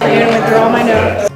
I'm gonna withdraw my notes.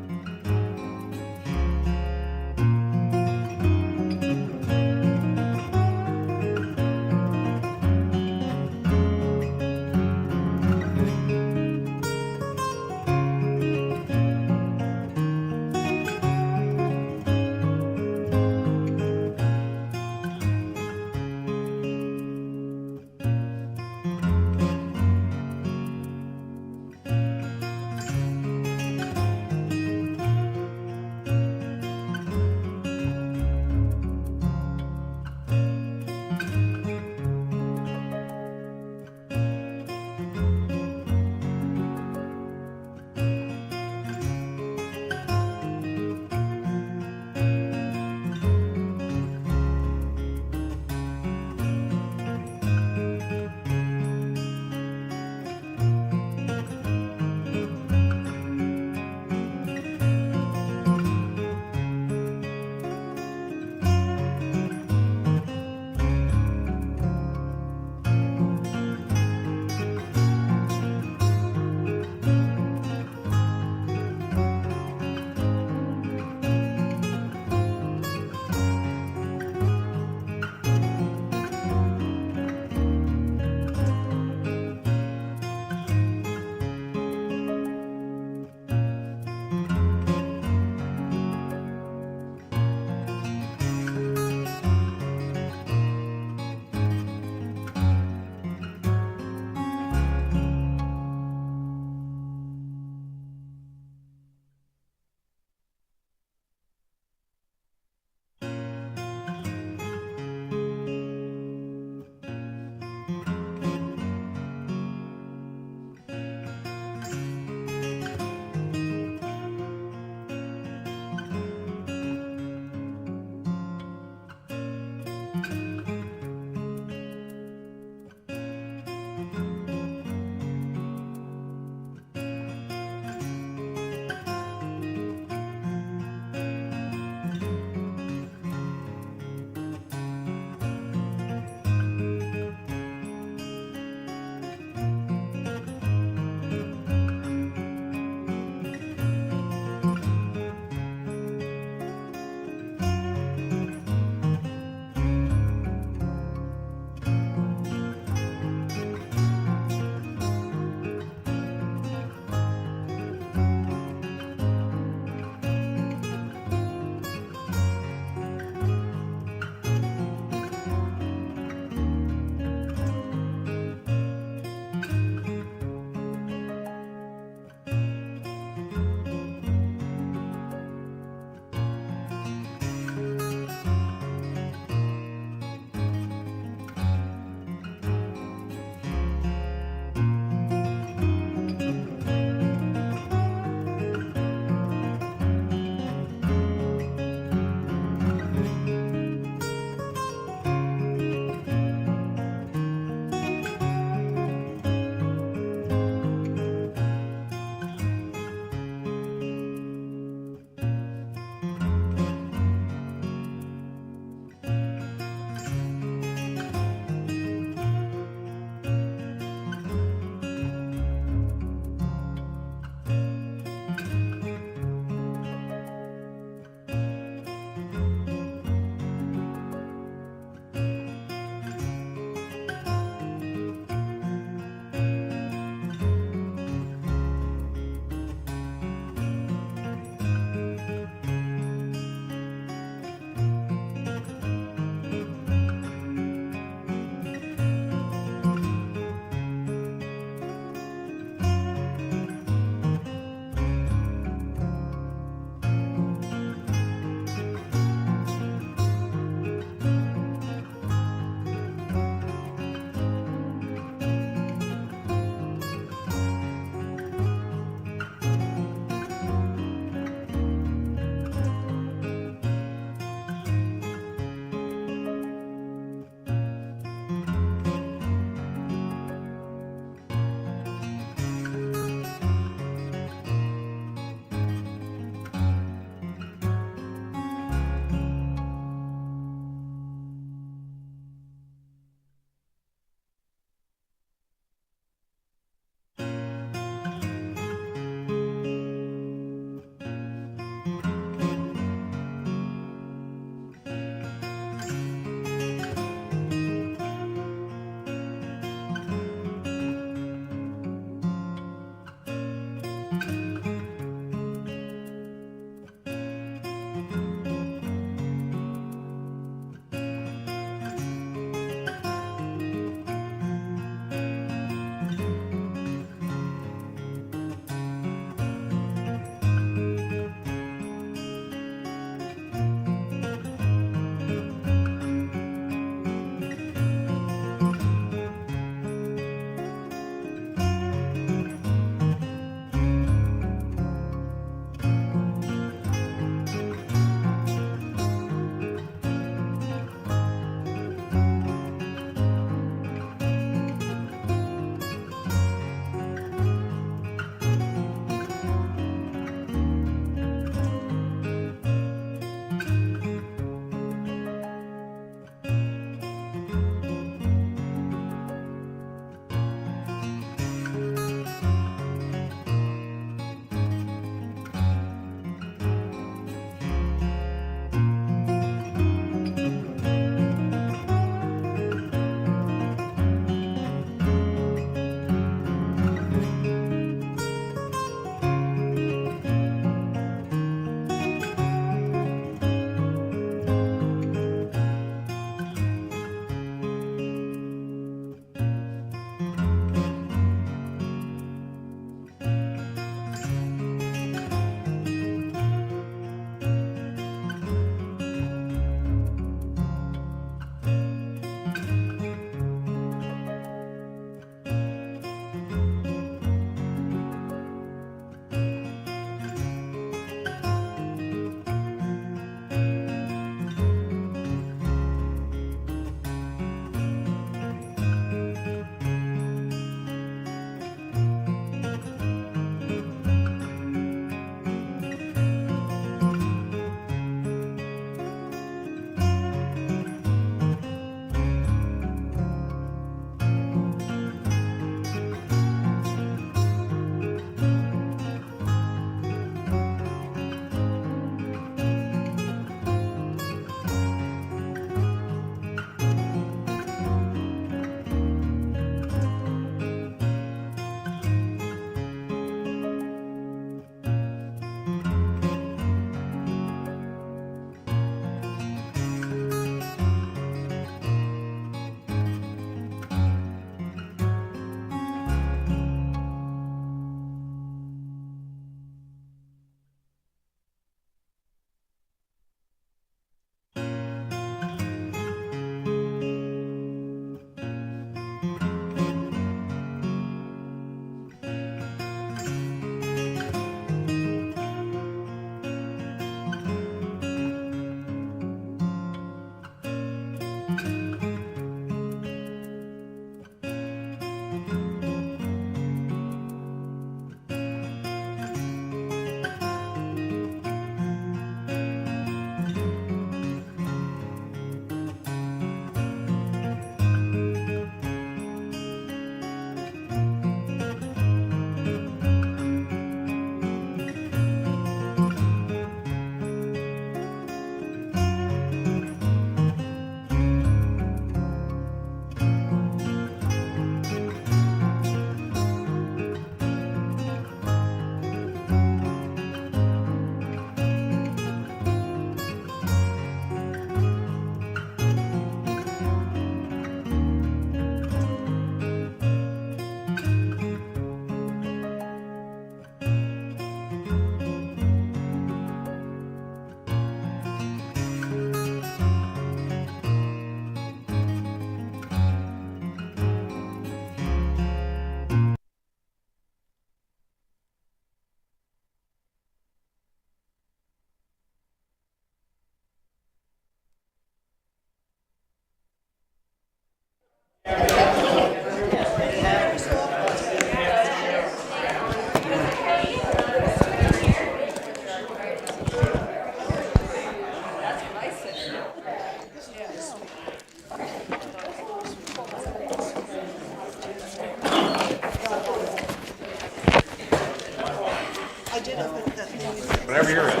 Whenever you're ready.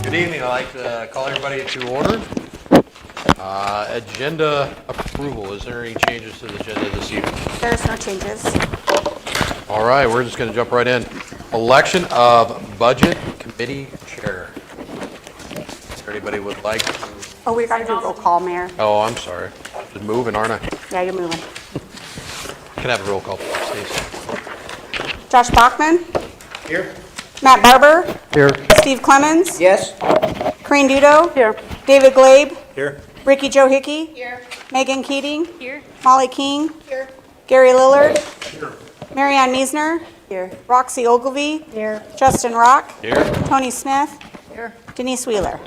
Good evening. I'd like to call everybody to order. Agenda approval. Is there any changes to the agenda this evening? There's no changes. All right, we're just going to jump right in. Election of Budget Committee Chair. If anybody would like to... Oh, we got to do roll call, Mayor. Oh, I'm sorry. Just moving, aren't I? Yeah, you're moving. Can I have a roll call, please? Josh Bachman, Here. Matt Barber, Here. Steve Clemens, Yes? Crane Dudo. Here. David Glabe, Here. Ricky Joe Hickey. Here. Megan Keating. Here. Molly King. Here. Gary Lillard. Here. Marianne Meisner. Here. Roxy Ogilvy. Here. Justin Rock. Here. Tony Smith. Here. Denise Wheeler.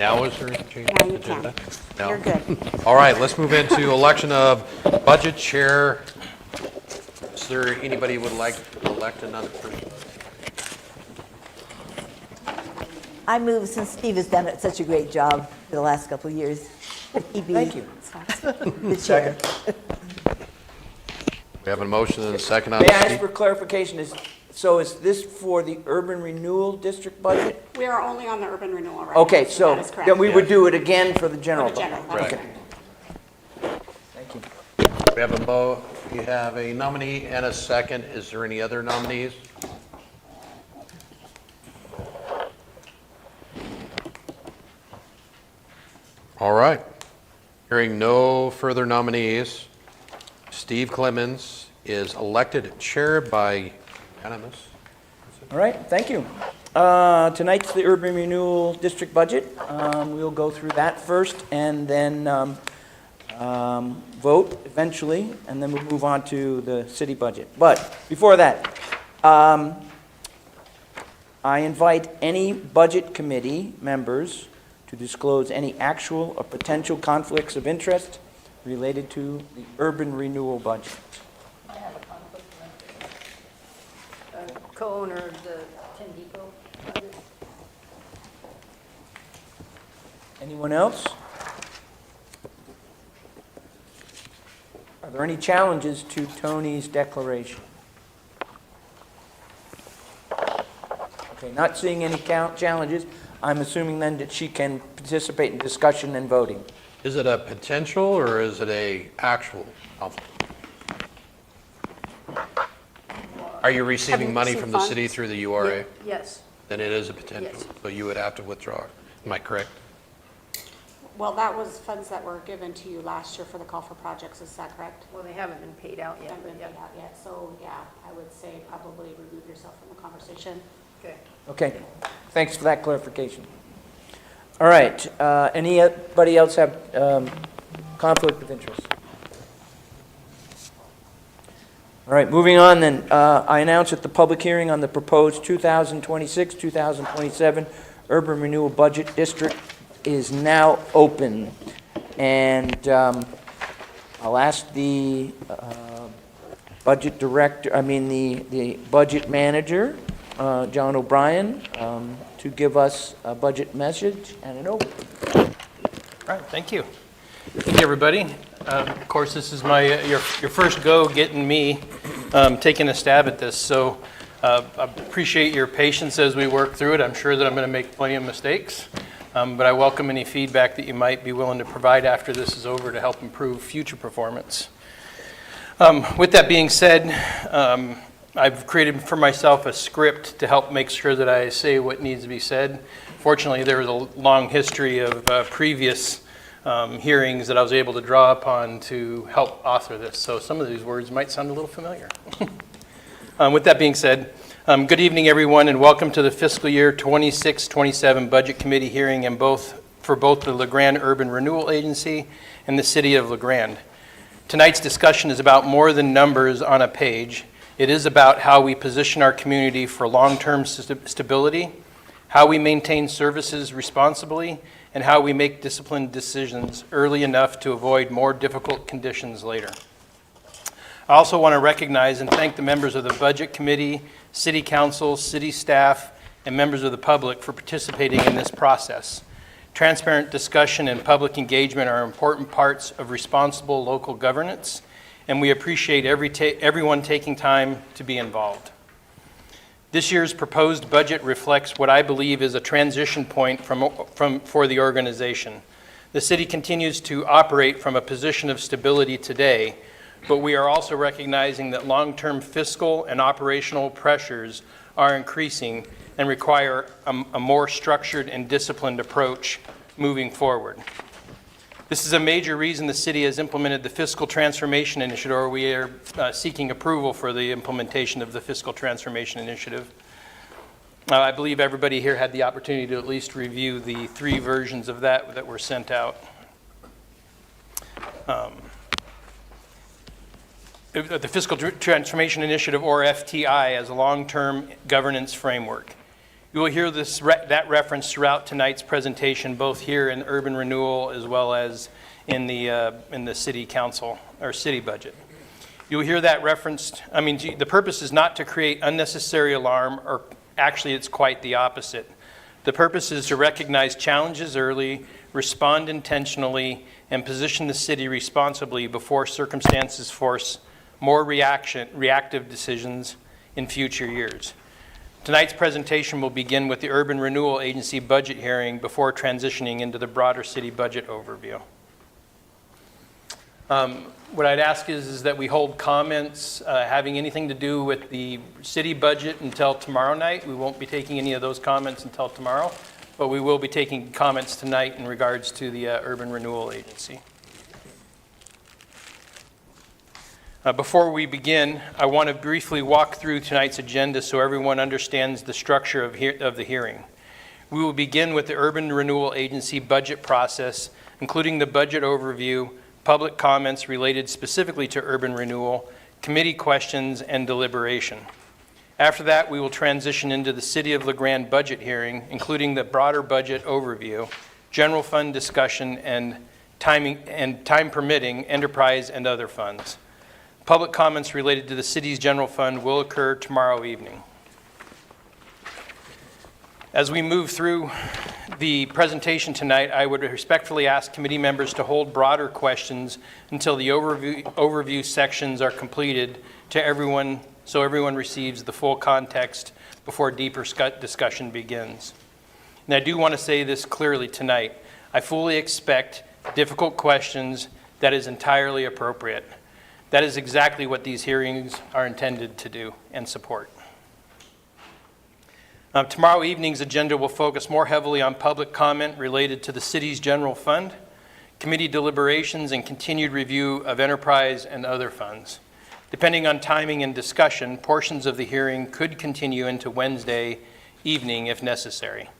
Now is there any change Now to you the can. agenda? No? You're good. All right, let's move into election of Budget Chair. Is there anybody who would like to elect another person? I move, since Steve has done such a great job for the last couple of years, he be Thank you. the chair. We have a motion and a second on May the I ask seat. for clarification? Is this for the urban renewal district budget? We are only on the urban renewal right Okay, now, so that is correct. then we would do it again for the general For the budget. general, that's Right. correct. Thank you. We have a nominee and a second. Is there any other nominees? All right. Hearing no further nominees, Steve Clemens is elected chair by unanimous. All right, thank you. Tonight's the urban renewal district budget. We'll go through that first and then vote eventually, and then we'll move on to the city budget. But before that, I invite any budget committee members to disclose any actual or potential conflicts of interest related to the urban renewal budget. Co-owner of the Tin Depot project. Anyone else? Are there any challenges to Tony's declaration? Okay, not seeing any challenges. I'm assuming then that she can participate in discussion and voting. Is it a potential or is it a actual conflict? Are you receiving money received from the funds? city through the URA? Yes. Then it is a potential. Yes. So you would have to withdraw. Am I correct? Well, that was funds that were given to you last year for the call for projects, is that correct? Well, they haven't been paid out yet. Haven't been Yeah. paid out yet, so yeah, I would say probably remove yourself from the conversation. Okay. Okay, thanks for that clarification. All right, anybody else have conflict of interest? All right, moving on then, I announce that the public hearing on the proposed 2026-2027 Urban Renewal Budget District is now open. And I'll ask the budget director, the budget manager, John O'Brien, to give us a budget message and an overview. All right, thank you. Thank you, everybody. Of course, this is your first go getting me taking a stab at this, so I appreciate your patience as we work through it. I'm sure that I'm going to make plenty of mistakes, but I welcome any feedback that you might be willing to provide after this is over to help improve future performance. With that being said, I've created for myself a script to help make sure that I say what needs to be said. Fortunately, there was a long history of previous hearings that I was able to draw upon to help author this. So some of these words might sound a little familiar. With that being said, good evening, everyone, and welcome to the fiscal year 26-27 Budget Committee hearing for both the LeGrand Urban Renewal Agency and the City of LeGrand. Tonight's discussion is about more than numbers on a page. It is about how we position our community for long-term stability, how we maintain services responsibly, and how we make disciplined decisions early enough to avoid more difficult conditions later. I also want to recognize and thank the members of the Budget Committee, City Council, City staff, and members of the public for participating in this process. Transparent discussion and public engagement are important parts of responsible local governance, and we appreciate everyone taking time to be involved. This year's proposed budget reflects what I believe is a transition point for the organization. The city continues to operate from a position of stability today, but we are also recognizing that long-term fiscal and operational pressures are increasing and require a more structured and disciplined approach moving forward. This is a major reason the city has implemented the Fiscal Transformation Initiative, or we are seeking approval for the implementation of the Fiscal Transformation Initiative. I believe everybody here had the opportunity to at least review the 3 versions of that were sent out. The Fiscal Transformation Initiative, or FTI, as a long-term governance framework. You will hear that reference throughout tonight's presentation, both here in urban renewal as well as in the city council or city budget. You will hear that referenced. I mean, the purpose is not to create unnecessary alarm, or actually it's quite the opposite. The purpose is to recognize challenges early, respond intentionally, and position the city responsibly before circumstances force more reactive decisions in future years. Tonight's presentation will begin with the Urban Renewal Agency budget hearing before transitioning into the broader city budget overview. What I'd ask is that we hold comments having anything to do with the city budget until tomorrow night. We won't be taking any of those comments until tomorrow, but we will be taking comments tonight in regards to the Urban Renewal Agency. Before we begin, I want to briefly walk through tonight's agenda so everyone understands the structure of the hearing. We will begin with the Urban Renewal Agency budget process, including the budget overview, public comments related specifically to urban renewal, committee questions, and deliberation. After that, we will transition into the City of Grande budget hearing, including the broader budget overview, general fund discussion, and time permitting, enterprise and other funds. Public comments related to the city's general fund will occur tomorrow evening. As we move through the presentation tonight, I would respectfully ask committee members to hold broader questions until the overview sections are completed so everyone receives the full context before deeper discussion begins. And I do want to say this clearly tonight. I fully expect difficult questions. That is entirely appropriate. That is exactly what these hearings are intended to do and support. Tomorrow evening's agenda will focus more heavily on public comment related to the city's general fund, committee deliberations, and continued review of enterprise and other funds. Depending on timing and discussion, portions of the hearing could continue into Wednesday evening if necessary.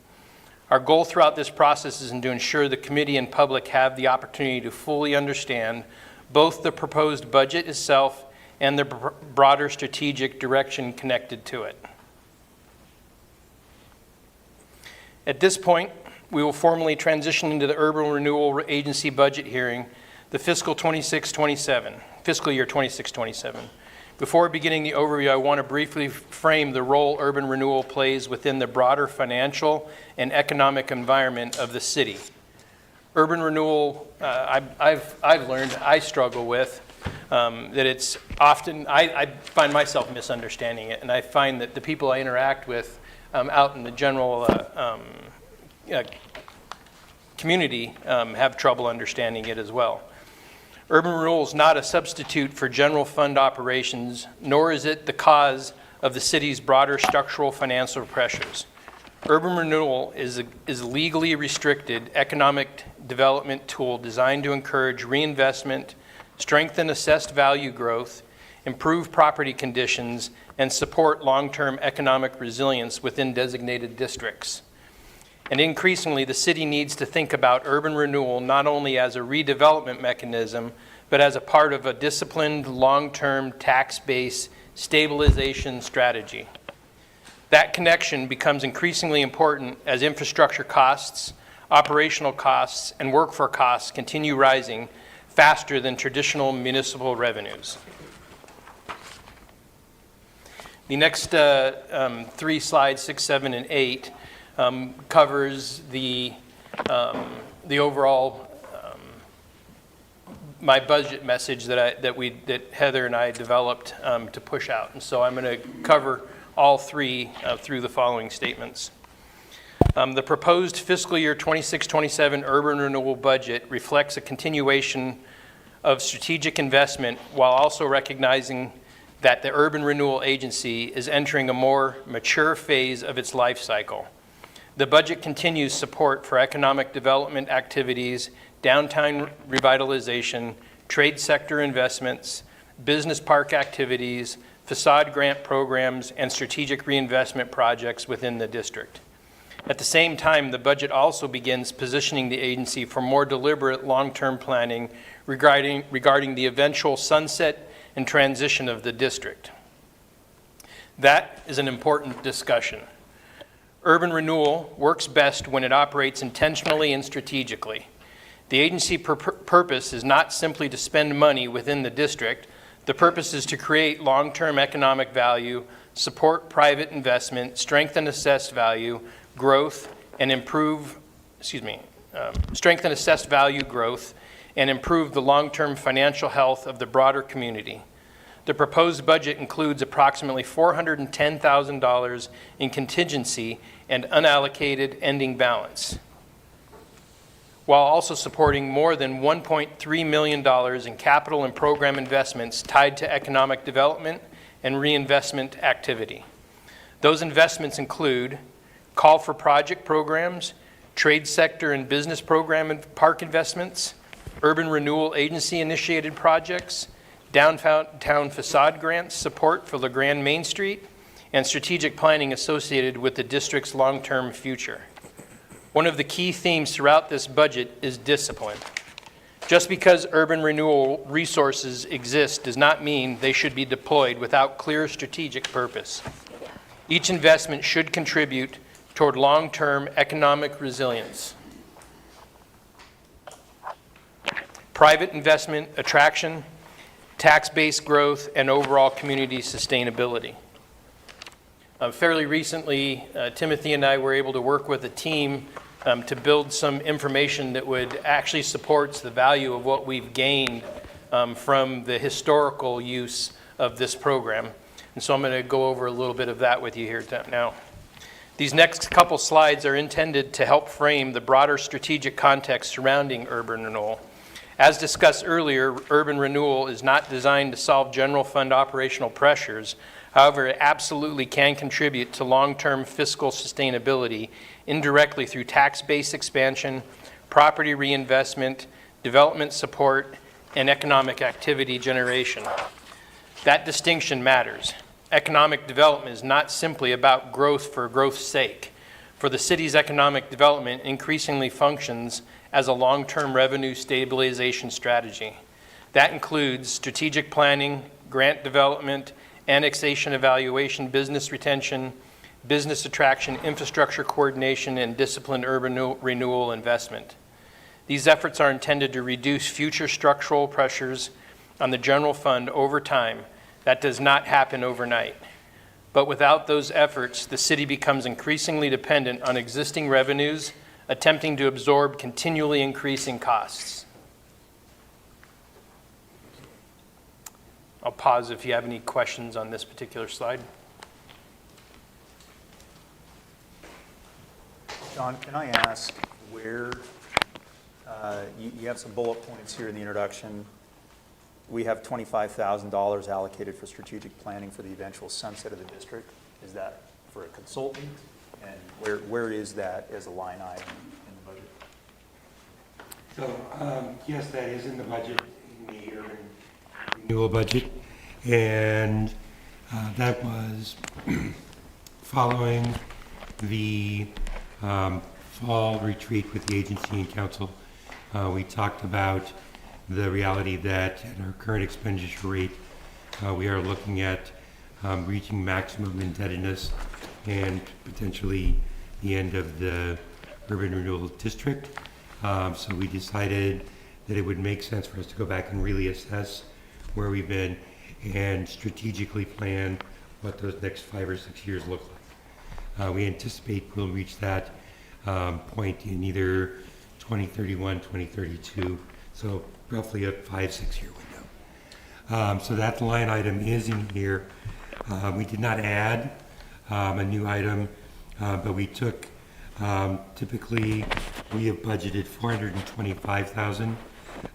Our goal throughout this process is to ensure the committee and public have the opportunity to fully understand both the proposed budget itself and the broader strategic direction connected to it. At this point, we will formally transition into the Urban Renewal Agency budget hearing, the fiscal year 26-27. Before beginning the overview, I want to briefly frame the role urban renewal plays within the broader financial and economic environment of the city. Urban renewal, I've learned, I struggle with, that it's often, I find myself misunderstanding it, and I find that the people I interact with out in the general community have trouble understanding it as well. Urban renewal is not a substitute for general fund operations, nor is it the cause of the city's broader structural financial pressures. Urban renewal is a legally restricted economic development tool designed to encourage reinvestment, strengthen assessed value growth, improve property conditions, and support long-term economic resilience within designated districts. And increasingly, the city needs to think about urban renewal not only as a redevelopment mechanism, but as a part of a disciplined, long-term tax-based stabilization strategy. That connection becomes increasingly important as infrastructure costs, operational costs, and workforce costs continue rising faster than traditional municipal revenues. The next 3 slides, 6, 7, and 8, covers the overall my budget message that Heather and I developed to push out. And so I'm going to cover all three through the following statements. The proposed fiscal year 26-27 urban renewal budget reflects a continuation of strategic investment while also recognizing that the Urban Renewal Agency is entering a more mature phase of its life cycle. The budget continues support for economic development activities, downtown revitalization, trade sector investments, business park activities, facade grant programs, and strategic reinvestment projects within the district. At the same time, the budget also begins positioning the agency for more deliberate long-term planning regarding the eventual sunset and transition of the district. That is an important discussion. Urban renewal works best when it operates intentionally and strategically. The agency purpose is not simply to spend money within the district. The purpose is to create long-term economic value, support private investment, strengthen assessed value, growth, and strengthen assessed value growth, and improve the long-term financial health of the broader community. The proposed budget includes approximately $410,000 in contingency and unallocated ending balance, while also supporting more than $1.3 million in capital and program investments tied to economic development and reinvestment activity. Those investments include call for project programs, trade sector and business program and park investments, urban renewal agency initiated projects, downtown facade grants, support for LeGrand Main Street, and strategic planning associated with the district's long-term future. One of the key themes throughout this budget is discipline. Just because urban renewal resources exist does not mean they should be deployed without clear strategic purpose. Each investment should contribute toward long-term economic resilience, private investment attraction, tax-based growth, and overall community sustainability. Fairly recently, Timothy and I were able to work with a team to build some information that would actually supports the value of what we've gained from the historical use of this program. And so I'm going to go over a little bit of that with you here now. These next couple slides are intended to help frame the broader strategic context surrounding urban renewal. As discussed earlier, urban renewal is not designed to solve general fund operational pressures. However, it absolutely can contribute to long-term fiscal sustainability indirectly through tax-based expansion, property reinvestment, development support, and economic activity generation. That distinction matters. Economic development is not simply about growth for growth's sake. For the city's economic development increasingly functions as a long-term revenue stabilization strategy. That includes strategic planning, grant development, annexation evaluation, business retention, business attraction, infrastructure coordination, and disciplined urban renewal investment. These efforts are intended to reduce future structural pressures on the general fund over time. That does not happen overnight. But without those efforts, the city becomes increasingly dependent on existing revenues, attempting to absorb continually increasing costs. I'll pause if you have any questions on this particular slide. John, can I ask where, you have some bullet points here in the introduction. We have $25,000 allocated for strategic planning for the eventual sunset of the district. Is that for a consultant? And where is that as a line item in the budget? So, yes, that is in the budget, in the urban renewal budget. And that was following the fall retreat with the agency and council. We talked about the reality that at our current expenditure rate, we are looking at reaching maximum indebtedness and potentially the end of the urban renewal district. So we decided that it would make sense for us to go back and really assess where we've been and strategically plan what those next 5 or 6 years look like. We anticipate we'll reach that point in either 2031, 2032, so roughly a 5-6 year window. So that line item is in here. We did not add a new item, but we took, typically, we have budgeted $425,000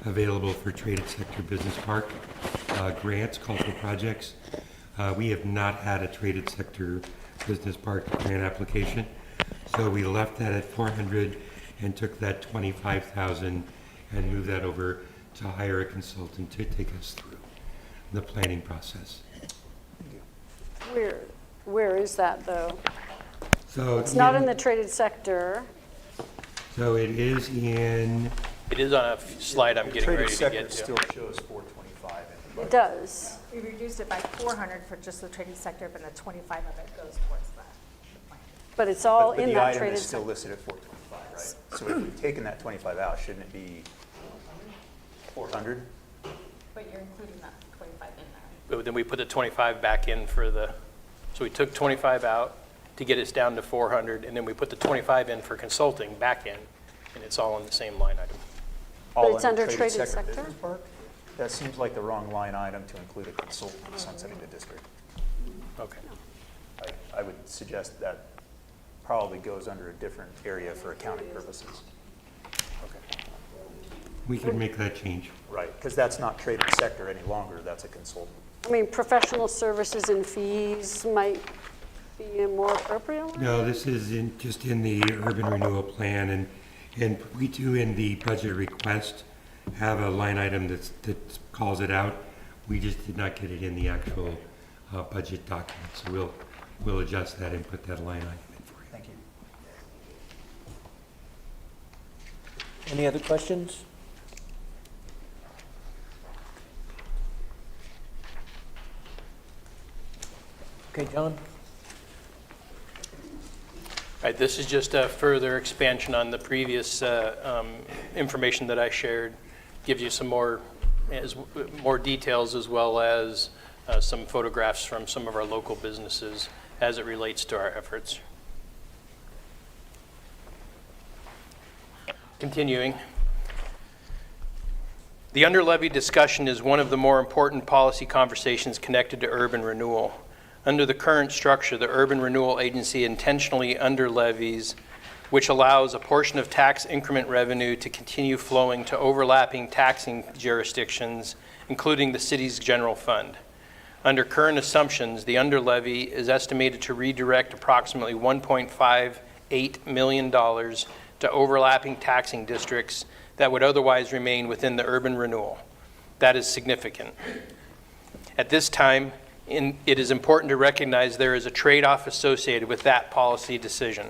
available for traded sector business park grants, cultural projects. We have not had a traded sector business park grant application, so we left that at 400 and took that 25,000 and moved that over to hire a consultant to take us through the planning process. Where is that, though? So It's not in the traded sector. So it is in, It is on a slide I'm getting Traded ready to sector get to. still shows 425 in the budget. It does. We reduced it by 400 for just the trading sector, but the 25 of it goes towards that. But it's all But in the that item traded is still sector. listed at 425, right? So if we've taken that 25 out, shouldn't it be 400? But you're including that 25 in there. But then we put the 25 back in for the, so we took 25 out to get us down to 400, and then we put the 25 in for consulting back in, and it's all in the same line item. All it's in under the traded sector? business park? That seems like the wrong line item to include a consultant in sunsetting the district. Okay. I would suggest that probably goes under a different area for accounting purposes. we can make that change. Right, because that's not traded sector any longer, that's a consultant. I mean, professional services and fees might be more appropriate. No, this is in, just in the urban renewal plan, and we do in the budget request have a line item that calls it out. We just did not get it in the actual budget document, so we'll adjust that and put that line item in for you. Thank you. Any other questions? Okay, John? All right, this is just a further expansion on the previous information that I shared. Gives you some more details, as well as some photographs from some of our local businesses as it relates to our efforts. Continuing. The under-levy discussion is one of the more important policy conversations connected to urban renewal. Under the current structure, the Urban Renewal Agency intentionally under-levies, which allows a portion of tax increment revenue to continue flowing to overlapping taxing jurisdictions, including the city's general fund. Under current assumptions, the under-levy is estimated to redirect approximately $1.58 million to overlapping taxing districts that would otherwise remain within the urban renewal. That is significant. At this time, it is important to recognize there is a trade-off associated with that policy decision.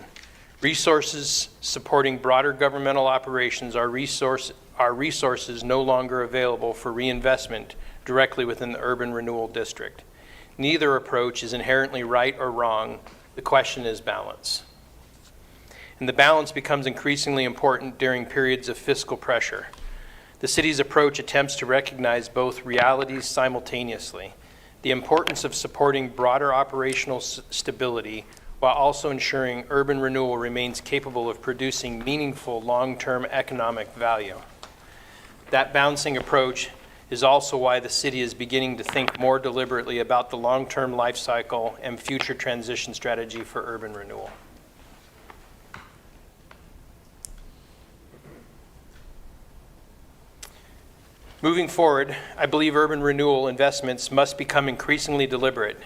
Resources supporting broader governmental operations are resources no longer available for reinvestment directly within the urban renewal district. Neither approach is inherently right or wrong. The question is balance. And the balance becomes increasingly important during periods of fiscal pressure. The city's approach attempts to recognize both realities simultaneously. The importance of supporting broader operational stability while also ensuring urban renewal remains capable of producing meaningful long-term economic value. That balancing approach is also why the city is beginning to think more deliberately about the long-term life cycle and future transition strategy for urban renewal. Moving forward, I believe urban renewal investments must become increasingly deliberate,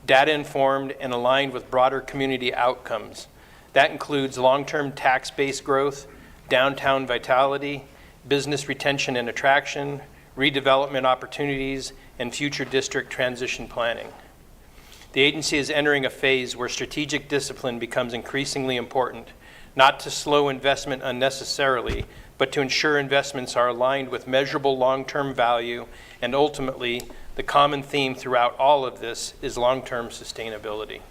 data-informed, and aligned with broader community outcomes. That includes long-term tax-based growth, downtown vitality, business retention and attraction, redevelopment opportunities, and future district transition planning. The agency is entering a phase where strategic discipline becomes increasingly important, not to slow investment unnecessarily, but to ensure investments are aligned with measurable long-term value, and ultimately, the common theme throughout all of this is long-term sustainability.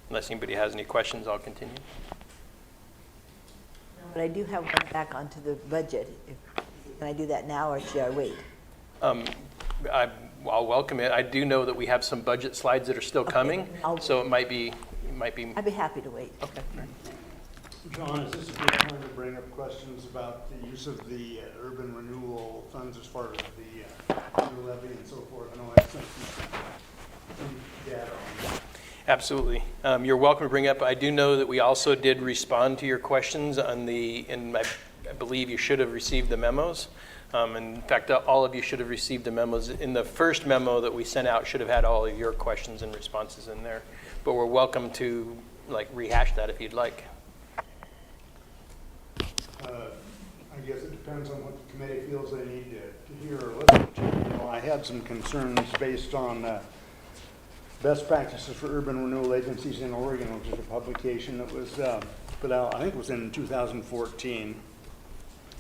Unless anybody has any questions, I'll continue. But I do have one back onto the budget. Can I do that now, or should I wait? I'll welcome it. I do know that we have some budget slides that are still coming, I'll- so it might be. I'd be happy to wait. Okay. John, is this a good time to bring up questions about the use of the urban renewal funds as far as the levy and so forth? I know I sent some data on that. Absolutely. You're welcome to bring up. I do know that we also did respond to your questions on I believe you should have received the memos. In fact, all of you should have received the memos. In the first memo that we sent out should have had all of your questions and responses in there. But we're welcome to rehash that if you'd like. I guess it depends on what the committee feels they need to hear or listen to. You know, I had some concerns based on best practices for urban renewal agencies in Oregon, which is a publication that was put out, I think it was in 2014.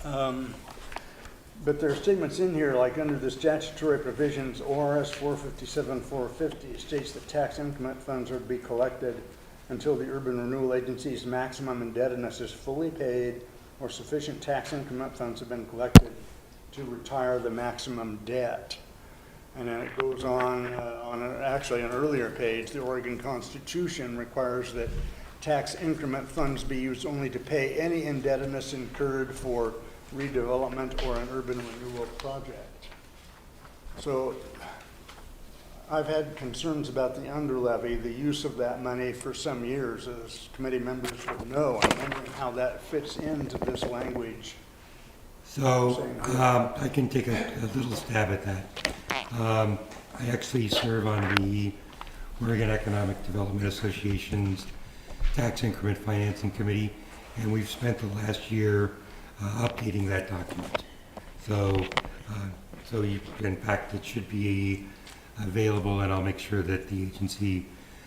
But there are statements in here, like under the statutory provisions, ORS 457-450 states that tax increment funds are to be collected until the urban renewal agency's maximum indebtedness is fully paid or sufficient tax increment funds have been collected to retire the maximum debt. And then it goes on, actually an earlier page, the Oregon Constitution requires that tax increment funds be used only to pay any indebtedness incurred for redevelopment or an urban renewal project. So I've had concerns about the underlevy, the use of that money for some years, as committee members would know. I'm wondering how that fits into this language. So I can take a little stab at that. I actually serve on the Oregon Economic Development Association's Tax Increment Financing Committee, and we've spent the last year updating that document. So in fact, it should be available, and I'll make sure that the agency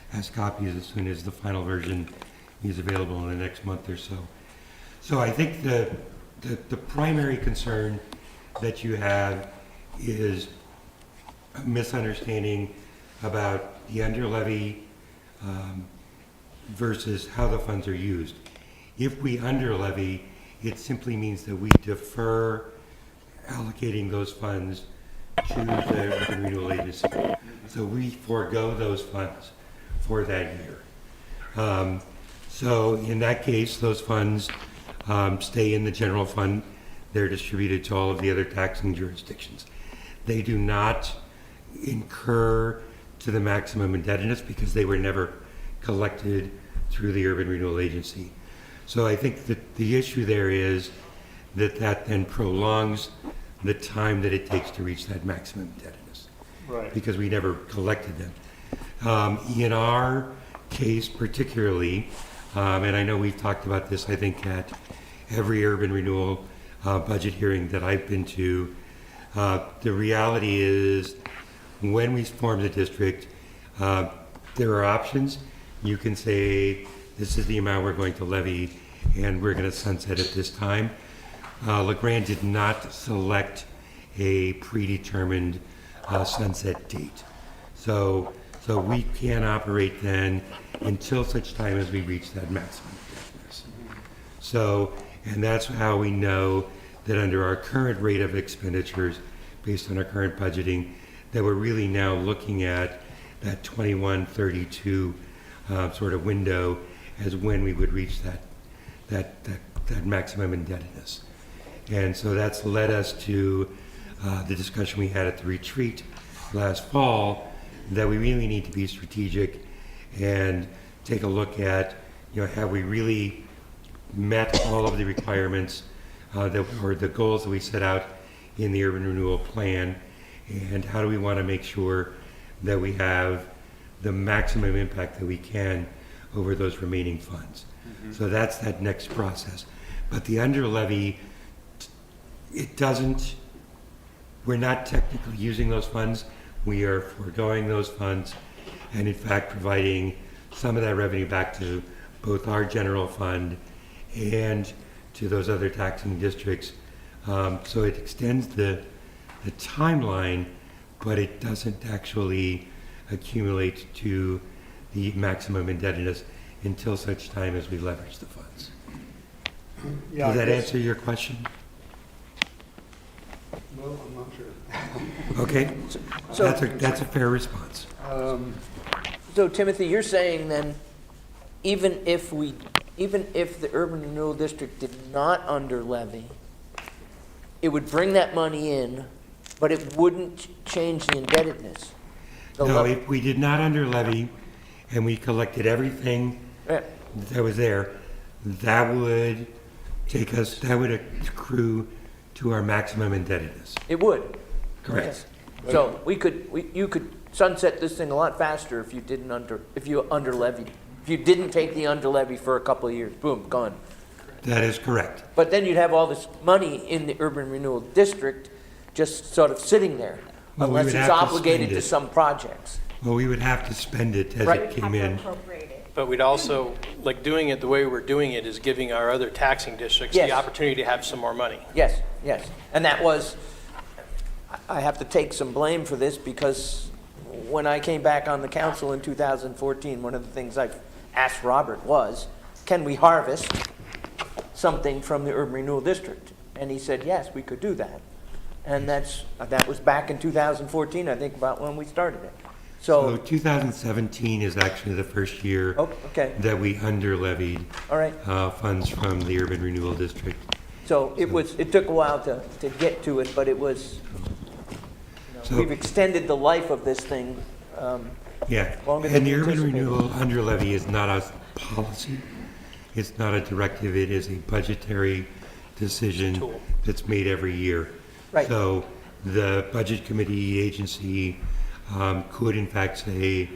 has copies as soon as the final version is available in the next month or so. So I think the primary concern that you have is a misunderstanding about the underlevy versus how the funds are used. If we underlevy, it simply means that we defer allocating those funds to the urban renewal agency. So we forego those funds for that year. So in that case, those funds stay in the general fund. They're distributed to all of the other taxing jurisdictions. They do not incur to the maximum indebtedness because they were never collected through the urban renewal agency. So I think that the issue there is that then prolongs the time that it takes to reach that maximum indebtedness. Right. Because we never collected them. In our case particularly, and I know we've talked about this, I think, at every urban renewal budget hearing that I've been to, the reality is when we form the district, there are options. You can say, this is the amount we're going to levy, and we're going to sunset at this time. LeGrand did not select a predetermined sunset date. So we can't operate then until such time as we reach that maximum indebtedness. So, and that's how we know that under our current rate of expenditures, based on our current budgeting, that we're really now looking at that 21-32 sort of window as when we would reach that maximum indebtedness. And so that's led us to the discussion we had at the retreat last fall, that we really need to be strategic and take a look at, have we really met all of the requirements or the goals that we set out in the urban renewal plan, and how do we want to make sure that we have the maximum impact that we can over those remaining funds. Mm-hmm. So that's that next process. But the underlevy, we're not technically using those funds. We are foregoing those funds, and in fact providing some of that revenue back to both our general fund and to those other taxing districts. So it extends the timeline, but it doesn't actually accumulate to the maximum indebtedness until such time as we leverage the funds. Yeah, Does that answer your question? Well, I'm not sure. Okay, So- that's a fair response. So Timothy, you're saying then, even if we even if the urban renewal district did not under levy, it would bring that money in, but it wouldn't change the indebtedness. The No, levy- if we did not under levy and we collected everything Yeah. that was there, that would take us, that would accrue to our maximum indebtedness. It would. Correct. So you could sunset this thing a lot faster if you didn't if you under levied. If you didn't take the under levy for a couple of years, boom, gone. That is correct. But then you'd have all this money in the urban renewal district just sort of sitting there, Well, we unless would it's have to obligated spend to it. some projects. Well, we would have to spend it as Right. it came in. Appropriate it. But we'd also, like doing it the way we're doing it is giving our other taxing districts Yes. the opportunity to have some more money. Yes, yes. And that was, I have to take some blame for this because when I came back on the council in 2014, one of the things I asked Robert was, can we harvest something from the urban renewal district? And he said, yes, we could do that. And that was back in 2014, I think, about when we started it. So So, 2017 is actually the first year oh, okay, that we under levied all right. funds from the urban renewal district. So it took a while to get to it, but it was, So- we've extended the life of this thing. Yeah, Longer than and the we urban anticipated. renewal under levy is not a policy. It's not a directive. It is a budgetary decision Tool. that's made every year. Right. So the budget committee agency could in fact say,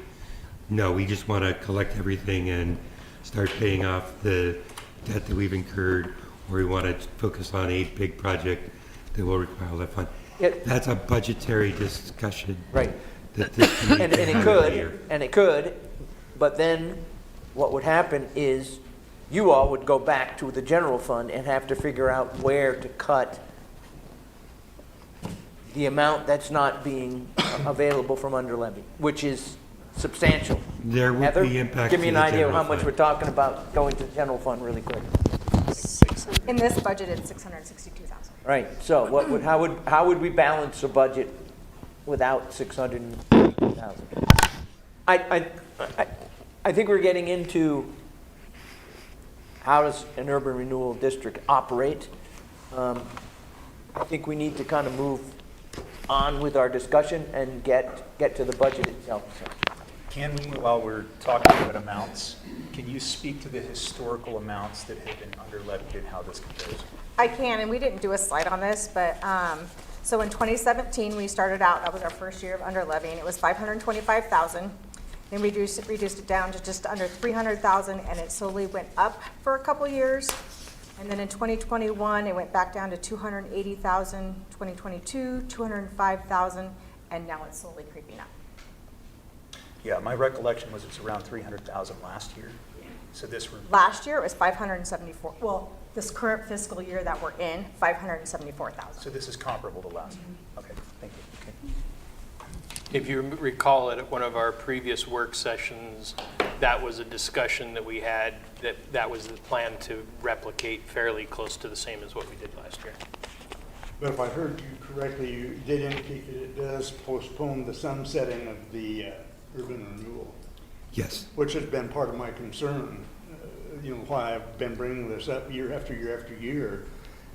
no, we just want to collect everything and start paying off the debt that we've incurred, or we want to focus on a big project that will require that fund. Yeah. That's a budgetary discussion. Right. That this committee And can it have every could, year. but then what would happen is you all would go back to the general fund and have to figure out where to cut the amount that's not being available from under levy, which is substantial. There would Heather, be impact give me to an the idea of how general much fund. we're talking about going to the general fund really quick. 600. In this budget, it's 662,000. Right, so how would we balance a budget without 600,000? I think we're getting into how does an urban renewal district operate. I think we need to kind of move on with our discussion and get to the budget itself. So, Can we, while we're talking about amounts, can you speak to the historical amounts that have been under levied and how this compares? I can, and we didn't do a slide on this, but, so in 2017, we started out, that was our first year of under levying, it was 525,000. Then we reduced it down to just under 300,000, and it slowly went up for a couple years. And then in 2021, it went back down to 280,000, 2022, 205,000, and now it's slowly creeping up. Yeah, my recollection was it's around 300,000 last year. So this, Last year, it was 574, well, this current fiscal year that we're in, 574,000. so this is comparable to last year. Okay, thank you. If you recall at one of our previous work sessions, that was a discussion that we had, that was the plan to replicate fairly close to the same as what we did last year. But if I heard you correctly, you did indicate that it does postpone the sunsetting of the urban renewal, Yes. which has been part of my concern, why I've been bringing this up year after year after year,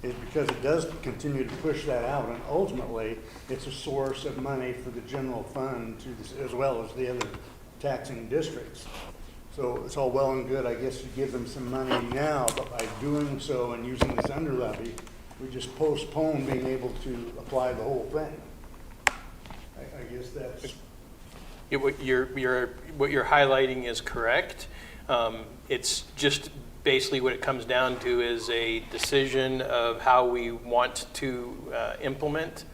is because it does continue to push that out, and ultimately, it's a source of money for the general fund as well as the other taxing districts. So it's all well and good, I guess, to give them some money now, but by doing so and using this under levy, we just postpone being able to apply the whole thing. I guess that's... What you're highlighting is correct. It's just basically what it comes down to is a decision of how we want to implement.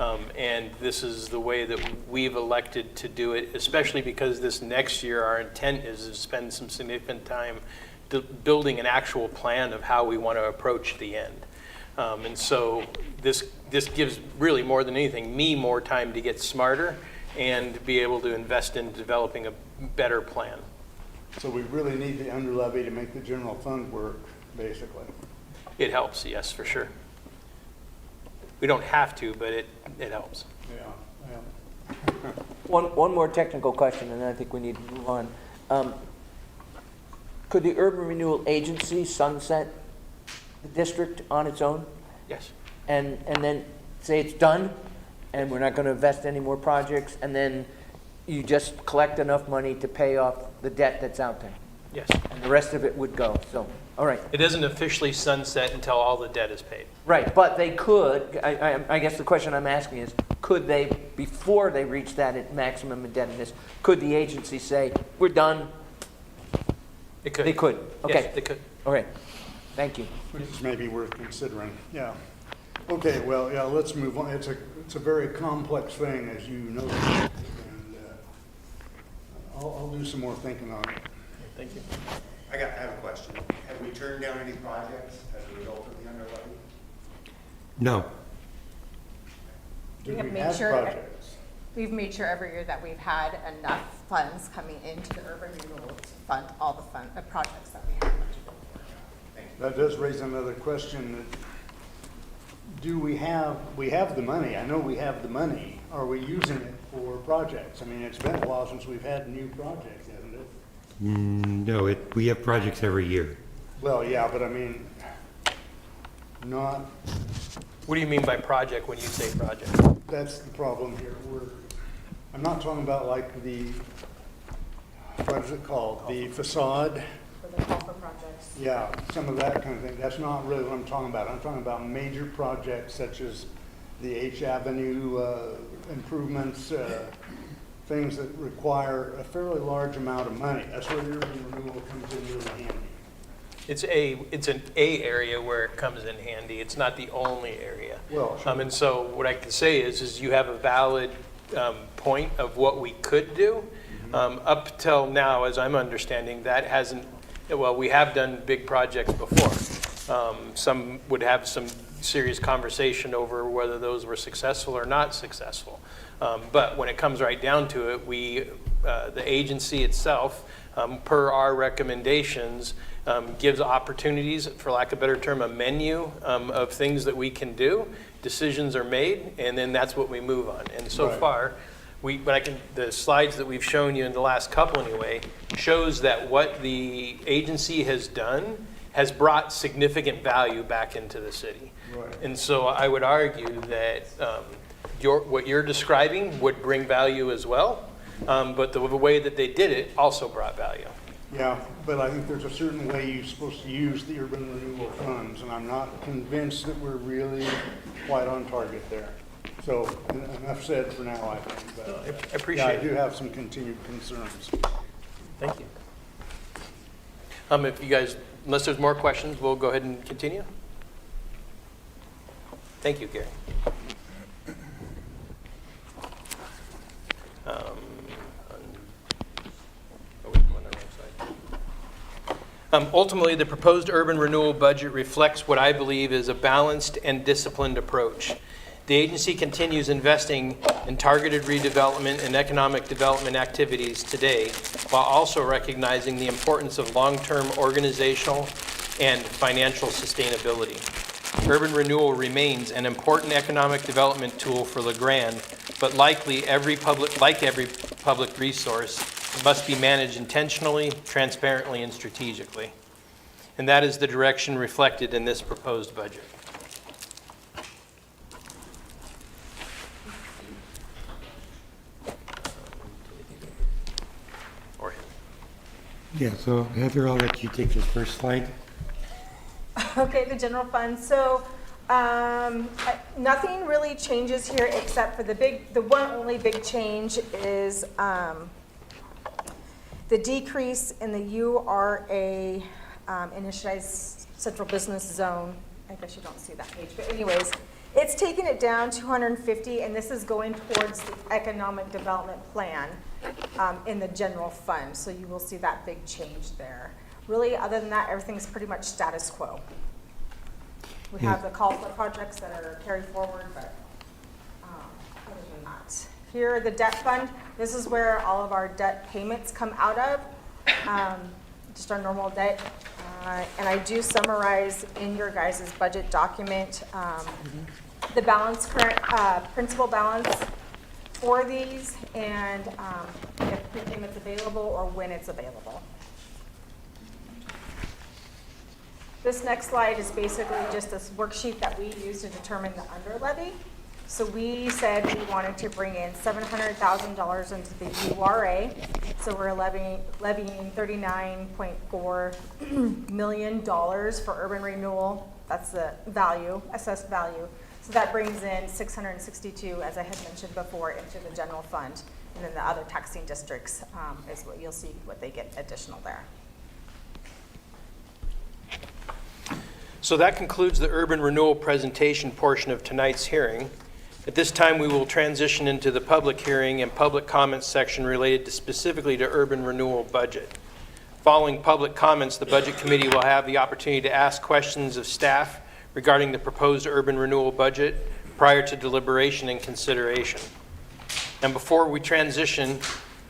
And this is the way that we've elected to do it, especially because this next year, our intent is to spend some significant time building an actual plan of how we want to approach the end. And so this gives really more than anything, me more time to get smarter and be able to invest in developing a better plan. So we really need the under levy to make the general fund work, basically. It helps, yes, for sure. We don't have to, but it helps. Yeah. One more technical question, and then I think we need to move on. Could the Urban Renewal Agency sunset the district on its own? Yes. And then say it's done, and we're not going to invest any more projects, and then you just collect enough money to pay off the debt that's out there? Yes. And the rest of it would go, so, all right. It doesn't officially sunset until all the debt is paid. Right, but they could, I guess the question I'm asking is, could they, before they reach that maximum indebtedness, could the agency say, we're done? It could. They could, okay. Yes, they could. All right, thank you. Which is maybe worth considering, yeah. Okay, well, yeah, let's move on. It's a very complex thing, as you know, and I'll do some more thinking on it. Thank you. I have a question. Have we turned down any projects as a result of the under levy? No. Do We have we made have sure- projects? We've made sure every year that we've had enough funds coming into the urban renewal to fund all the projects that we have budgeted. That does raise another question. Do we have the money? I know we have the money. Are we using it for projects? I mean, it's been a while since we've had new projects, hasn't it? No, we have projects every year. Well, yeah, but I mean, not, What do you mean by project when you say project? that's the problem here. I'm not talking about like what is it called? The facade? For the call for projects. Yeah, some of that kind of thing. That's not really what I'm talking about. I'm talking about major projects such as the H Avenue improvements, things that require a fairly large amount of money. That's where the urban renewal comes in really handy. It's an A area where it comes in handy. It's not the only area. Well, sure. And so what I can say is you have a valid point of what we could do. Up till now, as I'm understanding, that hasn't, well, we have done big projects before. Some would have some serious conversation over whether those were successful or not successful. But when it comes right down to it, the agency itself, per our recommendations, gives opportunities, for lack of a better term, a menu of things that we can do. Decisions are made, and then that's what we move on. And so far, the slides that we've shown you in the last couple anyway, shows that what the agency has done has brought significant value back into the city. Right. And so I would argue that what you're describing would bring value as well, but the way that they did it also brought value. Yeah, but I think there's a certain way you're supposed to use the urban renewal funds, and I'm not convinced that we're really quite on target there. So enough said for now, I think. But, I appreciate I it. do have some continued concerns. Thank you. If you guys, unless there's more questions, we'll go ahead and continue. Thank you, Gary. Ultimately, the proposed urban renewal budget reflects what I believe is a balanced and disciplined approach. The agency continues investing in targeted redevelopment and economic development activities today, while also recognizing the importance of long-term organizational and financial sustainability. Urban renewal remains an important economic development tool for LeGrand, but like every public resource, it must be managed intentionally, transparently, and strategically. And that is the direction reflected in this proposed budget. Yeah, so Heather, I'll let you take this first slide. Okay, the general fund. So nothing really changes here except for the one only big change is the decrease in the URA initialized central business zone. I guess you don't see that page, but anyways, it's taking it down 250, and this is going towards the economic development plan in the general fund. So you will see that big change there. Really, other than that, everything's pretty much status quo. We have the call for projects that are carried forward, but other than that. Here, the debt fund, this is where all of our debt payments come out of, just our normal debt. And I do summarize in your guys' budget document the balance, current principal balance for these, and if prepayment's available or when it's available. This next slide is basically just this worksheet that we use to determine the under levy. So we said we wanted to bring in $700,000 into the URA. So we're levying $39.4 million for urban renewal. That's the value, assessed value. So that brings in 662, as I had mentioned before, into the general fund. And then the other taxing districts is what you'll see what they get additional there. So that concludes the urban renewal presentation portion of tonight's hearing. At this time, we will transition into the public hearing and public comments section related specifically to urban renewal budget. Following public comments, the Budget Committee will have the opportunity to ask questions of staff regarding the proposed urban renewal budget prior to deliberation and consideration. And before we transition,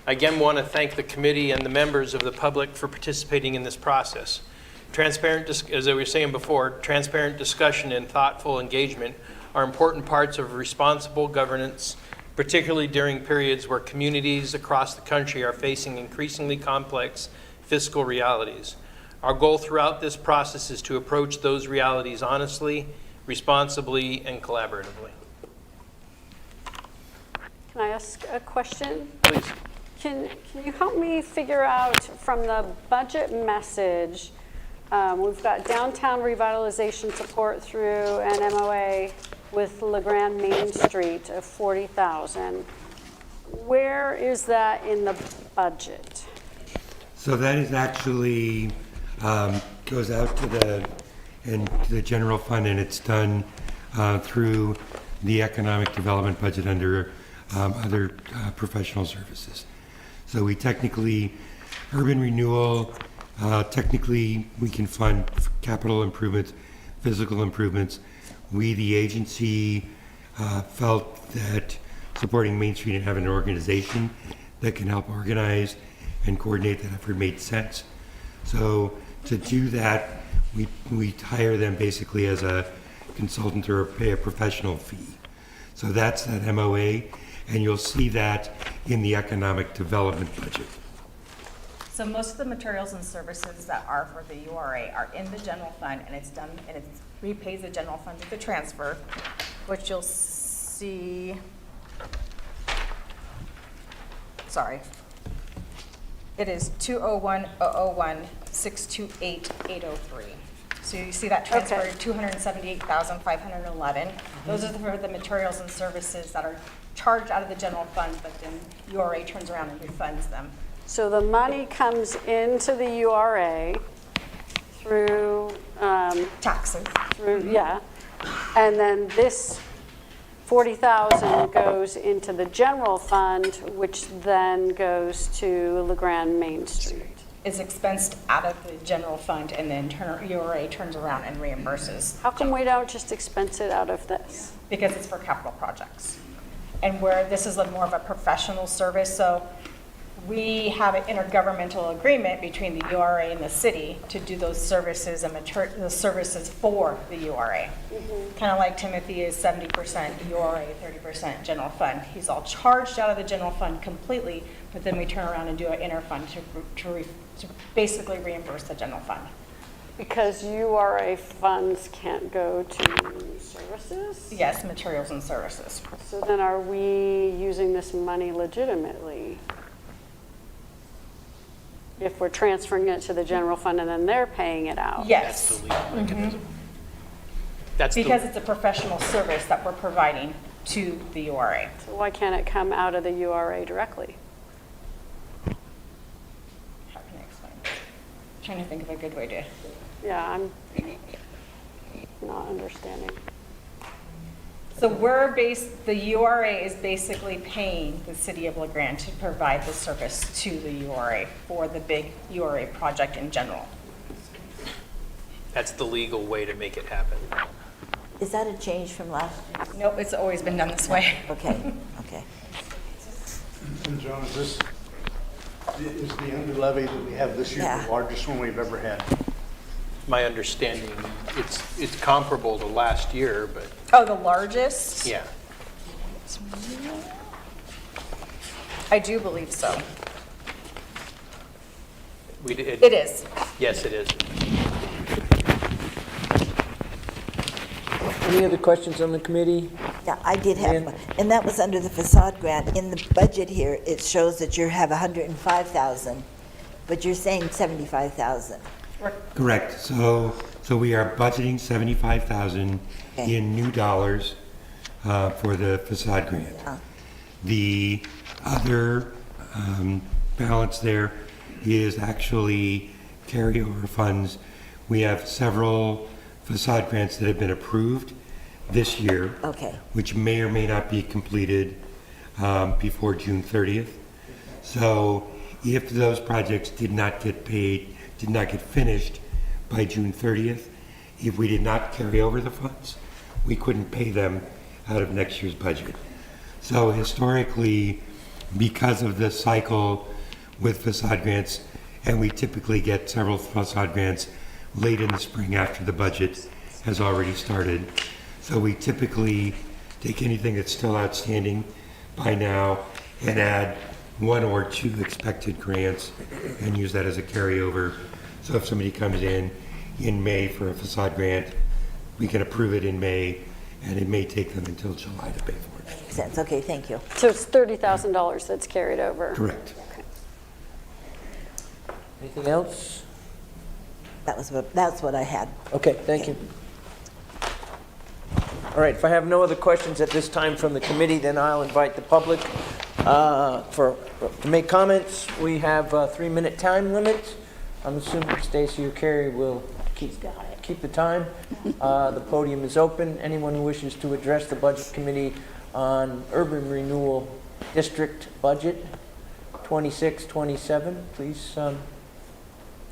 I again want to thank the committee and the members of the public for participating in this process. Transparent, as I was saying before, transparent discussion and thoughtful engagement are important parts of responsible governance, particularly during periods where communities across the country are facing increasingly complex fiscal realities. Our goal throughout this process is to approach those realities honestly, responsibly, and collaboratively. Can I ask a question? Please. Can you help me figure out from the budget message, we've got downtown revitalization support through an MOA with LeGrand Main Street of $40,000. Where is that in the budget? So that is actually, goes out to the general fund, and it's done through the economic development budget under other professional services. So we technically, urban renewal, technically we can fund capital improvements, physical improvements. We, the agency, felt that supporting Main Street and having an organization that can help organize and coordinate that effort made sense. So to do that, we hire them basically as a consultant or pay a professional fee. So that's that MOA, and you'll see that in the economic development budget. So most of the materials and services that are for the URA are in the general fund, and it's done, and it repays the general fund at the transfer, which you'll see, sorry. It is 201-001-628-803. So you see that transfer, Okay. 278,511. Those are for the materials and services that are charged out of the general fund, but then URA turns around and refunds them. So the money comes into the URA through, Taxes. yeah, and then this 40,000 goes into the general fund, which then goes to LeGrand Main Street. Is expensed out of the general fund, and then URA turns around and reimburses. How come we don't just expense it out of this? Because it's for capital projects. And where this is more of a professional service, so we have an intergovernmental agreement between the URA and the city to do those services and the services for the URA. Kind of like Timothy is 70% URA, 30% general fund. He's all charged out of the general fund completely, but then we turn around and do an interfund to basically reimburse the general fund. Because URA funds can't go to services? Yes, materials and services. So then are we using this money legitimately? If we're transferring it to the general fund and then they're paying it out? Yes. That's the legal mechanism. That's the- Because it's a professional service that we're providing to the URA. So why can't it come out of the URA directly? How can I explain? I'm trying to think of a good way to. Yeah, I'm not understanding. So the URA is basically paying the city of LeGrand to provide the service to the URA for the big URA project in general. That's the legal way to make it happen. Is that a change from last? Nope, it's always been done this way. Okay, okay. And John, is the under levy that we have this year Yeah. the largest one we've ever had? My understanding, it's comparable to last year, but Oh, the largest? yeah. I do believe so. It It is. Yes, it is. Any other questions on the committee? Yeah, I did Lynn? have one, and that was under the facade grant. In the budget here, it shows that you have 105,000, but you're saying 75,000. Correct. So we are budgeting 75,000 Okay. in new dollars for the facade grant. The other balance there is actually carryover funds. We have several facade grants that have been approved this year, Okay. which may or may not be completed before June 30th. So if those projects did not get paid, did not get finished by June 30th, if we did not carry over the funds, we couldn't pay them out of next year's budget. So historically, because of the cycle with facade grants, and we typically get several facade grants late in the spring after the budget has already started. So we typically take anything that's still outstanding by now and add 1 or 2 expected grants and use that as a carryover. So if somebody comes in May for a facade grant, we can approve it in May, and it may take them until July to pay for it. Makes sense. Okay, thank you. So it's $30,000 that's carried over. Correct. Anything else? That's what I had. Okay, thank you. All right, if I have no other questions at this time from the committee, then I'll invite the public to make comments. We have a 3-minute time limit. I'm assuming Stacy or Carrie will keep the time. The podium is open. Anyone who wishes to address the Budget Committee on Urban Renewal District Budget 26-27, please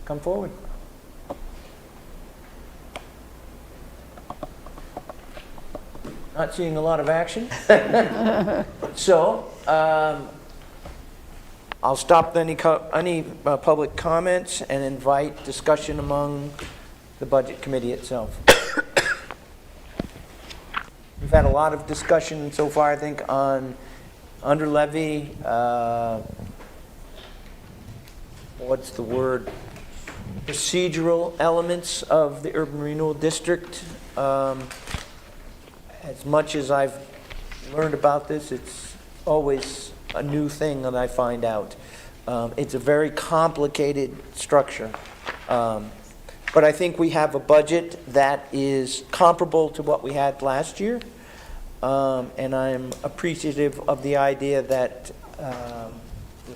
come forward. Not seeing a lot of action. So, I'll stop any public comments and invite discussion among the Budget Committee itself. We've had a lot of discussion so far, I think, on under levy, what's the word? Procedural elements of the urban renewal district. As much as I've learned about this, it's always a new thing that I find out. It's a very complicated structure. But I think we have a budget that is comparable to what we had last year. And I'm appreciative of the idea that there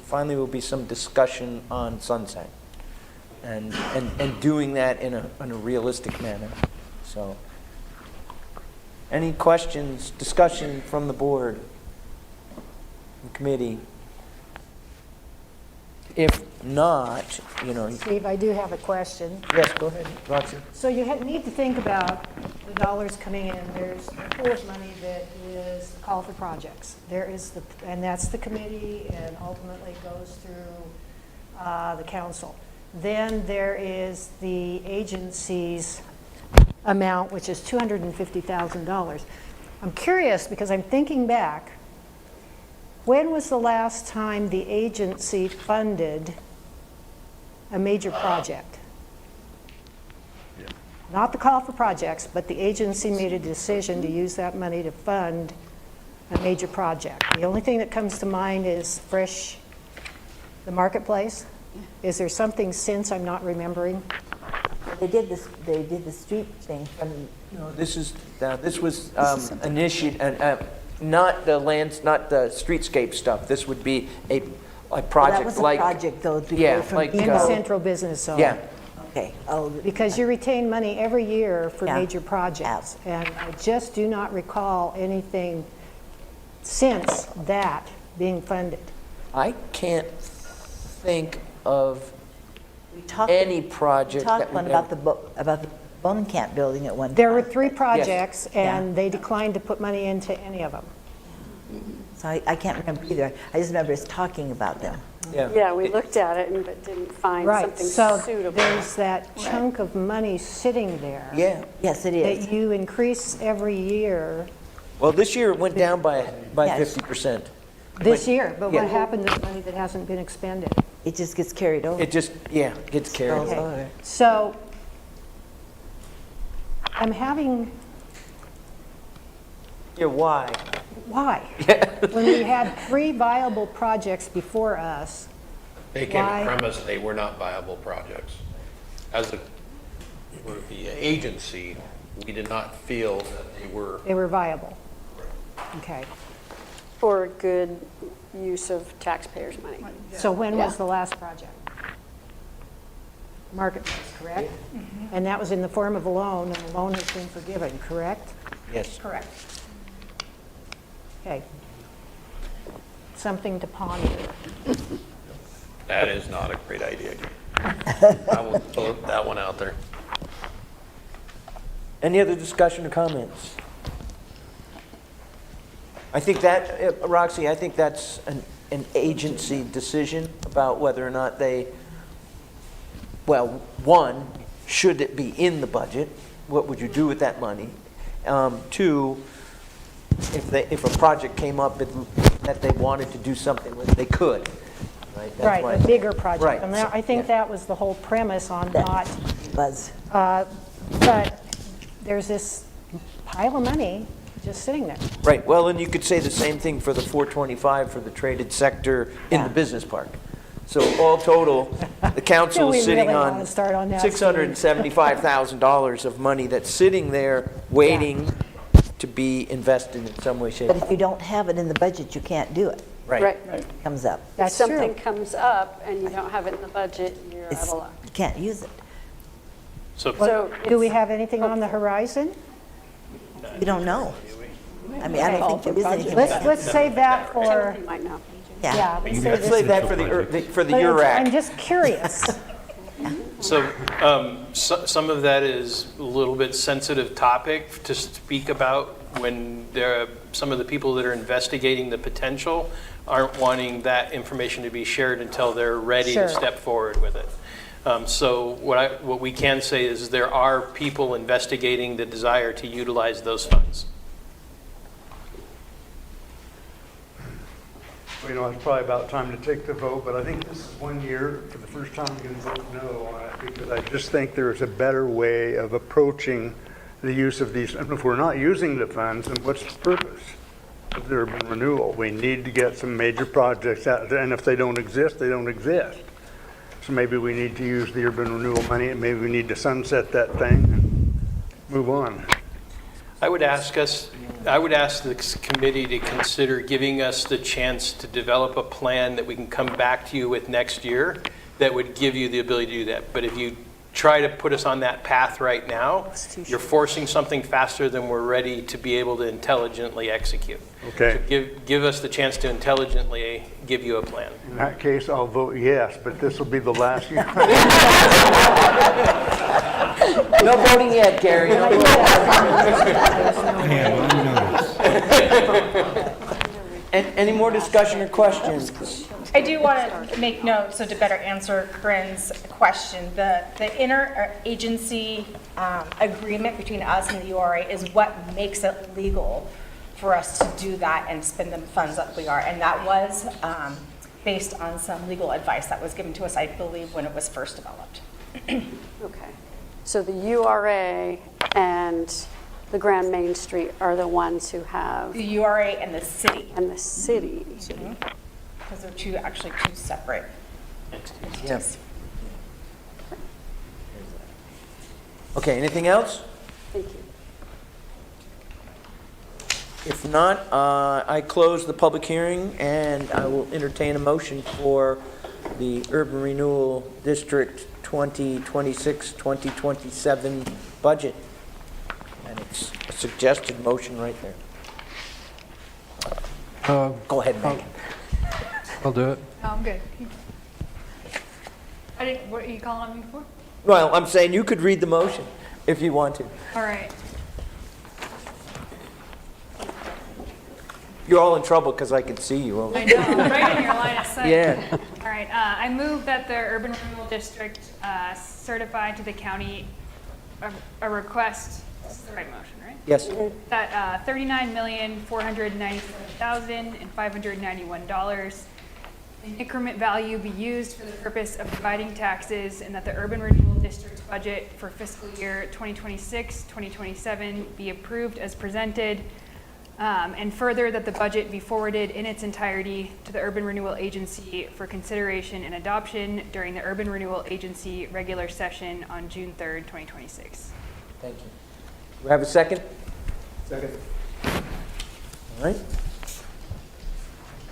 finally will be some discussion on sunset and doing that in a realistic manner. So, any questions, discussion from the board, the committee? If not, Steve, I do have a question. Yes, go ahead, Roxy. So you need to think about the dollars coming in. There's a pool of money that is call for projects. There is and that's the committee, and ultimately goes through the council. Then there is the agency's amount, which is $250,000. I'm curious because I'm thinking back. When was the last time the agency funded a major project? Not the call for projects, but the agency made a decision to use that money to fund a major project. The only thing that comes to mind is the marketplace. Is there something since I'm not remembering? They did the street thing from. No, this was initiated, not the streetscape stuff. This would be a project That was a like. project though. In the central business zone. Yeah. Okay. Because you retain money every year for major projects. And I just do not recall anything since that being funded. I can't think of any project. We talked about the Bonenkamp building at one time. There were 3 projects, Yes. and they declined to put money into any of them. So I can't remember either. I just remember us talking about them. Yeah, we looked at it but didn't find something So suitable. there's that chunk of money sitting there. Yeah. Yes, it is. That you increase every year. Well, this year it went down by 50%. This year, but Yeah. what happened to the money that hasn't been expended? It just gets carried over. It just, gets carried over. So I'm having Yeah, why? Why? When we had 3 viable projects before us, They came Why? to premise they were not viable projects. As the agency, we did not feel that they were. they were viable. Okay. For good use of taxpayers' money. So when was Yeah. the last project? Marketplace, correct? And that was in the form of a loan, and the loan has been forgiven, correct? Yes. Correct. Okay. Something to ponder. That is not a great idea. I will throw that one out there. Any other discussion or comments? I think that, Roxy, I think that's an agency decision about whether or not they, well, one, should it be in the budget? What would you do with that money? Two, if a project came up that they wanted to do something with, they could. Right, that's Right, why- a bigger project. Right. And I think that was the whole premise on not, Buzz. but there's this pile of money just sitting there. Right, well, and you could say the same thing for the 425 for the traded sector in the business park. So all total, the council Do we is sitting really on wanna start on that, Steve? $675,000 of money that's sitting there waiting to be invested in some way, shape, But if you don't have it in the budget, you can't do it. Right. Comes up. If That's something true. comes up and you don't have it in the budget, you're out It's, of luck. you can't use it. So So Do we it's- have anything on the horizon? You don't know. I mean, I don't think there is anything. Let's save that for, You might know. yeah, let's save Let's save this. that for the But URAC. I'm just curious. So, some of that is a little bit sensitive topic to speak about when some of the people that are investigating the potential aren't wanting that information to be shared until they're ready Sure. to step forward with it. So what we can say is there are people investigating the desire to utilize those funds. You know, it's probably about time to take the vote, but I think this is one year, for the first time, we can vote no on it, because I just think there's a better way of approaching the use of these. And if we're not using the funds, then what's the purpose of the urban renewal? We need to get some major projects out there, and if they don't exist, they don't exist. So maybe we need to use the urban renewal money, and maybe we need to sunset that thing and move on. I would ask this committee to consider giving us the chance to develop a plan that we can come back to you with next year that would give you the ability to do that. But if you try to put us on that path right now, you're forcing something faster than we're ready to be able to intelligently execute. Okay. So give us the chance to intelligently give you a plan. In that case, I'll vote yes, but this will be the last year. No voting yet, Gary. No voting. Yeah, on notice. And any more discussion or questions? I do want to make note, so to better answer Corinne's question, the interagency agreement between us and the URA is what makes it legal for us to do that and spend the funds that we are. And that was based on some legal advice that was given to us, I believe, when it was first developed. Okay. So the URA and the Grand Main Street are the ones who have, The URA and the city, and the city. because they're actually two separate entities. Yes. Okay, anything else? Thank you. If not, I close the public hearing and I will entertain a motion for the Urban Renewal District 2026-2027 budget. And it's a suggested motion right there. Go ahead, Megan. I'll do it. Oh, I'm good. What are you calling on me for? Well, I'm saying you could read the motion if you want to. All right. You're all in trouble because I can see you. I know, I'm right in your line of sight. Yeah. All right, I move that the Urban Renewal District certify to the county a request, this is the right motion, right? Yes. That $39,497,591 in increment value be used for the purpose of dividing taxes, and that the Urban Renewal District's budget for fiscal year 2026-2027 be approved as presented, And further, that the budget be forwarded in its entirety to the Urban Renewal Agency for consideration and adoption during the Urban Renewal Agency regular session on June 3rd, 2026. Thank you. Do we have a second? Second. All right.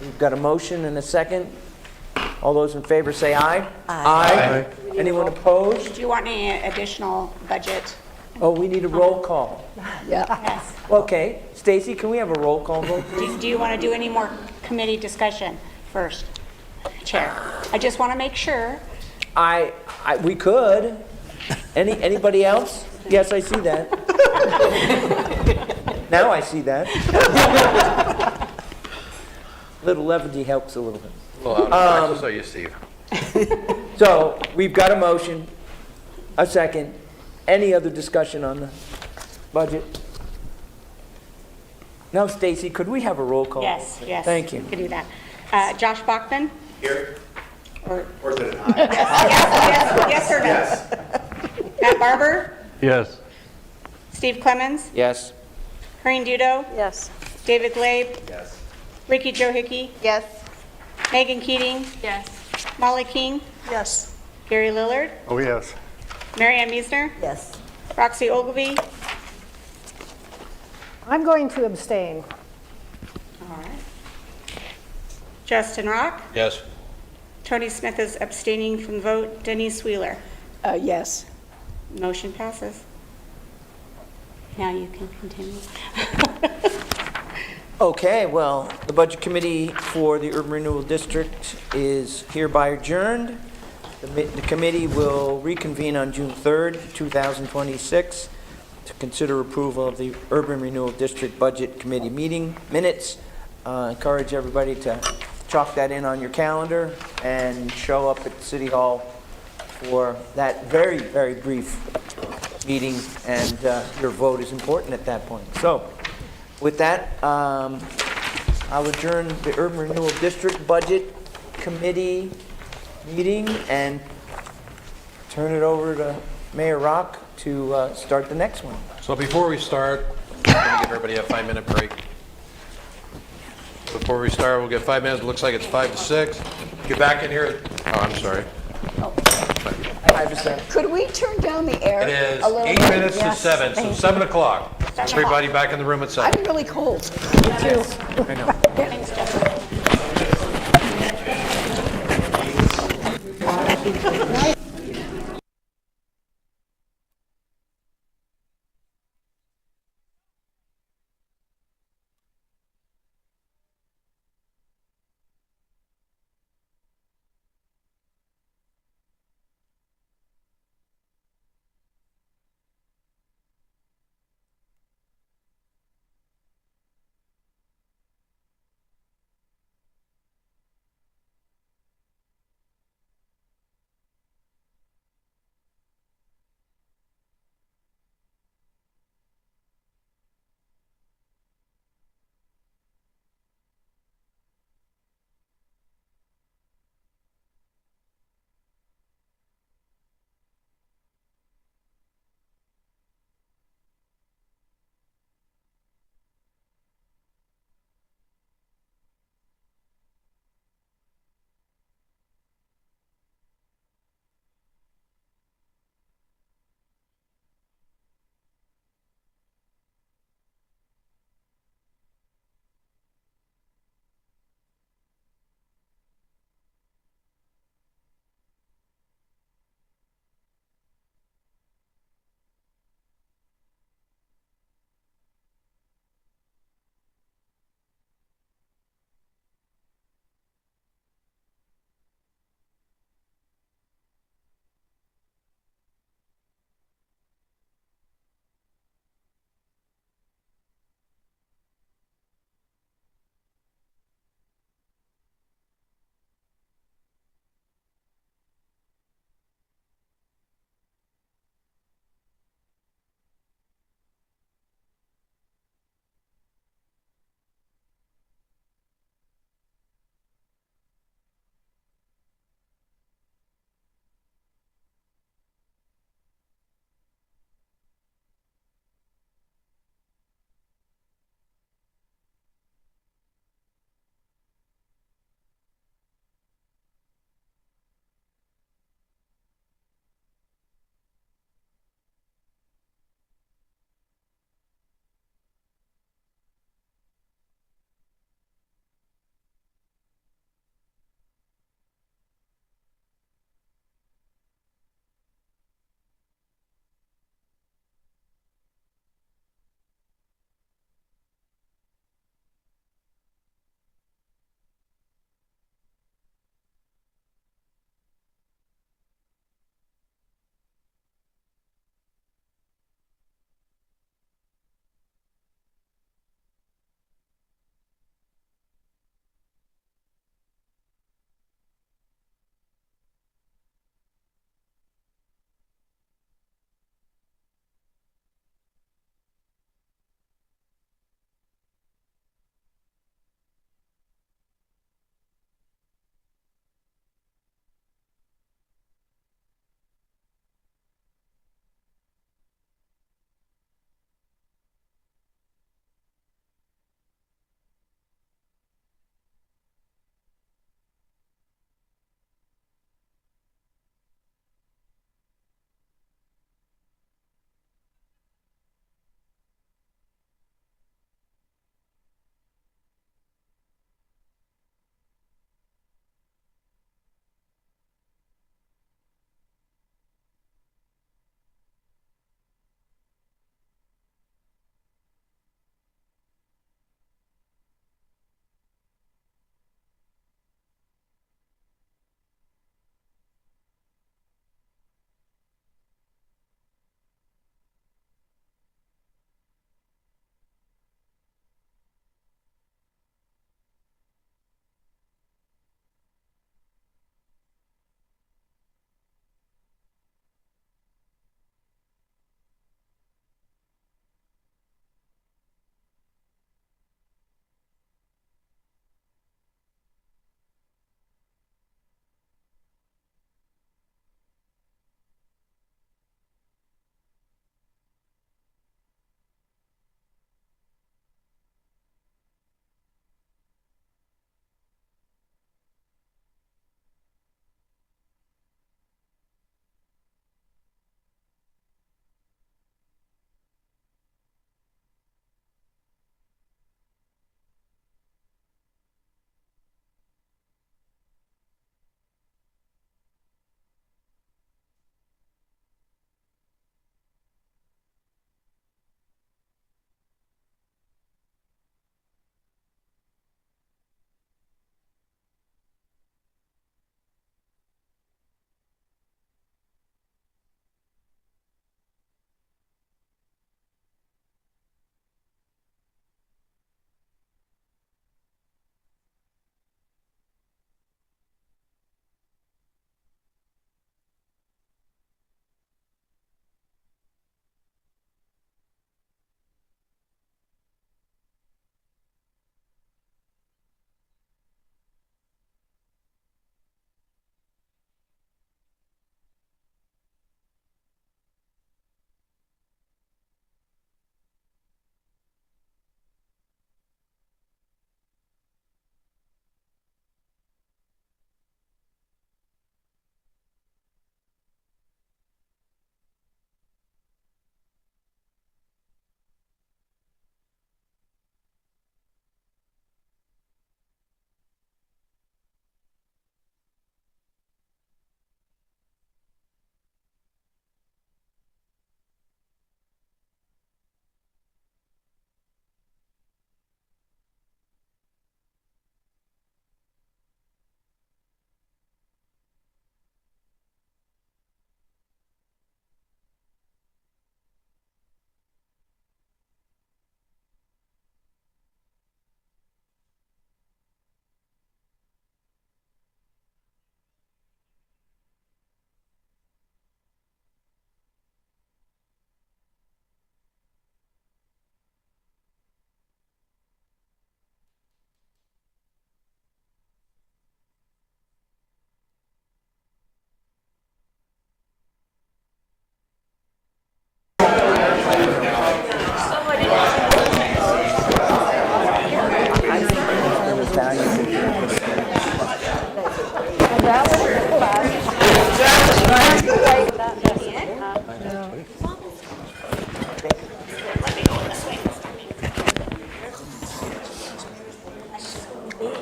We've got a motion and a second. All those in favor say aye. Aye. Anyone opposed? Do you want any additional budget? Oh, we need a roll call. Yes. Okay. Stacy, can we have a roll call vote, please? Do you want to do any more committee discussion first, Chair? I just want to make sure. We could. Anybody else? Yes, I see that. Now I see that. Little levity helps a little bit. Well, out of practice, are you, Steve? So we've got a motion, a second. Any other discussion on the budget? No, Stacy, could we have a roll call? Yes, yes. Thank you. We can do that. Josh Bachman? Here? Or Or is it an aye? yes or no? Yes. Matt Barber? Yes. Steve Clemens? Yes. Corinne Dudo? Yes. David Glabe? Yes. Ricky Joe Hickey? Yes. Megan Keating? Yes. Molly King? Yes. Gary Lillard? Oh, yes. Marianne Miesner? Yes. Roxy Ogilvie? I'm going to abstain. All right. Justin Rock? Yes. Tony Smith is abstaining from the vote. Denise Wheeler? Yes. Motion passes. Now you can continue. Okay, well, the Budget Committee for the Urban Renewal District is hereby adjourned. The committee will reconvene on June 3rd, 2026 to consider approval of the Urban Renewal District Budget Committee meeting minutes. Encourage everybody to chalk that in on your calendar and show up at City Hall for that very, very brief meeting, and your vote is important at that point. So, with that, I'll adjourn the Urban Renewal District Budget Committee meeting and turn it over to Mayor Rock to start the next one. So before we start, I'm going to give everybody a 5-minute break. Before we start, we'll get 5 minutes. It looks like it's 5 to 6. Get back in here. Oh, I'm sorry. 5%. Could we turn down the air It is a little 8 bit? minutes to Yes, 7, so thank 7 o'clock. Everybody back in the room at 7. I'm really cold. Me too. I know. Thanks, Justin.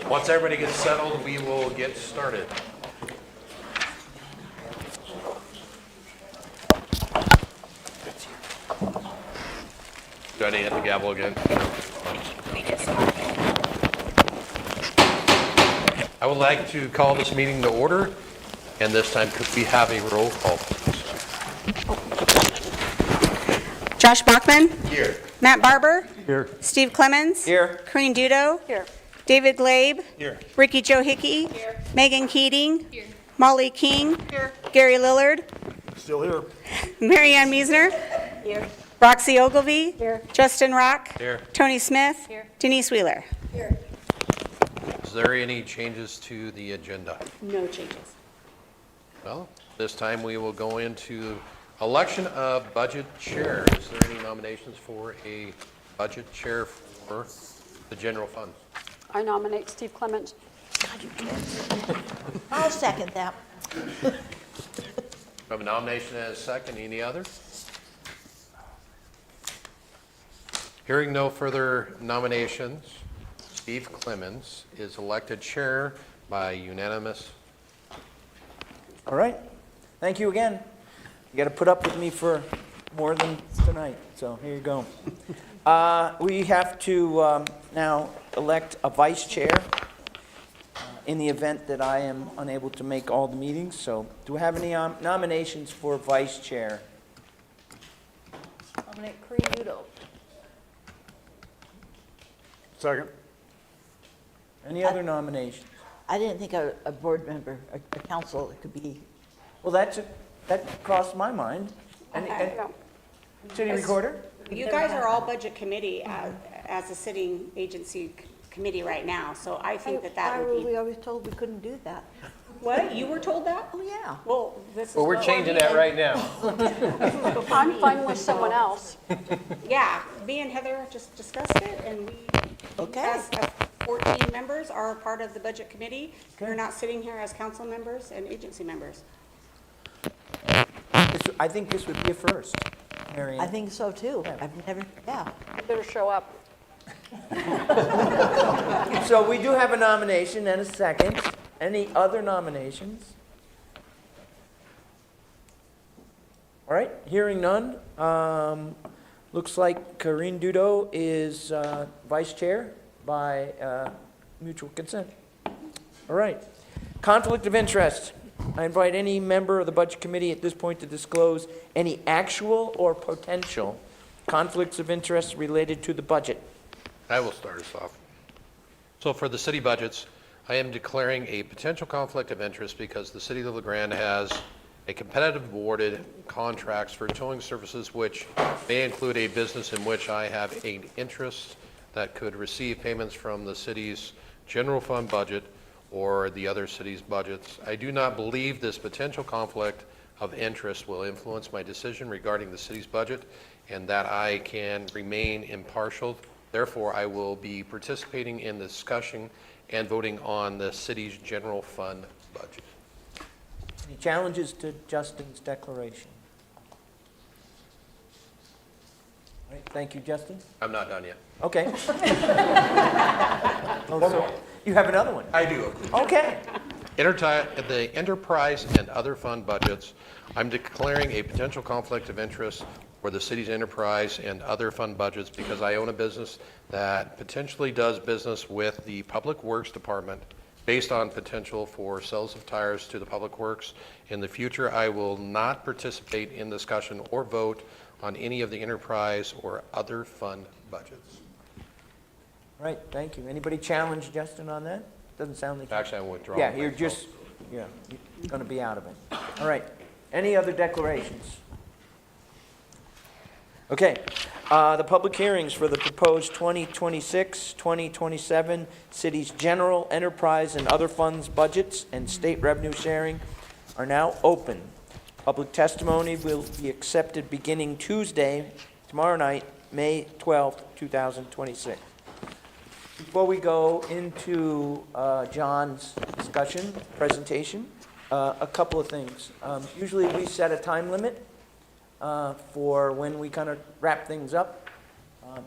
Once everybody gets settled, we will get started. Do I need to hit the gavel again? I would like to call this meeting to order, and this time could we have a roll call, please? Josh Bachman. Here. Matt Barber. Here. Steve Clemens. Here. Corinne Dudo. Here. David Glabe. Here. Ricky Joe Hickey. Here. Megan Keating. Here. Molly King. Here. Gary Lillard. Still here. Mary Ann Meisner. Here. Roxy Ogilvy. Here. Justin Rock. Here. Tony Smith. Here. Denise Wheeler. Is there any changes to the agenda? No changes. Well, this time we will go into election of budget chair. Is there any nominations for a budget chair for the general fund? I nominate Steve Clemens. I'll second that. We have a nomination and a second. Any other? Hearing no further nominations, Steve Clemens is elected chair by unanimous. All right. Thank you again. You got to put up with me for more than tonight, so here you go. We have to now elect a vice chair in the event that I am unable to make all the meetings. So do we have any nominations for vice chair? Nominate Corinne Dudo. Second. Any other nominations? I didn't think a board member, a council could be, Well, that crossed my mind. Okay. City recorder? You guys are all budget committee as a sitting agency committee right now, so I think that why would were be. we always told we couldn't do that? What? You were told that? Oh, yeah. Well, this is. Well, we're what changing being- that right now. I'm fine with someone else. Yeah, me and Heather just discussed it, and we, Okay. as 14 members, are part of the budget committee. You're not sitting here as council members and agency members. I think this would be a first, Mary Ann. I think so, too. I've never, yeah. You better show up. So we do have a nomination and a second. Any other nominations? All right, hearing none. Looks like Corinne Dudo is vice chair by mutual consent. All right. Conflict of interest. I invite any member of the Budget Committee at this point to disclose any actual or potential conflicts of interest related to the budget. I will start us off. So for the city budgets, I am declaring a potential conflict of interest because the city of LeGrand has a competitive awarded contracts for towing services which may include a business in which I have an interest that could receive payments from the city's general fund budget or the other cities' budgets. I do not believe this potential conflict of interest will influence my decision regarding the city's budget and that I can remain impartial. Therefore, I will be participating in the discussion and voting on the city's general fund budget. Any challenges to Justin's declaration? All right, thank you, Justin. I'm not done yet. Okay. Oh, so you have another one? I do. Okay. The enterprise and other fund budgets, I'm declaring a potential conflict of interest for the city's enterprise and other fund budgets because I own a business that potentially does business with the Public Works Department based on potential for sales of tires to the Public Works. In the future, I will not participate in discussion or vote on any of the enterprise or other fund budgets. All right, thank you. Anybody challenge Justin on that? Doesn't sound like. Actually, I'm withdrawing. Yeah, my you're vote. just, yeah, you're going to be out of it. All right. Any other declarations? Okay. The public hearings for the proposed 2026-2027 city's general enterprise and other funds budgets and state revenue sharing are now open. Public testimony will be accepted beginning Tuesday, tomorrow night, May 12th, 2026. Before we go into John's discussion, presentation, a couple of things. Usually we set a time limit for when we kind of wrap things up.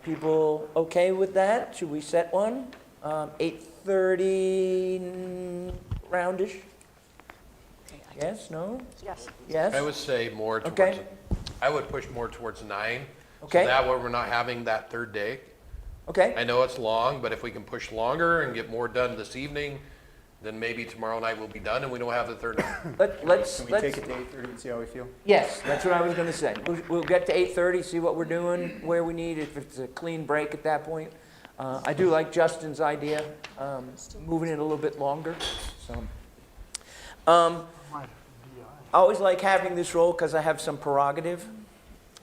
People okay with that? Should we set one? 8:30 roundish? Yes, no? Yes. Yes? I would say more towards, Okay. I would push more towards 9. Okay. So that way we're not having that third day. Okay, I know it's long, but if we can push longer and get more done this evening, then maybe tomorrow night we'll be done and we don't have the third night. let's, Can we take it to 8:30 and see how we feel? yes, that's what I was gonna say. We'll get to 8:30, see what we're doing, where we need, if it's a clean break at that point. I do like Justin's idea, moving it a little bit longer, so. I always like having this role because I have some prerogative,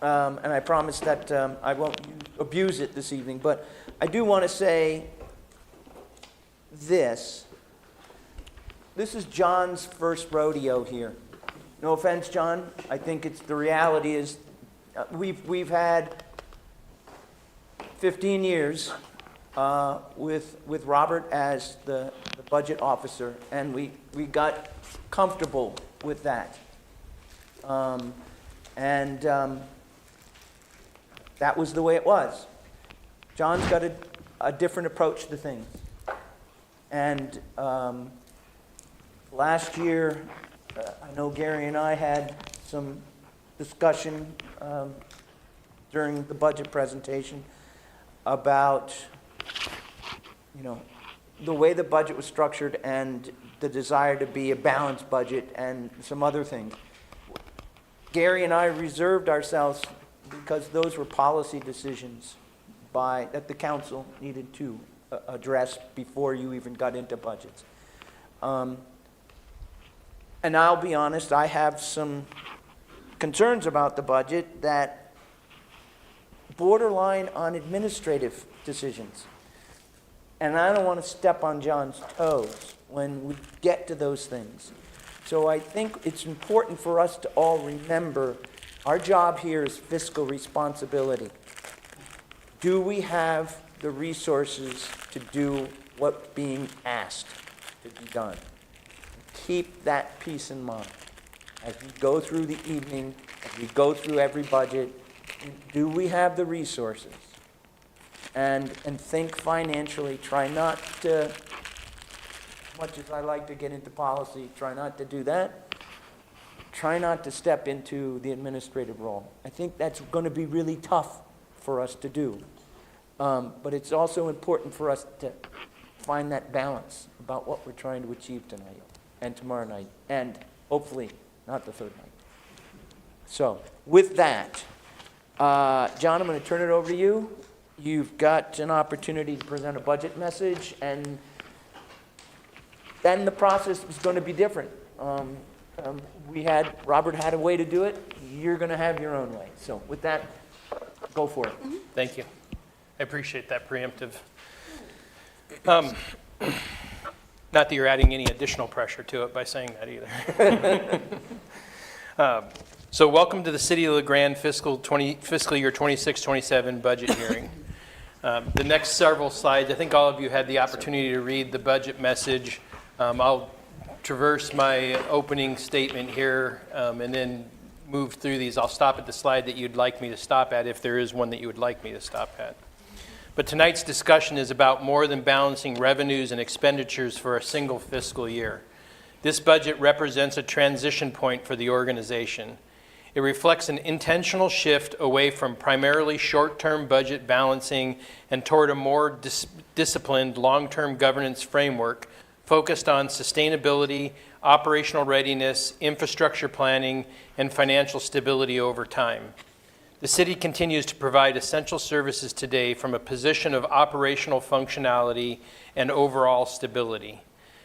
and I promise that I won't abuse it this evening, but I do want to say this. This is John's first rodeo here. No offense, John. I think it's the reality is we've had 15 years with Robert as the budget officer, and we got comfortable with that. That was the way it was. John's got a different approach to things. And last year, I know Gary and I had some discussion during the budget presentation about, the way the budget was structured and the desire to be a balanced budget and some other things. Gary and I reserved ourselves because those were policy decisions that the council needed to address before you even got into budgets. And I'll be honest, I have some concerns about the budget that borderline on administrative decisions. And I don't want to step on John's toes when we get to those things. So I think it's important for us to all remember our job here is fiscal responsibility. Do we have the resources to do what's being asked to be done? Keep that piece in mind. As we go through the evening, as we go through every budget, do we have the resources? And think financially. Try not to, as much as I like to get into policy, try not to do that. Try not to step into the administrative role. I think that's going to be really tough for us to do. But it's also important for us to find that balance about what we're trying to achieve tonight and tomorrow night, and hopefully not the third night. So with that, John, I'm going to turn it over to you. You've got an opportunity to present a budget message, and then the process is going to be different. Robert had a way to do it. You're going to have your own way. So with that, go for it. Thank you. I appreciate that preemptive. Not that you're adding any additional pressure to it by saying that either. So welcome to the City of LeGrand fiscal year 26-27 budget hearing. The next several slides, I think all of you had the opportunity to read the budget message. I'll traverse my opening statement here and then move through these. I'll stop at the slide that you'd like me to stop at if there is one that you would like me to stop at. But tonight's discussion is about more than balancing revenues and expenditures for a single fiscal year. This budget represents a transition point for the organization. It reflects an intentional shift away from primarily short-term budget balancing and toward a more disciplined long-term governance framework focused on sustainability, operational readiness, infrastructure planning, and financial stability over time. The city continues to provide essential services today from a position of operational functionality and overall stability.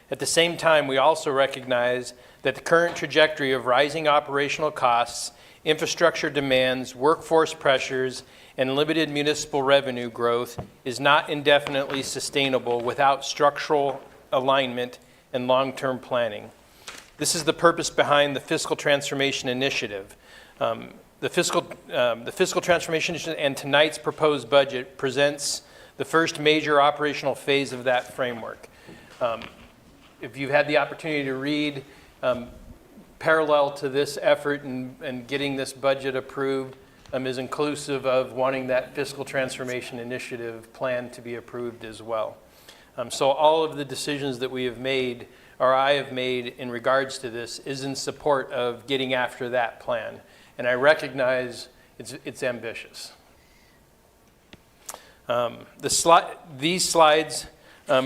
At the same time, we also recognize that the current trajectory of rising operational costs, infrastructure demands, workforce pressures, and limited municipal revenue growth is not indefinitely sustainable without structural alignment and long-term planning. This is the purpose behind the Fiscal Transformation Initiative. The Fiscal Transformation Initiative and tonight's proposed budget presents the first major operational phase of that framework. If you've had the opportunity to read, parallel to this effort and getting this budget approved is inclusive of wanting that Fiscal Transformation Initiative plan to be approved as well. So all of the decisions that we have made, or I have made in regards to this, is in support of getting after that plan. And I recognize it's ambitious. These slides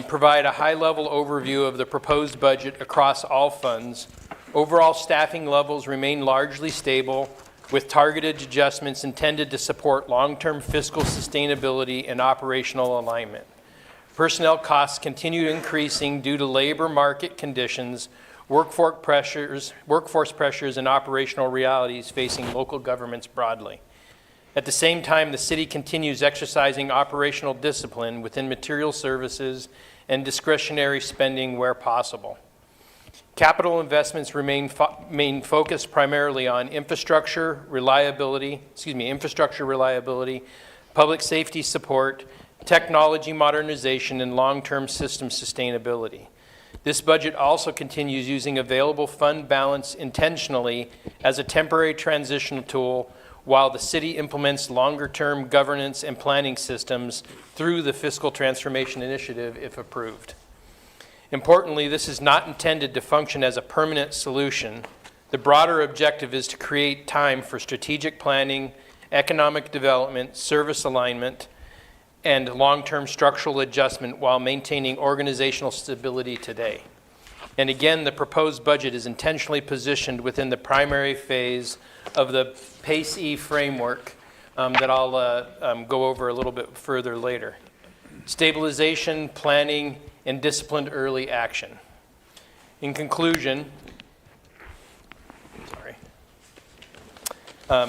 provide a high-level overview of the proposed budget across all funds. Overall staffing levels remain largely stable, with targeted adjustments intended to support long-term fiscal sustainability and operational alignment. Personnel costs continue increasing due to labor market conditions, workforce pressures, and operational realities facing local governments broadly. At the same time, the city continues exercising operational discipline within material services and discretionary spending where possible. Capital investments remain focused primarily on infrastructure reliability, public safety support, technology modernization, and long-term system sustainability. This budget also continues using available fund balance intentionally as a temporary transitional tool while the city implements longer-term governance and planning systems through the Fiscal Transformation Initiative if approved. Importantly, this is not intended to function as a permanent solution. The broader objective is to create time for strategic planning, economic development, service alignment, and long-term structural adjustment while maintaining organizational stability today. And again, the proposed budget is intentionally positioned within the primary phase of the PACE-E framework that I'll go over a little bit further later. Stabilization, planning, and disciplined early action. In conclusion,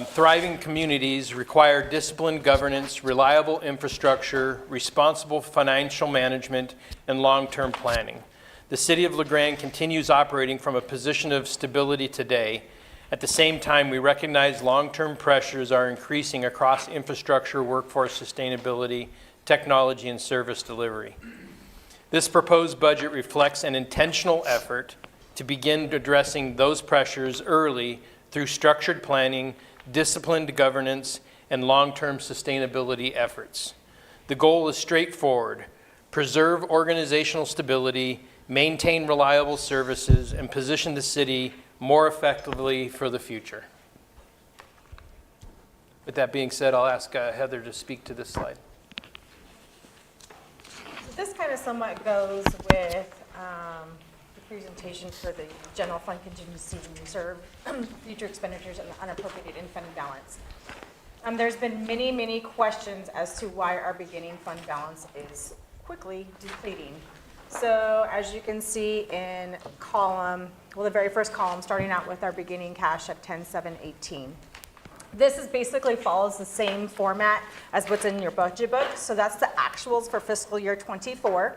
thriving communities require disciplined governance, reliable infrastructure, responsible financial management, and long-term planning. The City of LeGrand continues operating from a position of stability today. At the same time, we recognize long-term pressures are increasing across infrastructure, workforce sustainability, technology, and service delivery. This proposed budget reflects an intentional effort to begin addressing those pressures early through structured planning, disciplined governance, and long-term sustainability efforts. The goal is straightforward: preserve organizational stability, maintain reliable services, and position the city more effectively for the future. With that being said, I'll ask Heather to speak to this slide. This kind of somewhat goes with the presentation for the general fund contingency reserve, future expenditures, and unappropriated in fund balance. There's been many, many questions as to why our beginning fund balance is quickly depleting. So as you can see in the very first column, starting out with our beginning cash at 10,718. This basically follows the same format as what's in your budget book. So that's the actuals for fiscal year 24.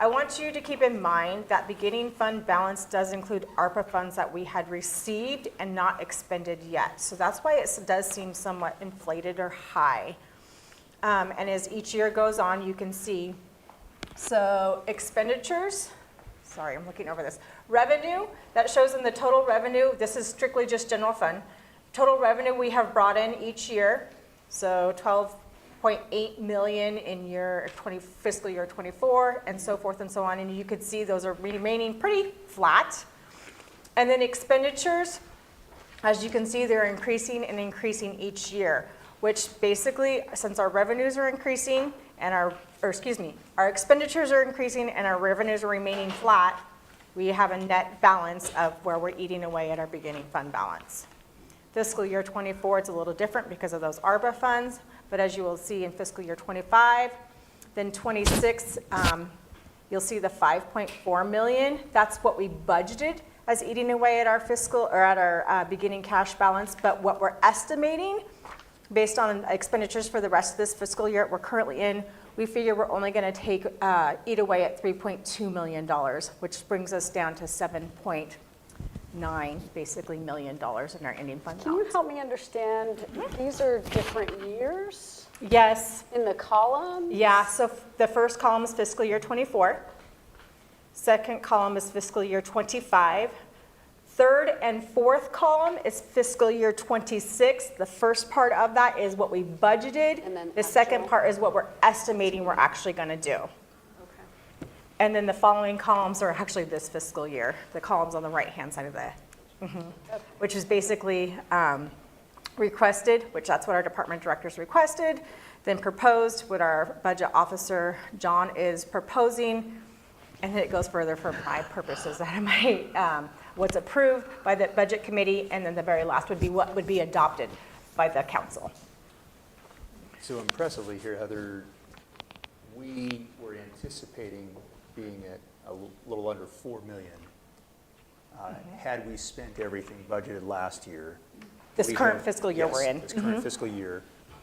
I want you to keep in mind that beginning fund balance does include ARPA funds that we had received and not expended yet. So that's why it does seem somewhat inflated or high. And as each year goes on, you can see, so expenditures, sorry, I'm looking over this. Revenue, that shows in the total revenue. This is strictly just general fund. Total revenue we have brought in each year, so 12.8 million in fiscal year 24, and so forth and so on. And you can see those are remaining pretty flat. And then expenditures, as you can see, they're increasing and increasing each year, which basically, since our revenues are increasing and our expenditures are increasing and our revenues are remaining flat, we have a net balance of where we're eating away at our beginning fund balance. Fiscal year 24, it's a little different because of those ARPA funds, but as you will see in fiscal year 25, then 26, you'll see the 5.4 million. That's what we budgeted as eating away at our beginning cash balance, but what we're estimating based on expenditures for the rest of this fiscal year we're currently in, we figure we're only going to eat away at $3.2 million, which brings us down to $7.9 million in our ending fund balance. Can you help me understand, these are different years? Yes. In the columns? Yeah, so the first column is fiscal year 24. Second column is fiscal year 25. Third and fourth column is fiscal year 26. The first part of that is what we budgeted. And then the second part is what we're estimating we're actually going to do. Okay. And then the following columns are actually this fiscal year, the columns on the right-hand side of the, which is basically requested, which that's what our department directors requested, then proposed, what our budget officer, John, is proposing, and then it goes further for my purposes, what's approved by the budget committee, and then the very last would be what would be adopted by the council. So impressively here, Heather, we were anticipating being at a little under 4 million. Had we spent everything budgeted last year. This current fiscal year we're in. This current fiscal year.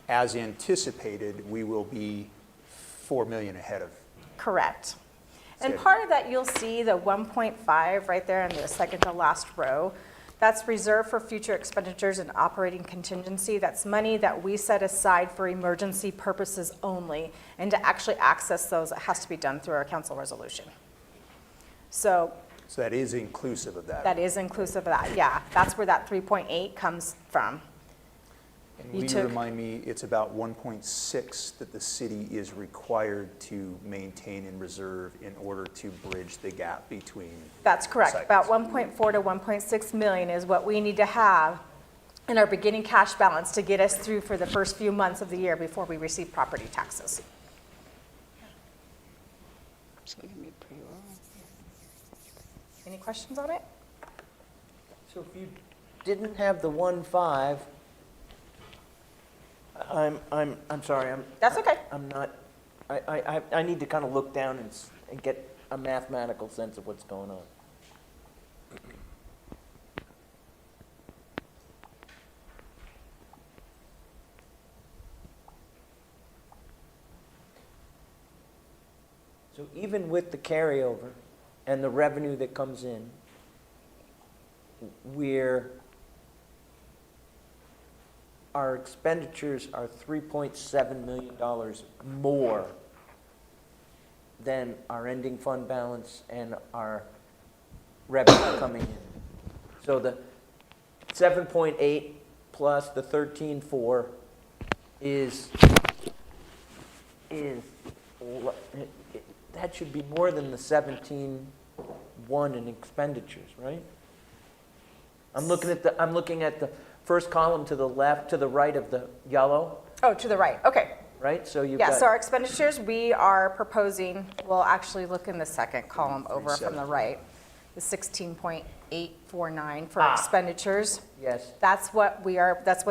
As anticipated, we will be 4 million ahead of. Correct. And Good. part of that, you'll see the 1.5 right there in the second to last row. That's reserved for future expenditures and operating contingency. That's money that we set aside for emergency purposes only. And to actually access those, it has to be done through our council resolution. So that is inclusive of that. that is inclusive of that, yeah. That's where that 3.8 comes from. And You will you took- remind me, it's about 1.6 that the city is required to maintain in reserve in order to bridge the gap between. That's correct. cycles. About 1.4 to 1.6 million is what we need to have in our beginning cash balance to get us through for the first few months of the year before we receive property taxes. Any questions on it? So if you didn't have the 1.5, I'm sorry, That's okay. I'm not, I need to kind of look down and get a mathematical sense of what's going on. So even with the carryover and the revenue that comes in, our expenditures are $3.7 million more than our ending fund balance and our revenue coming in. So the 7.8 plus the 13.4 that should be more than the 17.1 in expenditures, right? I'm looking at the first column to the left, to the right of the yellow, Oh, to the right, okay. right? So you've Yeah, got. so our expenditures, we are proposing, we'll actually look in the second column over from the right, the 16.849 for expenditures. Yes. That's what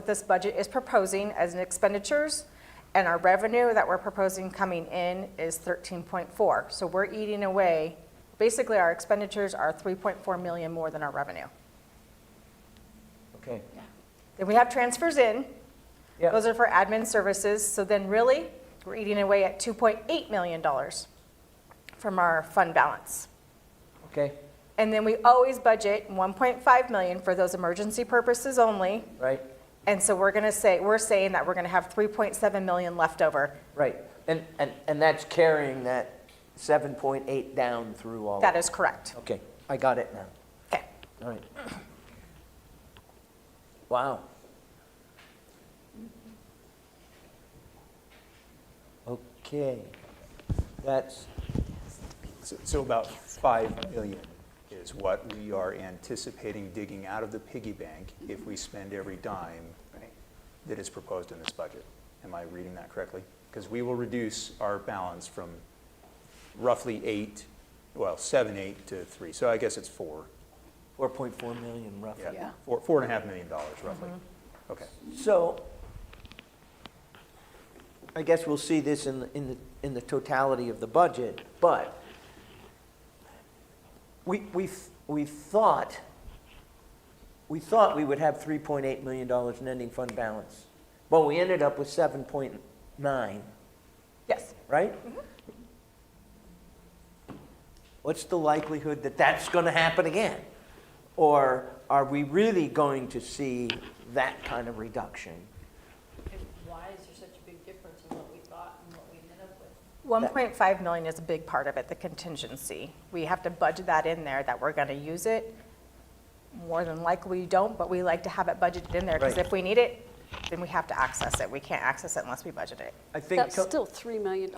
this budget is proposing as an expenditures, and our revenue that we're proposing coming in is 13.4. So we're eating away, basically our expenditures are 3.4 million more than our revenue. Okay. Then we have transfers in. Yep. Those are for admin services. So then really, we're eating away at $2.8 million from our fund balance. Okay, And then we always budget 1.5 million for those emergency purposes only. right, And so we're saying that we're going to have 3.7 million left over. right. And that's carrying that 7.8 down through all of That it. is correct. Okay, I got it now. Okay. All right. Wow. Okay, that's, So about 5 million is what we are anticipating digging out of the piggy bank if we spend every dime that is proposed in this budget. Am I reading that correctly? Because we will reduce our balance from roughly 7, 8 to 3. So I guess it's 4. 4.4 million roughly. Yeah, $4.5 million roughly. Okay. So, I guess we'll see this in the totality of the budget, but we thought we would have $3.8 million in ending fund balance. Well, we ended up with 7.9, Yes. right? What's the likelihood that that's going to happen again? Or are we really going to see that kind of reduction? Why is there such a big difference in what we thought and what we ended up with? 1.5 million is a big part of it, the contingency. We have to budget that in there, that we're going to use it. More than likely we don't, but we like to have it budgeted in there, because Right. if we need it, then we have to access it. We can't access it unless we budget it. I think, That's still $3 million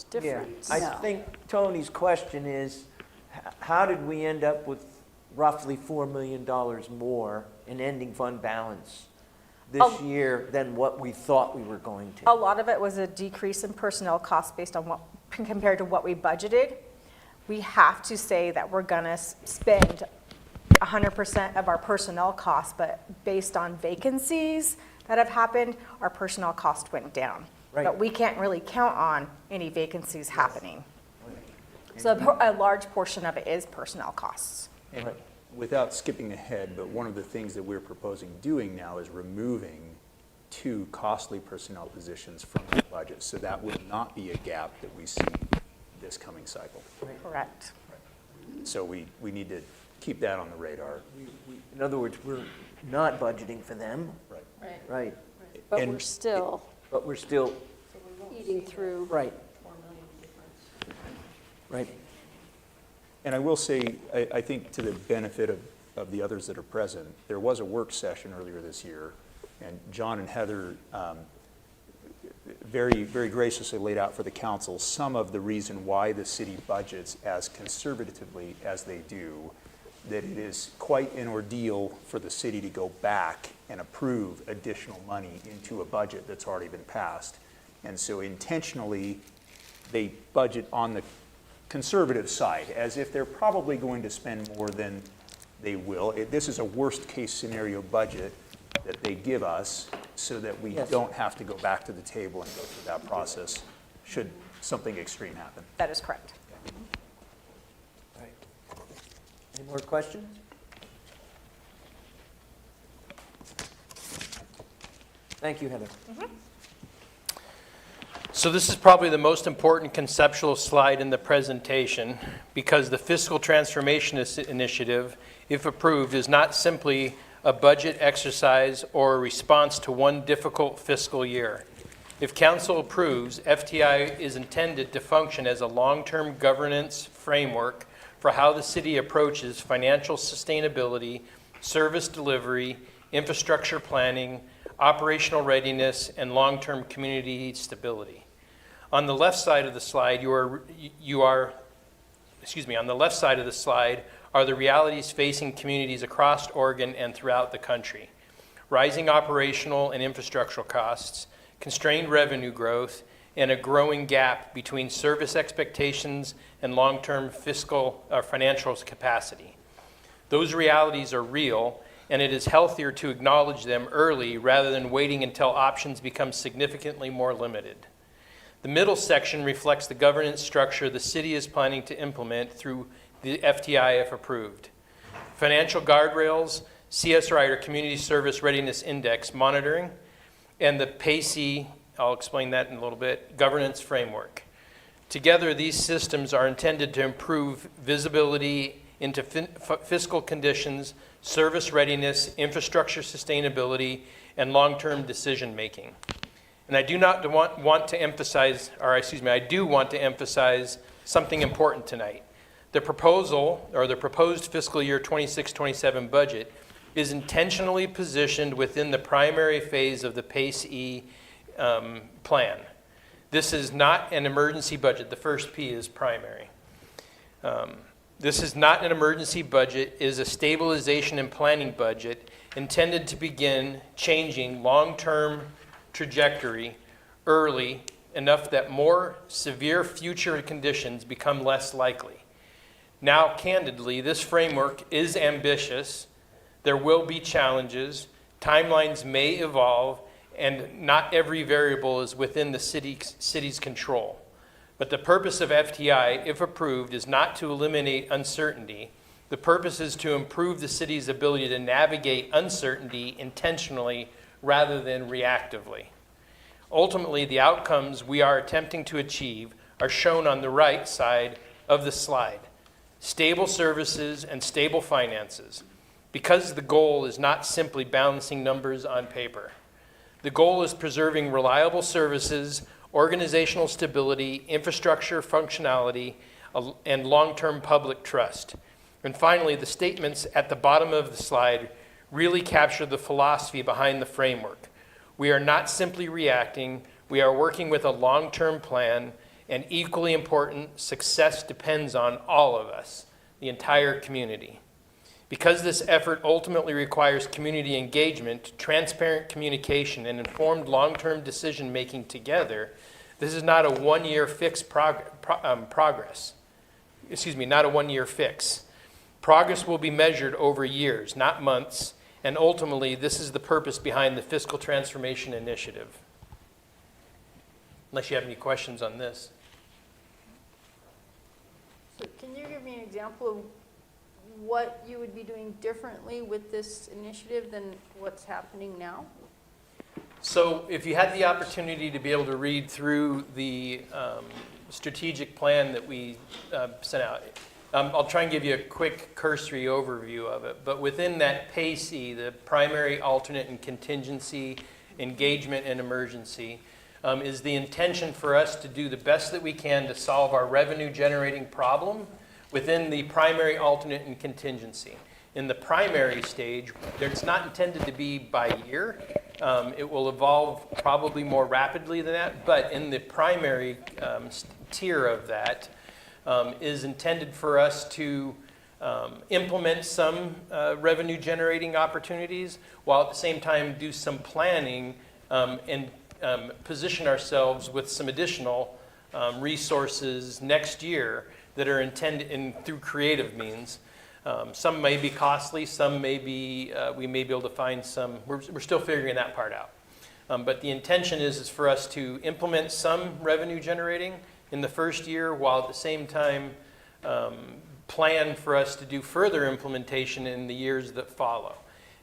difference. I think Tony's question is, how did we end up with roughly $4 million more in ending fund balance this year than what we thought we were going to? A lot of it was a decrease in personnel costs based on compared to what we budgeted. We have to say that we're gonna spend 100% of our personnel costs, but based on vacancies that have happened, our personnel cost went down. Right. But we can't really count on any vacancies happening. So a large portion of it is personnel costs. And without skipping ahead, but one of the things that we're proposing doing now is removing 2 costly personnel positions from the budget. So that would not be a gap that we see this coming cycle. Correct. So we need to keep that on the radar. In other words, we're not budgeting for them. Right. Right. But And we're still But we're still, eating through. right, $4 million difference. right. And I will say, I think to the benefit of the others that are present, there was a work session earlier this year, and John and Heather very, very graciously laid out for the council some of the reason why the city budgets as conservatively as they do, that it is quite an ordeal for the city to go back and approve additional money into a budget that's already been passed. And so intentionally, they budget on the conservative side, as if they're probably going to spend more than they will. This is a worst-case scenario budget that they give us so that we don't have to go back to the table and go through that process should something extreme happen. That is correct. Right. Any more questions? Thank you, Heather. So this is probably the most important conceptual slide in the presentation because the Fiscal Transformation Initiative, if approved, is not simply a budget exercise or a response to one difficult fiscal year. If council approves, FTI is intended to function as a long-term governance framework for how the city approaches financial sustainability, service delivery, infrastructure planning, operational readiness, and long-term community stability. On the left side of the slide, on the left side of the slide are the realities facing communities across Oregon and throughout the country. Rising operational and infrastructural costs, constrained revenue growth, and a growing gap between service expectations and long-term fiscal or financial capacity. Those realities are real, and it is healthier to acknowledge them early rather than waiting until options become significantly more limited. The middle section reflects the governance structure the city is planning to implement through the FTI if approved. Financial guardrails, CSRI or Community Service Readiness Index monitoring, and the PACE, I'll explain that in a little bit, governance framework. Together, these systems are intended to improve visibility into fiscal conditions, service readiness, infrastructure sustainability, and long-term decision-making. And I do want to emphasize something important tonight. The proposal, or the proposed fiscal year 26-27 budget, is intentionally positioned within the primary phase of the PACE plan. This is not an emergency budget. The first P is primary. This is not an emergency budget. It is a stabilization and planning budget intended to begin changing long-term trajectory early enough that more severe future conditions become less likely. Now, candidly, this framework is ambitious. There will be challenges. Timelines may evolve, and not every variable is within the city's control. But the purpose of FTI, if approved, is not to eliminate uncertainty. The purpose is to improve the city's ability to navigate uncertainty intentionally rather than reactively. Ultimately, the outcomes we are attempting to achieve are shown on the right side of the slide. Stable services and stable finances, because the goal is not simply balancing numbers on paper. The goal is preserving reliable services, organizational stability, infrastructure functionality, and long-term public trust. And finally, the statements at the bottom of the slide really capture the philosophy behind the framework. We are not simply reacting. We are working with a long-term plan, and equally important, success depends on all of us, the entire community. Because this effort ultimately requires community engagement, transparent communication, and informed long-term decision-making together, this is not a one-year progress. Excuse me, not a one-year fix. Progress will be measured over years, not months, and ultimately, this is the purpose behind the Fiscal Transformation Initiative. Unless you have any questions on this. So can you give me an example of what you would be doing differently with this initiative than what's happening now? So if you had the opportunity to be able to read through the strategic plan that we sent out, I'll try and give you a quick cursory overview of it. But within that PACE, the primary, alternate, and contingency, engagement, and emergency, is the intention for us to do the best that we can to solve our revenue-generating problem within the primary, alternate, and contingency. In the primary stage, it's not intended to be by year. It will evolve probably more rapidly than that, but in the primary tier of that is intended for us to implement some revenue-generating opportunities, while at the same time do some planning and position ourselves with some additional resources next year that are intended through creative means. Some may be costly, some may be, we may be able to find some, we're still figuring that part out. But the intention is for us to implement some revenue generating in the first year, while at the same time plan for us to do further implementation in the years that follow.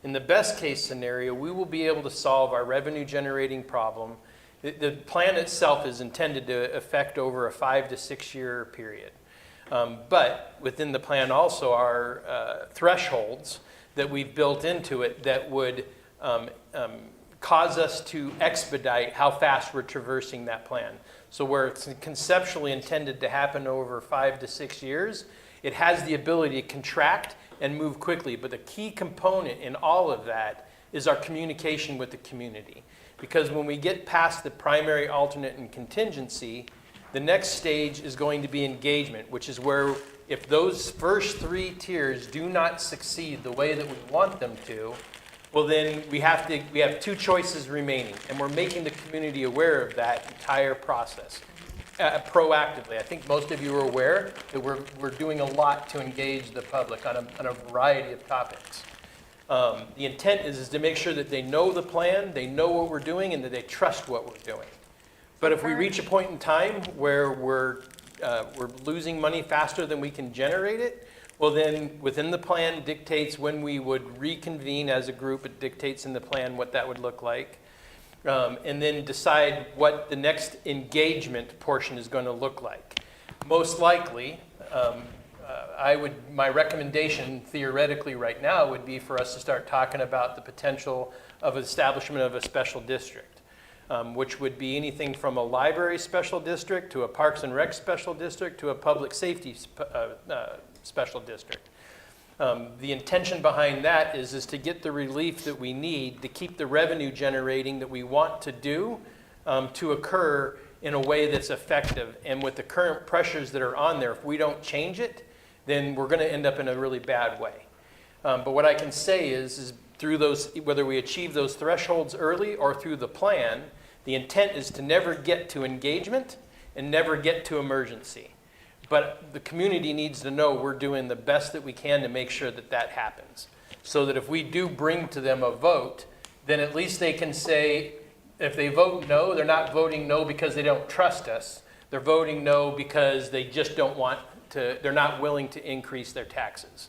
In the best case scenario, we will be able to solve our revenue generating problem. The plan itself is intended to affect over a 5 to 6 year period. But within the plan also are thresholds that we've built into it that would cause us to expedite how fast we're traversing that plan. So where it's conceptually intended to happen over 5 to 6 years, it has the ability to contract and move quickly. But the key component in all of that is our communication with the community. Because when we get past the primary, alternate, and contingency, the next stage is going to be engagement, which is where if those first 3 tiers do not succeed the way that we want them to, well then we have 2 choices remaining, and we're making the community aware of that entire process proactively. I think most of you are aware that we're doing a lot to engage the public on a variety of topics. The intent is to make sure that they know the plan, they know what we're doing, and that they trust what we're doing. But if we reach a point in time where we're losing money faster than we can generate it, well then within the plan dictates when we would reconvene as a group. It dictates in the plan what that would look like. And then decide what the next engagement portion is going to look like. Most likely, my recommendation theoretically right now would be for us to start talking about the potential of establishment of a special district, which would be anything from a library special district to a Parks and Rec special district to a public safety special district. The intention behind that is to get the relief that we need to keep the revenue generating that we want to do to occur in a way that's effective. And with the current pressures that are on there, if we don't change it, then we're going to end up in a really bad way. But what I can say is through those, whether we achieve those thresholds early or through the plan, the intent is to never get to engagement and never get to emergency. But the community needs to know we're doing the best that we can to make sure that that happens. So that if we do bring to them a vote, then at least they can say, if they vote no, they're not voting no because they don't trust us. They're voting no because they just don't want to, they're not willing to increase their taxes.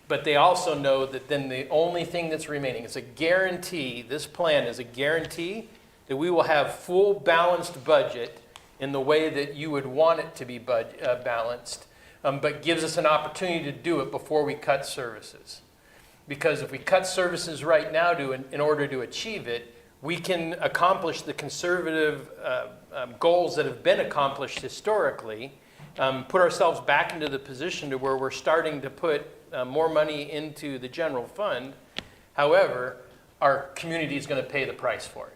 But they also know that then the only thing that's remaining is a guarantee, this plan is a guarantee that we will have full balanced budget in the way that you would want it to be balanced, but gives us an opportunity to do it before we cut services. Because if we cut services right now in order to achieve it, we can accomplish the conservative goals that have been accomplished historically, put ourselves back into the position to where we're starting to put more money into the general fund. However, our community is going to pay the price for it.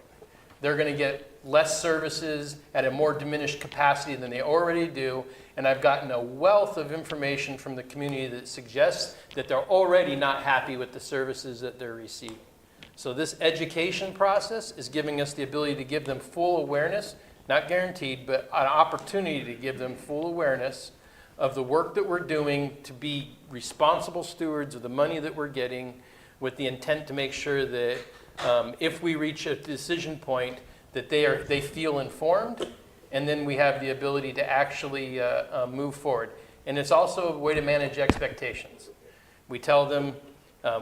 they're going to get less services at a more diminished capacity than they already do. And I've gotten a wealth of information from the community that suggests that they're already not happy with the services that they're receiving. So this education process is giving us the ability to give them full awareness, not guaranteed, but an opportunity to give them full awareness of the work that we're doing to be responsible stewards of the money that we're getting, with the intent to make sure that if we reach a decision point, that they feel informed, and then we have the ability to actually move forward. And it's also a way to manage expectations. We tell them,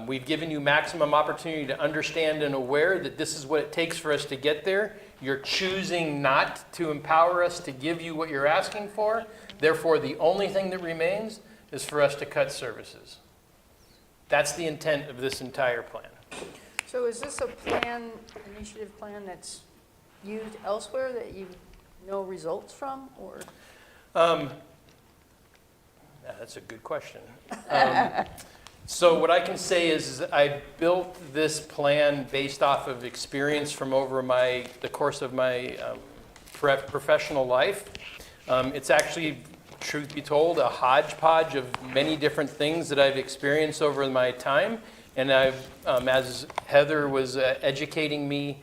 we've given you maximum opportunity to understand and aware that this is what it takes for us to get there. You're choosing not to empower us to give you what you're asking for. Therefore, the only thing that remains is for us to cut services. That's the intent of this entire plan. So is this a plan, initiative plan that's used elsewhere that you know results from, or? That's a good question. So what I can say is I built this plan based off of experience from over the course of my professional life. It's actually, truth be told, a hodgepodge of many different things that I've experienced over my time. And as Heather was educating me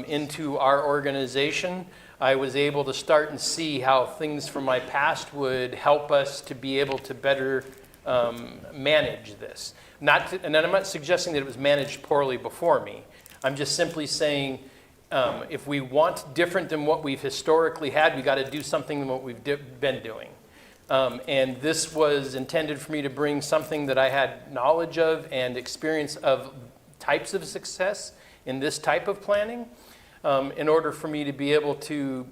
into our organization, I was able to start and see how things from my past would help us to be able to better manage this. And I'm not suggesting that it was managed poorly before me. I'm just simply saying if we want different than what we've historically had, we got to do something than what we've been doing. And this was intended for me to bring something that I had knowledge of and experience of types of success in this type of planning in order for me to be able to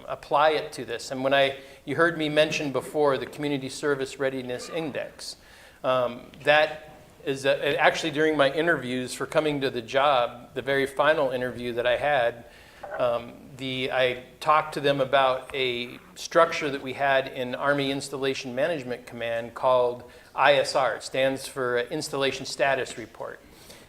apply it to this. And when you heard me mention before the Community Service Readiness Index, that is actually during my interviews for coming to the job, the very final interview that I had, I talked to them about a structure that we had in Army Installation Management Command called ISR. It stands for Installation Status Report.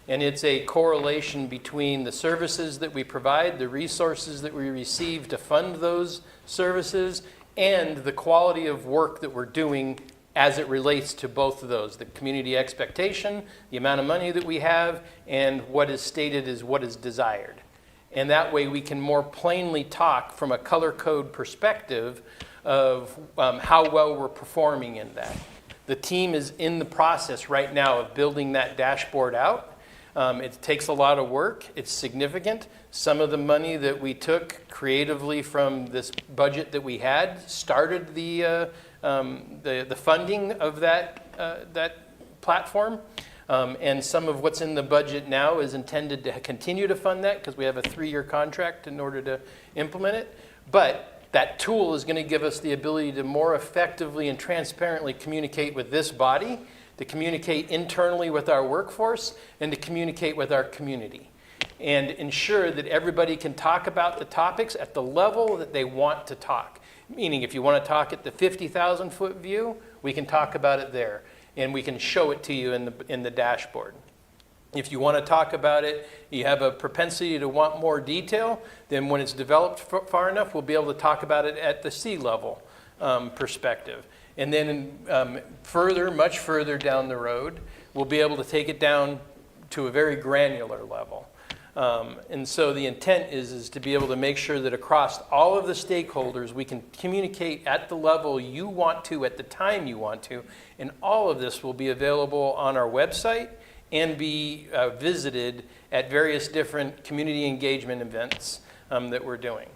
And it's a correlation between the services that we provide, the resources that we receive to fund those services, and the quality of work that we're doing as it relates to both of those, the community expectation, the amount of money that we have, and what is stated as what is desired. And that way we can more plainly talk from a color code perspective of how well we're performing in that. The team is in the process right now of building that dashboard out. It takes a lot of work. It's significant. Some of the money that we took creatively from this budget that we had started the funding of that platform. And some of what's in the budget now is intended to continue to fund that because we have a 3-year contract in order to implement it. But that tool is going to give us the ability to more effectively and transparently communicate with this body, to communicate internally with our workforce, and to communicate with our community, and ensure that everybody can talk about the topics at the level that they want to talk. Meaning, if you want to talk at the 50,000-foot view, we can talk about it there, and we can show it to you in the dashboard. If you want to talk about it, you have a propensity to want more detail, then when it's developed far enough, we'll be able to talk about it at the sea level perspective. And then much further down the road, we'll be able to take it down to a very granular level. And so the intent is to be able to make sure that across all of the stakeholders, we can communicate at the level you want to, at the time you want to, and all of this will be available on our website and be visited at various different community engagement events that we're doing.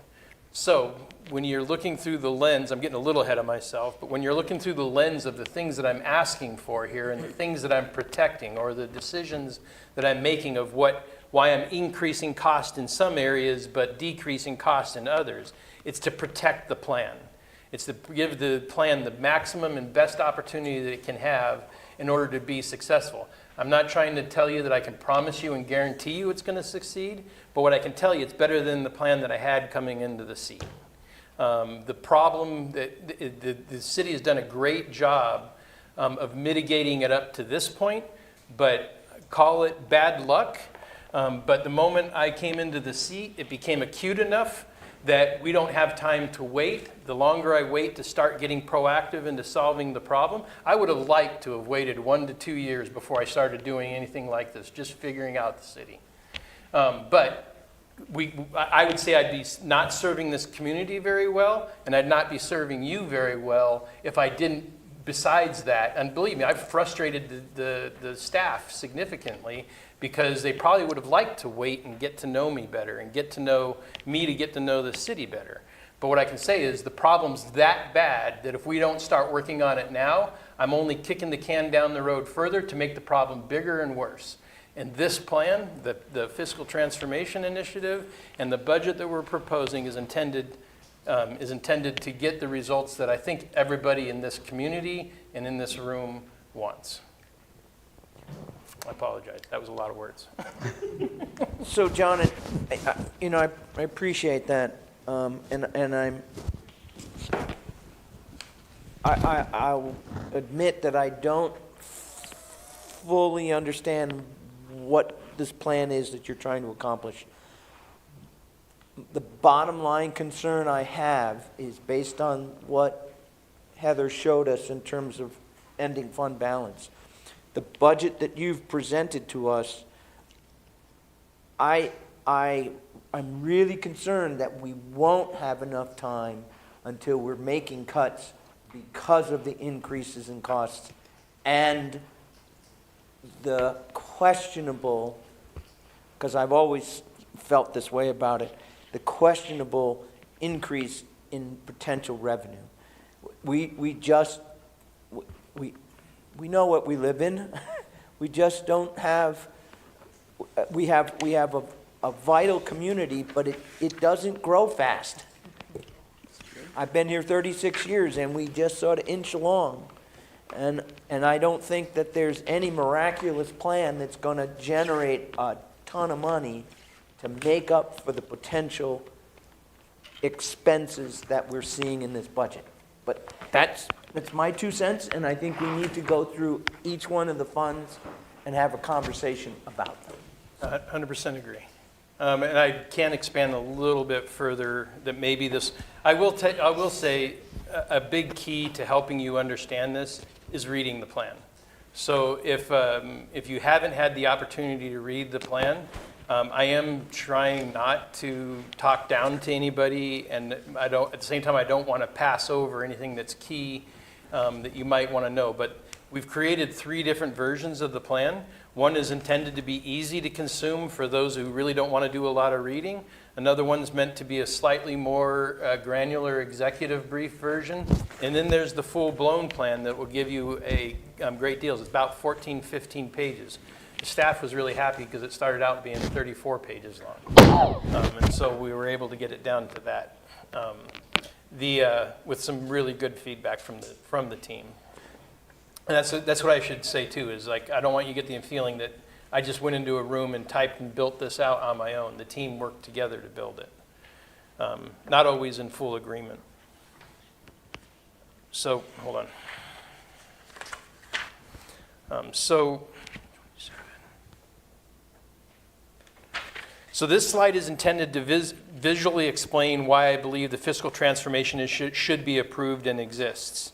So when you're looking through the lens, I'm getting a little ahead of myself, but when you're looking through the lens of the things that I'm asking for here and the things that I'm protecting or the decisions that I'm making of why I'm increasing cost in some areas but decreasing cost in others, it's to protect the plan. It's to give the plan the maximum and best opportunity that it can have in order to be successful. I'm not trying to tell you that I can promise you and guarantee you it's going to succeed, but what I can tell you, it's better than the plan that I had coming into the seat. The problem that the city has done a great job of mitigating it up to this point, but call it bad luck. But the moment I came into the seat, it became acute enough that we don't have time to wait. The longer I wait to start getting proactive into solving the problem, I would have liked to have waited 1 to 2 years before I started doing anything like this, just figuring out the city. But I would say I'd be not serving this community very well, and I'd not be serving you very well if I didn't, besides that, and believe me, I've frustrated the staff significantly because they probably would have liked to wait and get to know me better and get to know me to get to know the city better. But what I can say is the problem's that bad that if we don't start working on it now, I'm only kicking the can down the road further to make the problem bigger and worse. And this plan, the Fiscal Transformation Initiative, and the budget that we're proposing is intended to get the results that I think everybody in this community and in this room wants. I apologize. That was a lot of words. So, John, I appreciate that, and I'll admit that I don't fully understand what this plan is that you're trying to accomplish. The bottom line concern I have is based on what Heather showed us in terms of ending fund balance. The budget that you've presented to us, I'm really concerned that we won't have enough time until we're making cuts because of the increases in costs and the questionable, because I've always felt this way about it, the questionable increase in potential revenue. We know what we live in. We just don't have, we have a vital community, but it doesn't grow fast. I've been here 36 years and we just sort of inch along. And I don't think that there's any miraculous plan that's going to generate a ton of money to make up for the potential expenses that we're seeing in this budget. But that's my 2 cents, and I think we need to go through each one of the funds and have a conversation about them. 100% agree. And I can expand a little bit further that maybe this, I will say a big key to helping you understand this is reading the plan. So if you haven't had the opportunity to read the plan, I am trying not to talk down to anybody, and at the same time I don't want to pass over anything that's key that you might want to know. But we've created 3 different versions of the plan. One is intended to be easy to consume for those who really don't want to do a lot of reading. Another one's meant to be a slightly more granular executive brief version. And then there's the full-blown plan that will give you a great deal. It's about 14, 15 pages. The staff was really happy because it started out being 34 pages long. And so we were able to get it down to that with some really good feedback from the team. And that's what I should say too, is like, I don't want you to get the feeling that I just went into a room and typed and built this out on my own. The team worked together to build it. Not always in full agreement. So, hold on. So this slide is intended to visually explain why I believe the fiscal transformation should be approved and exists.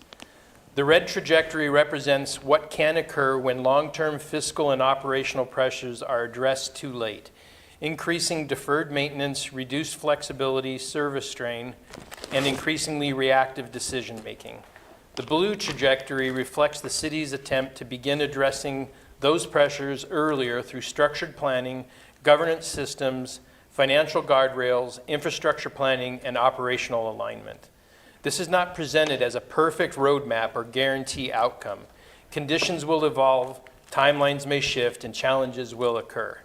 The red trajectory represents what can occur when long-term fiscal and operational pressures are addressed too late, increasing deferred maintenance, reduced flexibility, service strain, and increasingly reactive decision-making. The blue trajectory reflects the city's attempt to begin addressing those pressures earlier through structured planning, governance systems, financial guardrails, infrastructure planning, and operational alignment. This is not presented as a perfect roadmap or guarantee outcome. Conditions will evolve, timelines may shift, and challenges will occur.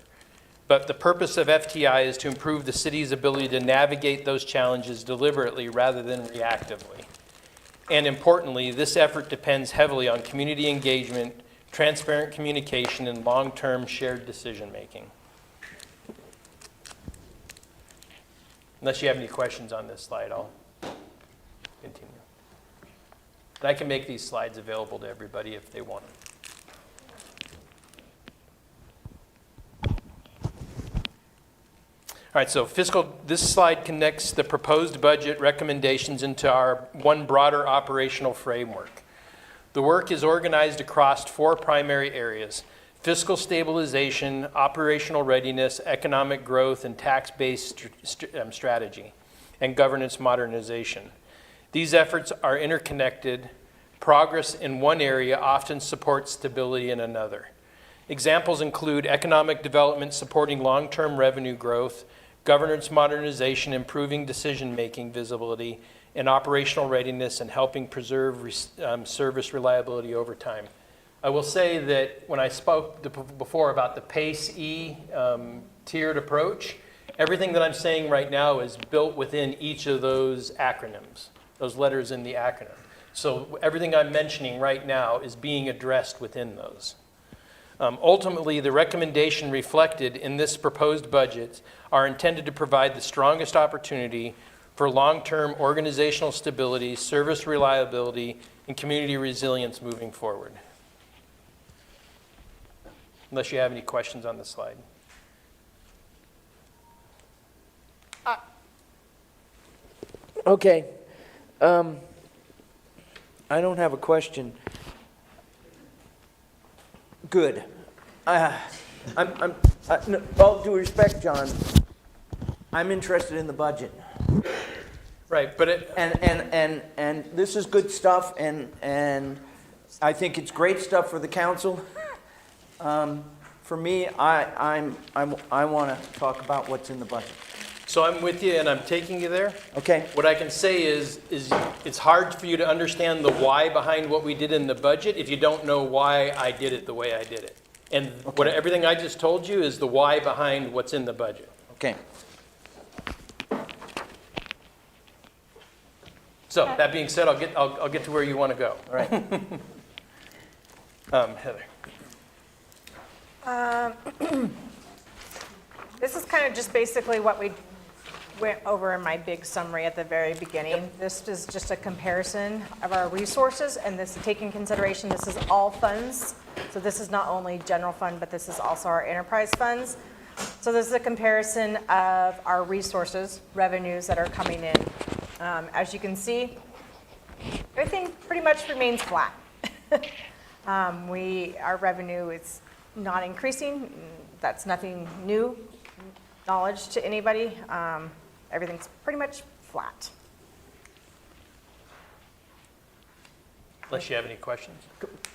But the purpose of FTI is to improve the city's ability to navigate those challenges deliberately rather than reactively. And importantly, this effort depends heavily on community engagement, transparent communication, and long-term shared decision-making. Unless you have any questions on this slide, I'll continue. But I can make these slides available to everybody if they want them. All right, so this slide connects the proposed budget recommendations into our one broader operational framework. The work is organized across 4 primary areas: fiscal stabilization, operational readiness, economic growth, and tax-based strategy, and governance modernization. These efforts are interconnected. Progress in one area often supports stability in another. Examples include economic development supporting long-term revenue growth, governance modernization improving decision-making visibility, and operational readiness and helping preserve service reliability over time. I will say that when I spoke before about the PACE-E tiered approach, everything that I'm saying right now is built within each of those acronyms, those letters in the acronym. So everything I'm mentioning right now is being addressed within those. Ultimately, the recommendation reflected in this proposed budget are intended to provide the strongest opportunity for long-term organizational stability, service reliability, and community resilience moving forward. Unless you have any questions on the slide. Okay. I don't have a question. Good. No, all due respect, John, I'm interested in the budget. Right, but And this is good stuff, and I think it's great stuff for the council. For me, I want to talk about what's in the budget. So I'm with you and I'm taking you there. Okay. What I can say is it's hard for you to understand the why behind what we did in the budget if you don't know why I did it the way I did it. And everything I just told you is the why behind what's in the budget. Okay. So that being said, I'll get to where you want to go. All right. Heather. This is kind of just basically what we went over in my big summary at the very beginning. This is just a comparison of our resources, and this, take in consideration, this is all funds. So this is not only general fund, but this is also our enterprise funds. So this is a comparison of our resources, revenues that are coming in. As you can see, everything pretty much remains flat. Our revenue is not increasing. That's nothing new knowledge to anybody. Everything's pretty much flat. Unless you have any questions.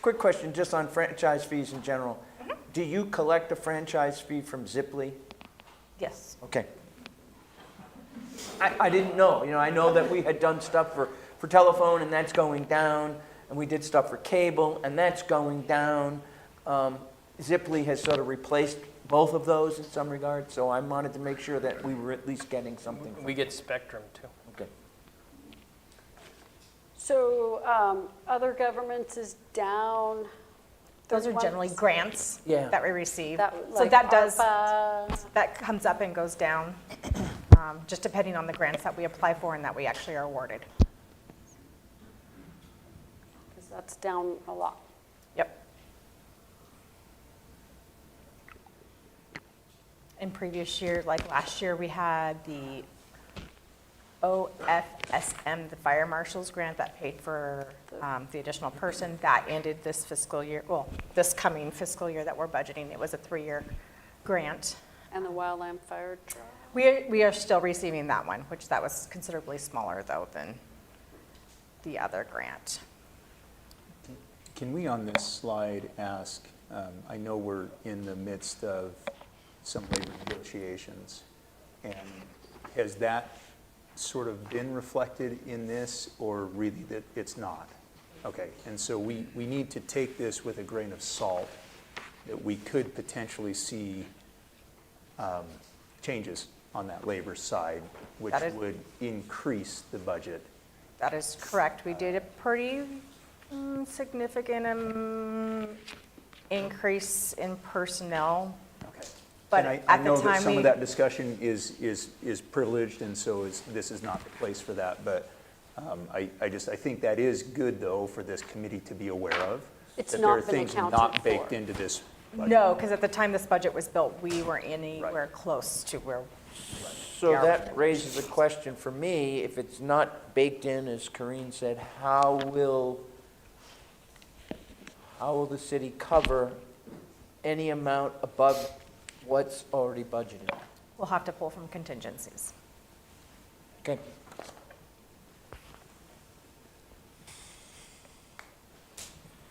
Quick question, just on franchise fees in general. Mm-hmm. Do you collect a franchise fee from Ziply? Yes. Okay. I didn't know. I know that we had done stuff for telephone, and that's going down, and we did stuff for cable, and that's going down. Ziply has sort of replaced both of those in some regard, so I wanted to make sure that we were at least getting something. We get Spectrum too. Okay. So other governments is down. Those are generally grants that we receive. So like that does, ARPA. that comes up and goes down, just depending on the grants that we apply for and that we actually are awarded. Because that's down a lot. Yep. In previous year, like last year, we had the OFSM, the fire marshal's grant that paid for the additional person. That ended this fiscal year, well, this coming fiscal year that we're budgeting. It was a 3-year grant. And the wildland fire truck? We are still receiving that one, which that was considerably smaller though than the other grant. Can we on this slide ask, I know we're in the midst of some labor negotiations, and has that sort of been reflected in this, or really that it's not? Okay, and so we need to take this with a grain of salt, that we could potentially see changes on that labor side, which would increase the budget. That is correct. We did a pretty significant increase in personnel. Okay. But and at I know the time that some of that discussion is privileged, and so this is not the place for that. But I think that is good, though, for this committee to be aware of. It's that not there are been things accounted not baked for. into this budget. No, because at the time this budget was built, we weren't anywhere close to where So that raises a question for me, if it's not baked in, as Corinne said, how will the city cover any amount above what's already budgeted? We'll have to pull from contingencies. Okay.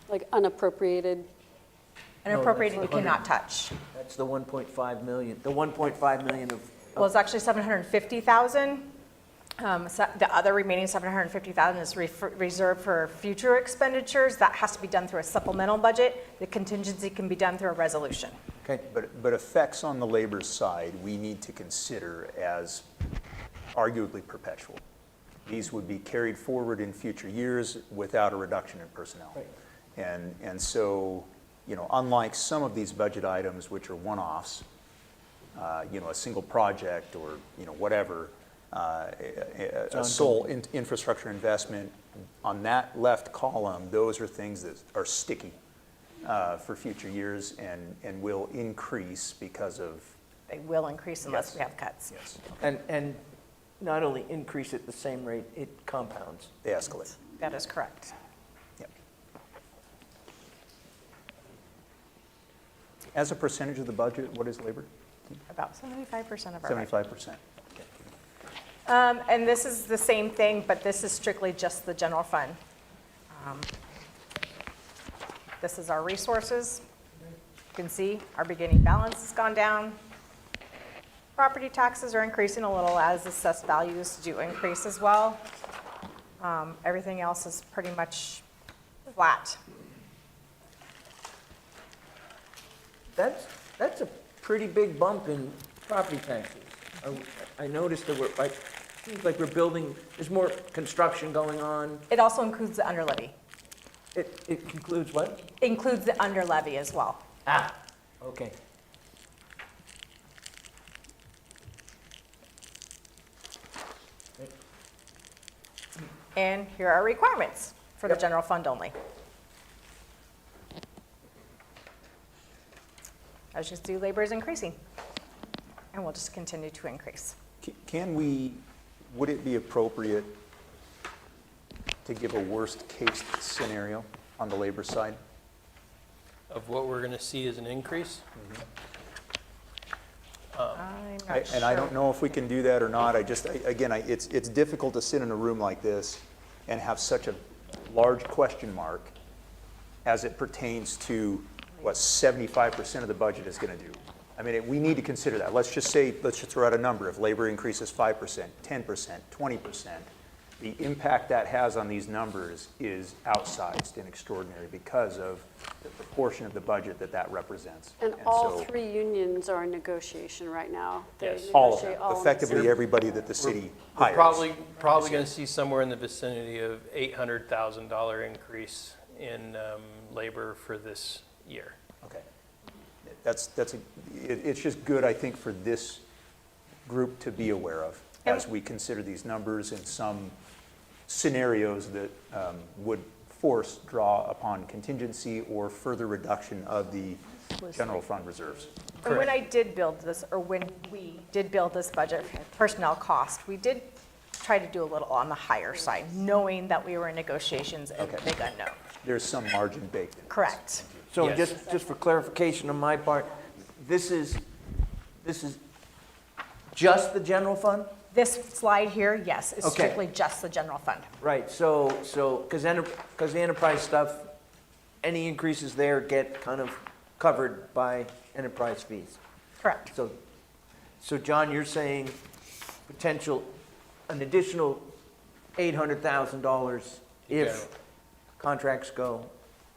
Like unappropriated? Unappropriated, No, you that's cannot touch. That's the 1.5 million, the 1.5 million of. Well, it's actually 750,000. The other remaining 750,000 is reserved for future expenditures. That has to be done through a supplemental budget. The contingency can be done through a resolution. Okay. But effects on the labor side, we need to consider as arguably perpetual. These would be carried forward in future years without a reduction in personnel. Right. And so, you know, unlike some of these budget items, which are one-offs, you know, a single project or, you know, whatever, a sole infrastructure investment, on that left column, those are things that are sticky for future years and will increase because of. They will increase unless Yes. we have cuts. Yes. And not only increase at the same rate, it compounds. They escalate. That is correct. Yep. As a percentage of the budget, what is labor? About 75% of our budget. 75%. And this is the same thing, but this is strictly just the general fund. This is our resources. You can see our beginning balance has gone down. Property taxes are increasing a little as assessed values do increase as well. Everything else is pretty much flat. That's a pretty big bump in property taxes. I noticed that seems like we're building, there's more construction going on. It also includes the under levy. It includes what? Includes the under levy as well. Ah, okay. And here are requirements for the general fund only. As you see, labor is increasing, and will just continue to increase. Would it be appropriate to give a worst-case scenario on the labor side? Of what we're going to see as an increase? I'm not sure. And I don't know if we can do that or not. It's difficult to sit in a room like this and have such a large question mark as it pertains to what 75% of the budget is going to do. I mean, we need to consider that. Let's just throw out a number. If labor increases 5%, 10%, 20%, the impact that has on these numbers is outsized and extraordinary because of the proportion of the budget that represents. And all three unions are in negotiation right now. They Yes. All of negotiate them, all of effectively them. everybody that the city We're hires. probably going to see somewhere in the vicinity of $800,000 increase in labor for this year. Okay. It's just good, I think, for this group to be aware of as we consider these numbers and some scenarios that would force draw upon contingency or further reduction of the general fund reserves. And when I did build this, or when we did build this budget personnel cost, we did try to do a little on the higher side, knowing that we were in negotiations and Okay. big unknown. There's some margin baked in. Correct. So Yes. just for clarification on my part, this is just the general fund? This slide here, yes, is Okay. strictly just the general fund. Right, so, because the enterprise stuff, any increases there get kind of covered by enterprise fees. Correct. So John, you're saying an additional $800,000 if contracts go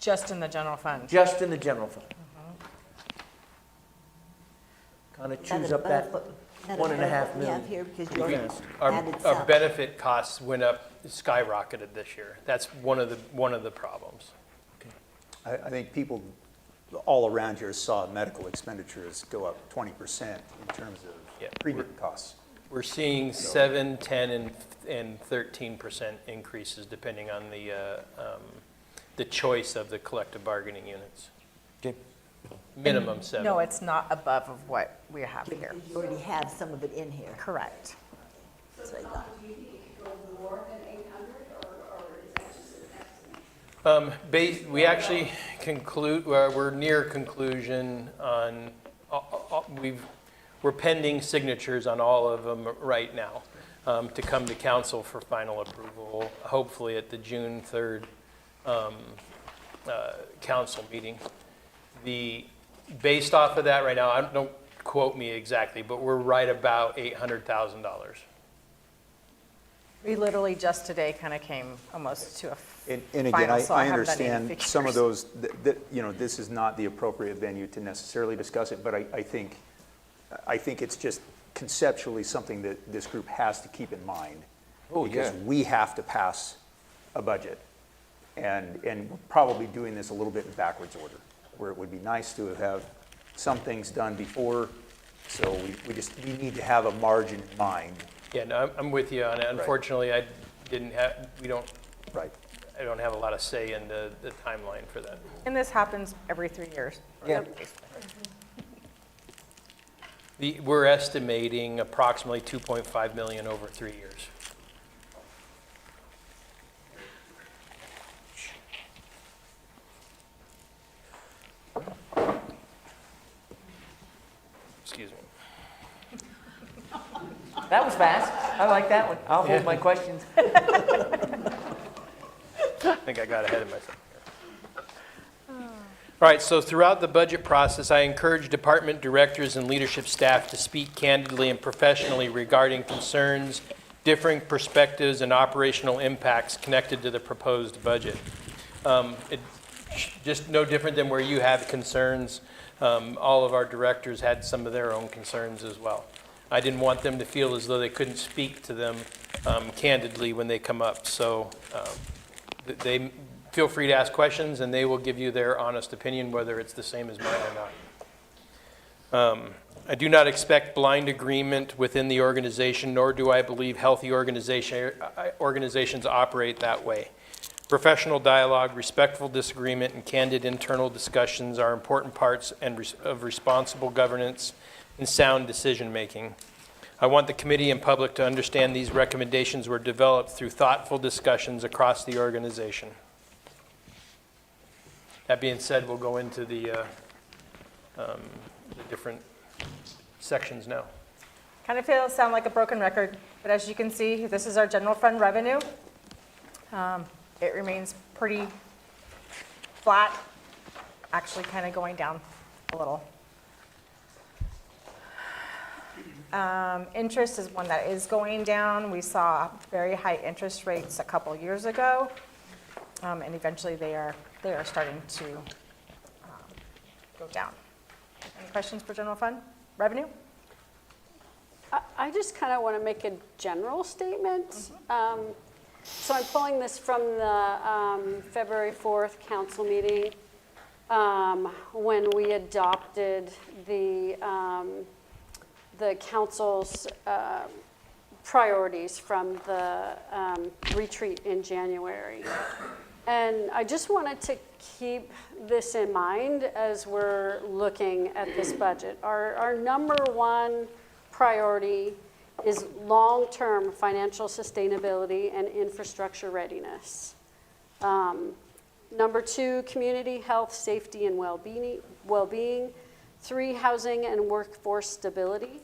Just in the general fund. just in the general fund? Kind of chews up that 1.5 We have million. here because you added Our some. benefit costs went up, skyrocketed this year. That's one of the problems. I think people all around here saw medical expenditures go up 20% in terms of premium costs. We're seeing 7, 10, and 13% increases depending on the choice of the collective bargaining units. Okay. minimum 7. No, it's not above of what we have here. You already have some of it in here. Correct. That's what I thought. We actually we're near conclusion on, we're pending signatures on all of them right now to come to council for final approval, hopefully at the June 3rd council meeting. Based off of that right now, don't quote me exactly, but we're right about $800,000. We literally just today kind of came almost to a And again, final, so I haven't done any understand some of figures. those, you know, this is not the appropriate venue to necessarily discuss it, but I think it's just conceptually something that this group has to keep in mind. Oh, Because yeah. we have to pass a budget. And we're probably doing this a little bit in backwards order, where it would be nice to have some things done before, so we need to have a margin in mind. Yeah, no, I'm with you on it. Unfortunately, I don't Right. I don't have a lot of say in the timeline for that. And this happens every 3 years. Yeah. We're estimating approximately 2.5 million over 3 years. Excuse me. That was fast. I like that one. I'll hold my questions. I think I got ahead of myself here. All right, so throughout the budget process, I encourage department directors and leadership staff to speak candidly and professionally regarding concerns, differing perspectives, and operational impacts connected to the proposed budget. Just no different than where you have concerns. All of our directors had some of their own concerns as well. I didn't want them to feel as though they couldn't speak to them candidly when they come up. So they feel free to ask questions, and they will give you their honest opinion, whether it's the same as mine or not. I do not expect blind agreement within the organization, nor do I believe healthy organizations operate that way. Professional dialogue, respectful disagreement, and candid internal discussions are important parts of responsible governance and sound decision-making. I want the committee and public to understand these recommendations were developed through thoughtful discussions across the organization. That being said, we'll go into the different sections now. Kind of sound like a broken record, but as you can see, this is our general fund revenue. It remains pretty flat, actually kind of going down a little. Interest is one that is going down. We saw very high interest rates a couple years ago, and eventually they are starting to go down. Any questions for general fund revenue? I just kind of want to make a general statement. So I'm pulling this from the February 4th council meeting when we adopted the council's priorities from the retreat in January. And I just wanted to keep this in mind as we're looking at this budget. Our number one priority is long-term financial sustainability and infrastructure readiness. Number two, community health, safety, and well-being. 3, housing and workforce stability,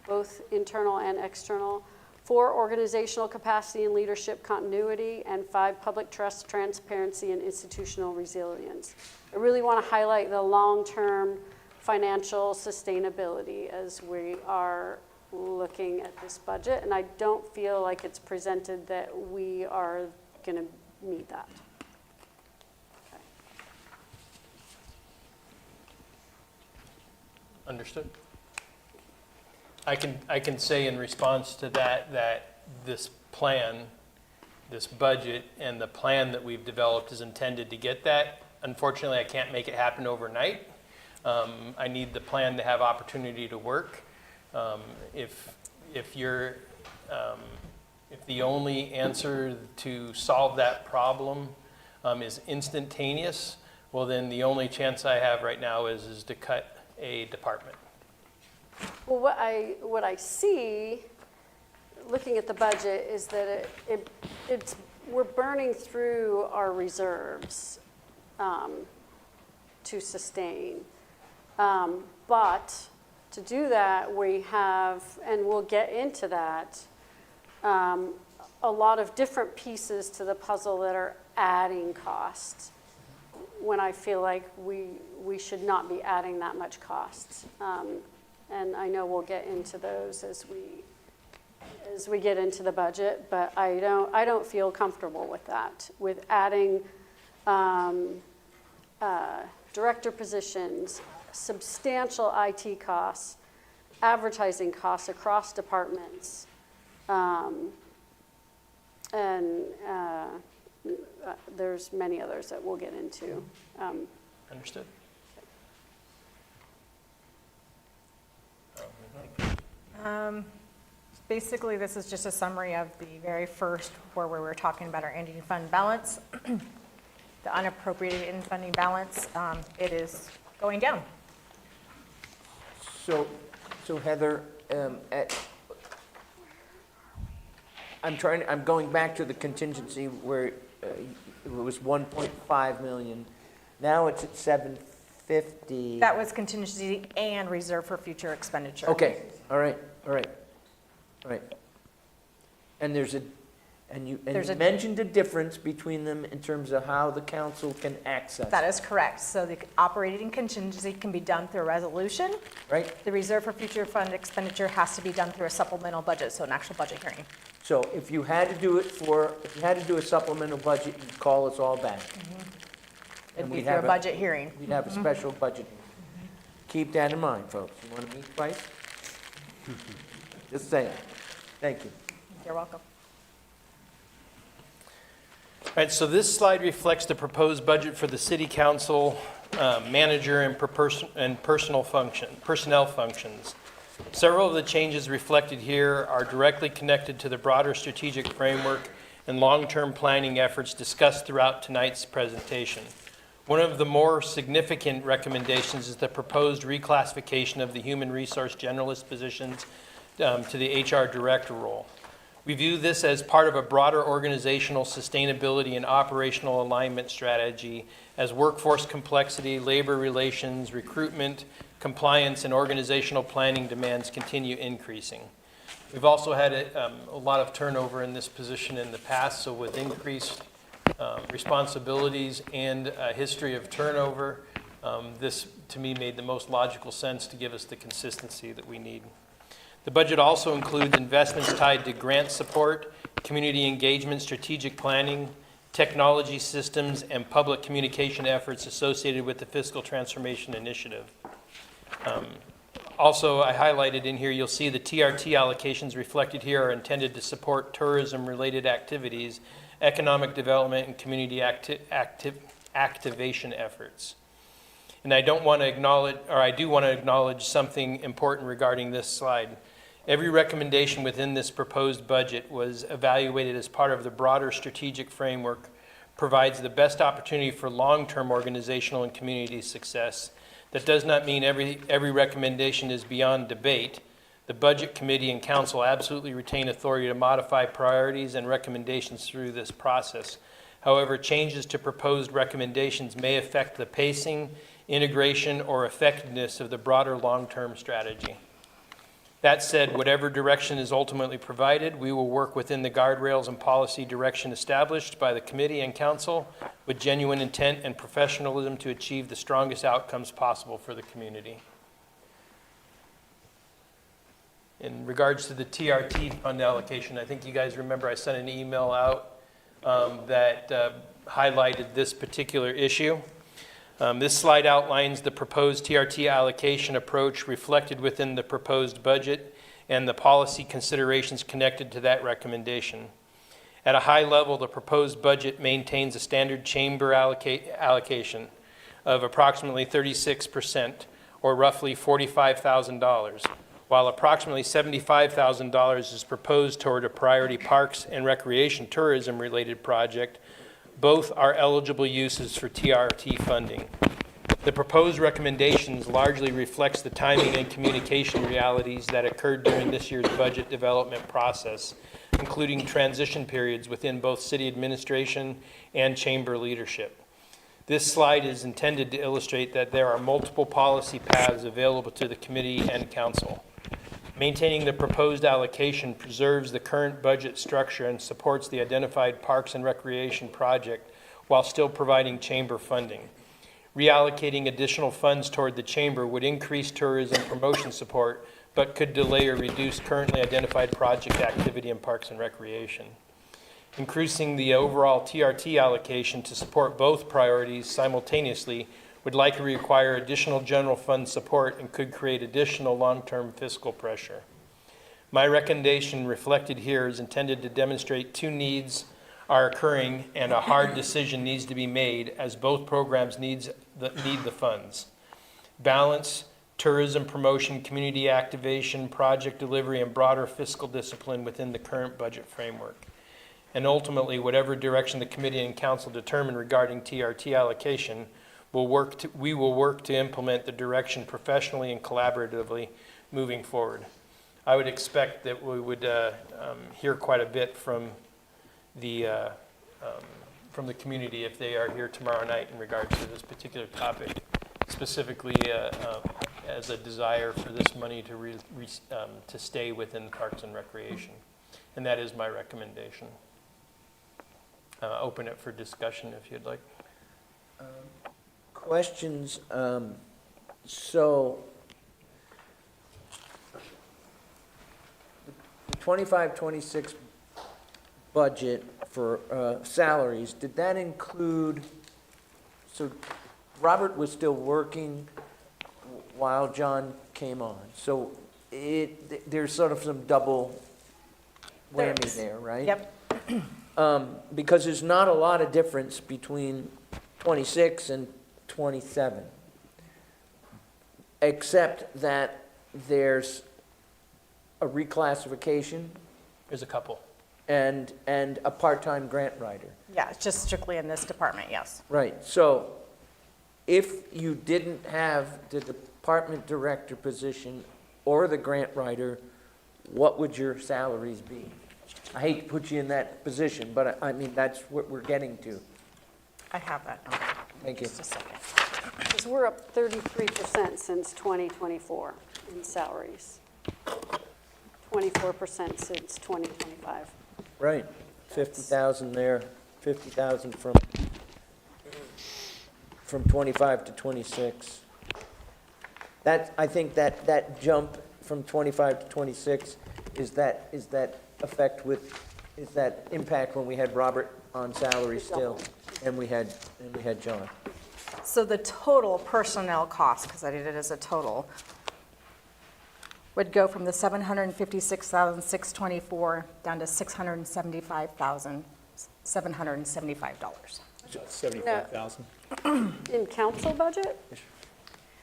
both internal and external. 4, organizational capacity and leadership continuity. And 5, public trust, transparency, and institutional resilience. I really want to highlight the long-term financial sustainability as we are looking at this budget, and I don't feel like it's presented that we are going to meet that. Okay. Understood. I can say in response to that this plan, this budget, and the plan that we've developed is intended to get that. Unfortunately, I can't make it happen overnight. I need the plan to have opportunity to work. If the only answer to solve that problem is instantaneous, well, then the only chance I have right now is to cut a department. Well, what I see, looking at the budget, is that we're burning through our reserves to sustain. But to do that, we have, and we'll get into that, a lot of different pieces to the puzzle that are adding costs, when I feel like we should not be adding that much cost. And I know we'll get into those as we get into the budget, but I don't feel comfortable with that, with adding director positions, substantial IT costs, advertising costs across departments, and there's many others that we'll get into. Understood. Basically, this is just a summary of the very first, where we were talking about our ending fund balance. The unappropriated in funding balance, it is going down. So Heather, I'm going back to the contingency where it was 1.5 million. Now it's at 750. That was contingency and reserve for future expenditure. Okay, all right. And you mentioned a difference between them in terms of how the council can access. That is correct. So the operating contingency can be done through a resolution. Right. The reserve for future fund expenditure has to be done through a supplemental budget, so an actual budget hearing. So if you had to do a supplemental budget, you'd call us all back. It'd be through a budget hearing. We'd have a special budget. Keep that in mind, folks. You want to meet twice? Just saying. Thank you. You're welcome. All right, so this slide reflects the proposed budget for the city council, manager, and personnel functions. Several of the changes reflected here are directly connected to the broader strategic framework and long-term planning efforts discussed throughout tonight's presentation. One of the more significant recommendations is the proposed reclassification of the human resource generalist positions to the HR director role. We view this as part of a broader organizational sustainability and operational alignment strategy as workforce complexity, labor relations, recruitment, compliance, and organizational planning demands continue increasing. We've also had a lot of turnover in this position in the past, so with increased responsibilities and a history of turnover, this to me made the most logical sense to give us the consistency that we need. The budget also includes investments tied to grant support, community engagement, strategic planning, technology systems, and public communication efforts associated with the Fiscal Transformation Initiative. Also, I highlighted in here, you'll see the TRT allocations reflected here are intended to support tourism-related activities, economic development, and community activation efforts. And I do want to acknowledge something important regarding this slide. Every recommendation within this proposed budget was evaluated as part of the broader strategic framework, provides the best opportunity for long-term organizational and community success. That does not mean every recommendation is beyond debate. The Budget Committee and Council absolutely retain authority to modify priorities and recommendations through this process. However, changes to proposed recommendations may affect the pacing, integration, or effectiveness of the broader long-term strategy. That said, whatever direction is ultimately provided, we will work within the guardrails and policy direction established by the committee and council with genuine intent and professionalism to achieve the strongest outcomes possible for the community. In regards to the TRT fund allocation, I think you guys remember I sent an email out that highlighted this particular issue. This slide outlines the proposed TRT allocation approach reflected within the proposed budget and the policy considerations connected to that recommendation. At a high level, the proposed budget maintains a standard chamber allocation of approximately 36%, or roughly $45,000, while approximately $75,000 is proposed toward a priority parks and recreation tourism-related project, Both are eligible uses for TRT funding. The proposed recommendations largely reflects the timing and communication realities that occurred during this year's budget development process, including transition periods within both city administration and chamber leadership. This slide is intended to illustrate that there are multiple policy paths available to the committee and council. Maintaining the proposed allocation preserves the current budget structure and supports the identified Parks and Recreation project while still providing chamber funding. Reallocating additional funds toward the chamber would increase tourism promotion support, but could delay or reduce currently identified project activity in Parks and Recreation. Increasing the overall TRT allocation to support both priorities simultaneously would likely require additional general fund support and could create additional long-term fiscal pressure. My recommendation reflected here is intended to demonstrate two needs are occurring and a hard decision needs to be made as both programs need the funds. Balance tourism promotion, community activation, project delivery, and broader fiscal discipline within the current budget framework. And ultimately, whatever direction the committee and council determine regarding TRT allocation, we will work to implement the direction professionally and collaboratively moving forward. I would expect that we would hear quite a bit from the community if they are here tomorrow night in regards to this particular topic, specifically as a desire for this money to stay within Parks and Recreation. And that is my recommendation. Open it for discussion if you'd like. Questions, so the 25-26 budget for salaries, did that include, so Robert was still working while John came on, so there's sort of some double whammy there, right? Yep. Because there's not a lot of difference between 26 and 27, except that there's a reclassification. There's a couple. And a part-time grant writer. Yeah, it's just strictly in this department, yes. Right, so if you didn't have the department director position or the grant writer, what would your salaries be? I hate to put you in that position, but I mean, that's what we're getting to. I have that number. Thank you. Just a second. Because we're up 33% since 2024 in salaries. 24% since 2025. Right, 50,000 there, 50,000 from 25 to 26. That, I think that jump from 25 to 26 is that effect with, is that impact when we had Robert on salary still, and we had John. So the total personnel cost, because I did it as a total, would go from the $756,624 down to $675,775. $75,000. In council budget?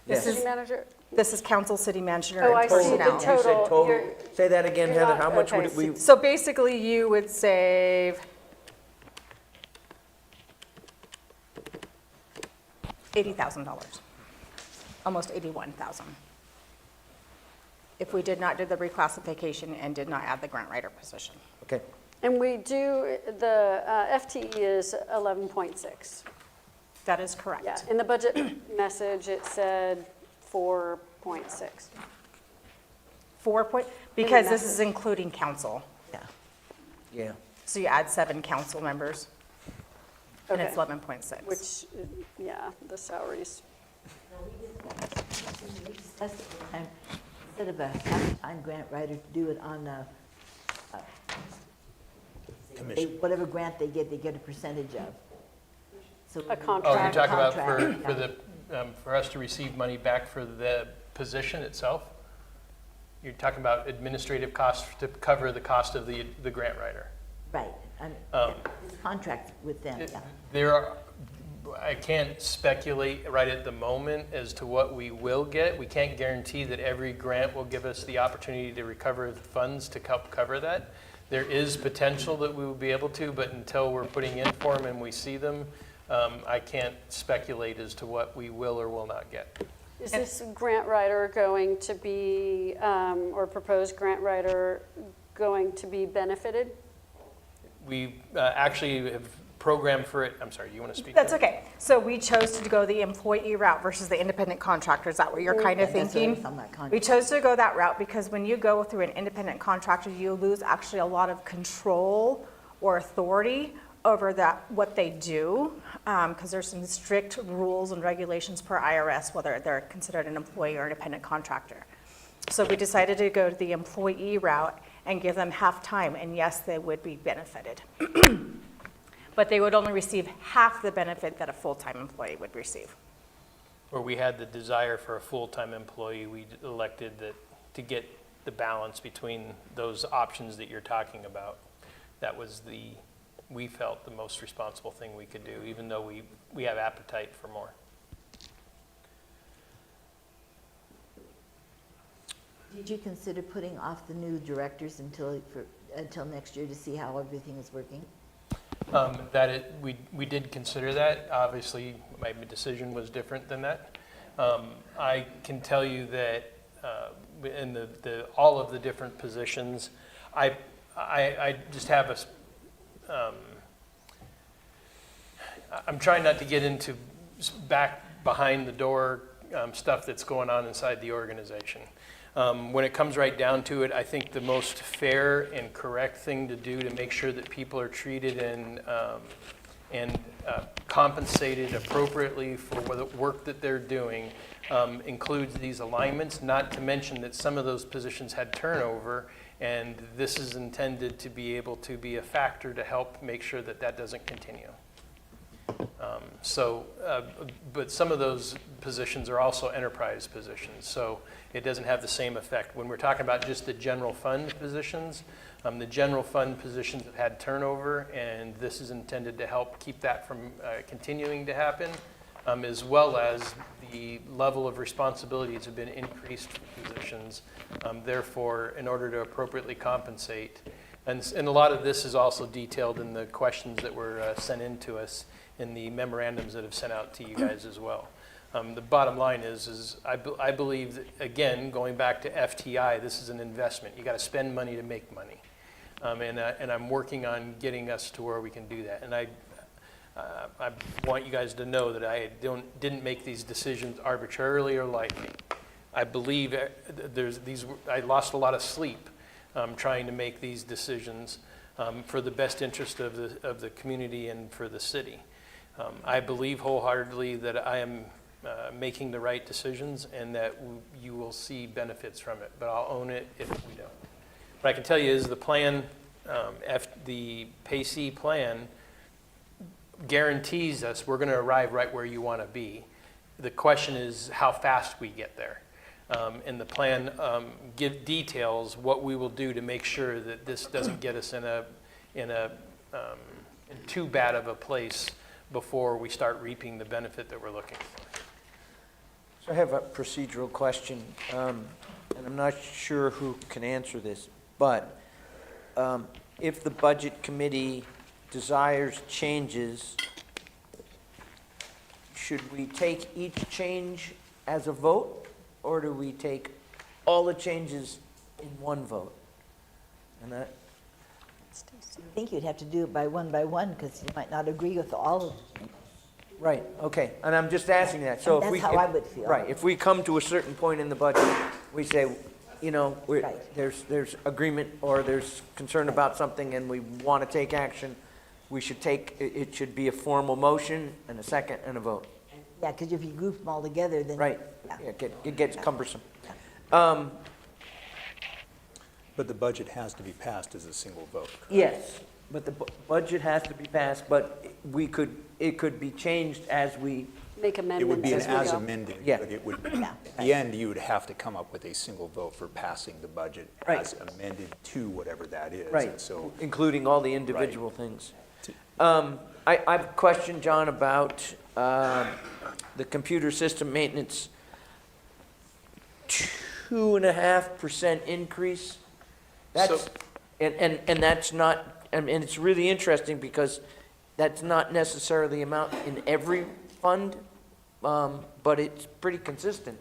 This City is, manager? this is council, city manager, Oh, I and see the personnel. You said total. total. You're- Say that again, you're Heather, not- how much would okay. we? So basically, you would save $80,000, almost $81,000, if we did not do the reclassification and did not add the grant writer position. Okay, And we do, the FTE is 11.6. That is correct. Yeah, in the budget message, it said 4.6. Because this is including council. yeah. So you add 7 council members, and it's Okay. 11.6. Which, yeah, the salaries. We discussed it one time, instead of a half-time grant writer, to do it on whatever grant they get a percentage of. So A Oh, contract. you're talking about Contract, for us to receive money back for the position itself? You're talking about administrative costs to cover the cost of the grant writer? Right, and contract with them, yeah. There are, I can't speculate right at the moment as to what we will get. We can't guarantee that every grant will give us the opportunity to recover the funds to help cover that. There is potential that we will be able to, but until we're putting in for them and we see them, I can't speculate as to what we will or will not get. Is this grant writer going to be, or proposed grant writer going to be benefited? We actually have programmed for it. I'm sorry, you want to speak? That's okay. So we chose to go the employee route versus the independent contractor. Is that what you're kind of That's what I thinking? was on that contract. We chose to go that route because when you go through an independent contractor, you lose actually a lot of control or authority over what they do, because there's some strict rules and regulations per IRS, whether they're considered an employee or independent contractor. So we decided to go to the employee route and give them half time, and yes, they would be benefited. But they would only receive half the benefit that a full-time employee would receive. Where we had the desire for a full-time employee, we elected that to get the balance between those options that you're talking about. That was we felt the most responsible thing we could do, even though we have appetite for more. Did you consider putting off the new directors until next year to see how everything is working? We did consider that. Obviously, my decision was different than that. I can tell you that in all of the different positions, I just have I'm trying not to get into back behind the door stuff that's going on inside the organization. When it comes right down to it, I think the most fair and correct thing to do to make sure that people are treated and compensated appropriately for the work that they're doing includes these alignments, not to mention that some of those positions had turnover, and this is intended to be able to be a factor to help make sure that that doesn't continue. But some of those positions are also enterprise positions, so it doesn't have the same effect. When we're talking about just the general fund positions, the general fund positions have had turnover, and this is intended to help keep that from continuing to happen, as well as the level of responsibilities have been increased for positions. Therefore, in order to appropriately compensate, and a lot of this is also detailed in the questions that were sent in to us in the memorandums that have sent out to you guys as well. The bottom line is I believe that, again, going back to FTI, this is an investment. You got to spend money to make money, and I'm working on getting us to where we can do that. And I want you guys to know that I didn't make these decisions arbitrarily or lightly. I believe I lost a lot of sleep trying to make these decisions for the best interest of the community and for the city. I believe wholeheartedly that I am making the right decisions and that you will see benefits from it, but I'll own it if we don't. What I can tell you is the plan, the PAYC plan, guarantees us we're going to arrive right where you want to be. The question is how fast we get there. And the plan details what we will do to make sure that this doesn't get us in too bad of a place before we start reaping the benefit that we're looking for. So I have a procedural question, and I'm not sure who can answer this, but if the Budget Committee desires changes, should we take each change as a vote, or do we take all the changes in one vote? And that, I think you'd have to do it by one, because you might not agree with all of them. right, okay, and I'm just asking that. So if That's we, how I would feel. right, if we come to a certain point in the budget, we say, you know, Right. there's agreement or there's concern about something and we want to take action, we should take, it should be a formal motion and a second and a vote. Yeah, because if you group them all together, then. Right, Yeah. it gets cumbersome. But the budget has to be passed as a single vote, correct? Yes, but the budget has to be passed, but it could be changed as we, Make It would amendments be an as we as go. amended, Yeah. but it would, at the end, you would have to come up with a single vote for passing the budget Right. as amended to whatever that is. right, And so, including all the individual things. I have a question, John, about the computer system maintenance. 2.5% increase? That's, And that's not, and it's really interesting because that's not necessarily the amount in every fund, but it's pretty consistent.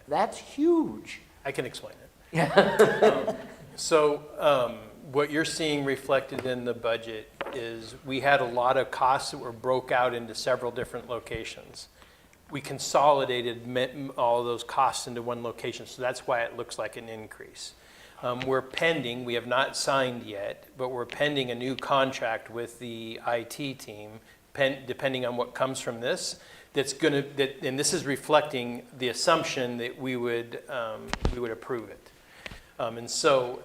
That's huge. I can explain it. So what you're seeing reflected in the budget is we had a lot of costs that were broke out into several different locations. We consolidated all of those costs into one location, so that's why it looks like an increase. We're pending, we have not signed yet, but we're pending a new contract with the IT team, depending on what comes from this, and this is reflecting the assumption that we would approve it. And so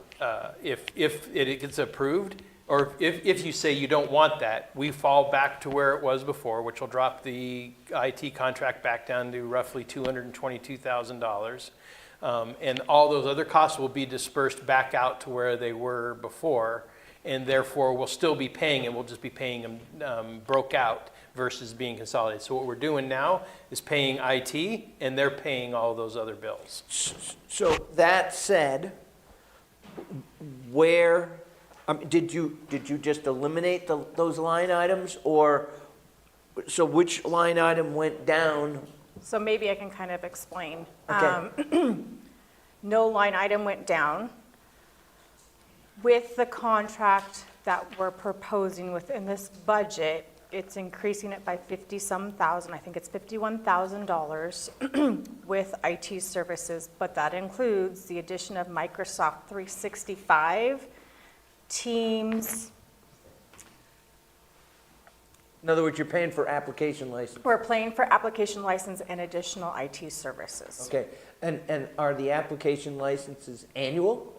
if it gets approved, or if you say you don't want that, we fall back to where it was before, which will drop the IT contract back down to roughly $222,000. And all those other costs will be dispersed back out to where they were before, and therefore we'll still be paying, and we'll just be paying them broke out versus being consolidated. So what we're doing now is paying IT, and they're paying all those other bills. So that said, where, did you just eliminate those line items, or, so which line item went down? So maybe I can kind of explain. Okay. No line item went down. With the contract that we're proposing within this budget, it's increasing it by 50-some thousand. I think it's $51,000 with IT services, but that includes the addition of Microsoft 365, Teams. In other words, you're paying for application license. We're paying for application license and additional IT services. Okay, and are the application licenses annual?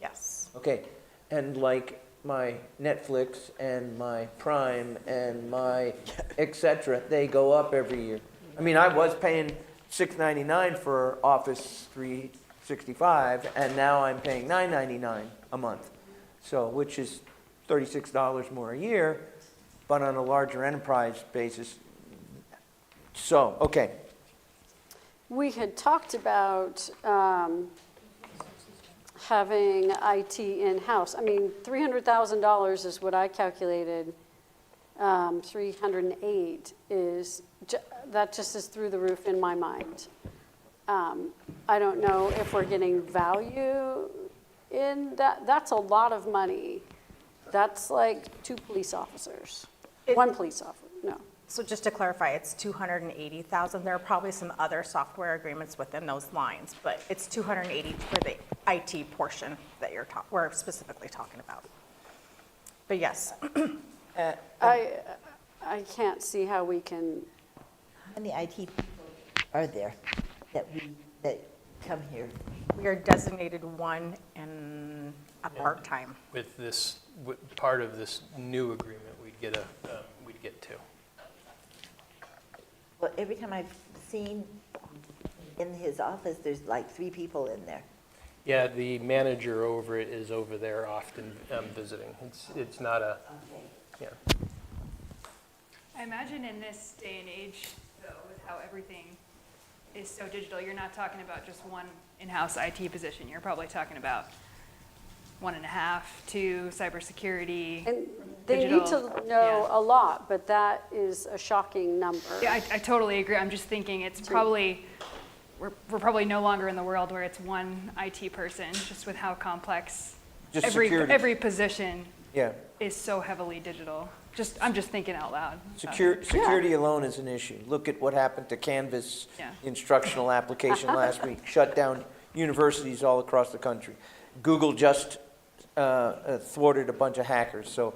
Yes. Okay, and like my Netflix and my Prime and my et cetera, they go up every year. I mean, I was paying $6.99 for Office 365, and now I'm paying $9.99 a month. So, which is $36 more a year, but on a larger enterprise basis. So, okay. We had talked about having IT in-house. I mean, $300,000 is what I calculated. 308 is, that just is through the roof in my mind. I don't know if we're getting value in that. That's a lot of money. That's like 2 police officers. 1 police officer, no. So just to clarify, it's $280,000. There are probably some other software agreements within those lines, but it's $280 for the IT portion that we're specifically talking about. But yes. I can't see how we can. How many IT people are there that come here? We are designated 1 and a part-time. With this, part of this new agreement, we'd get 2. Well, every time I've seen in his office, there's like 3 people in there. Yeah, the manager over it is over there often visiting. It's not a, yeah. I imagine in this day and age, though, with how everything is so digital, you're not talking about just one in-house IT position. You're probably talking about 1.5, 2 cybersecurity. And they need to know a lot, but that is a shocking number. Yeah, I totally agree. I'm just thinking it's probably, we're probably no longer in the world where it's one IT person, just with how complex every position is so heavily digital. I'm just thinking out loud. Security alone is an issue. Look at what happened to Canvas instructional application last week. Shut down universities all across the country. Google just thwarted a bunch of hackers. So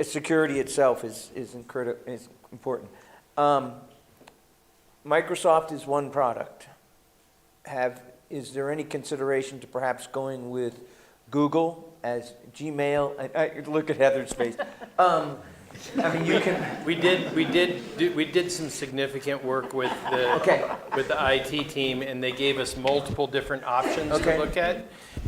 security itself is important. Microsoft is one product. Is there any consideration to perhaps going with Google as Gmail? I look at Heather's face. I mean, you can. We did some significant work with the IT team, and they gave us multiple different options to look at.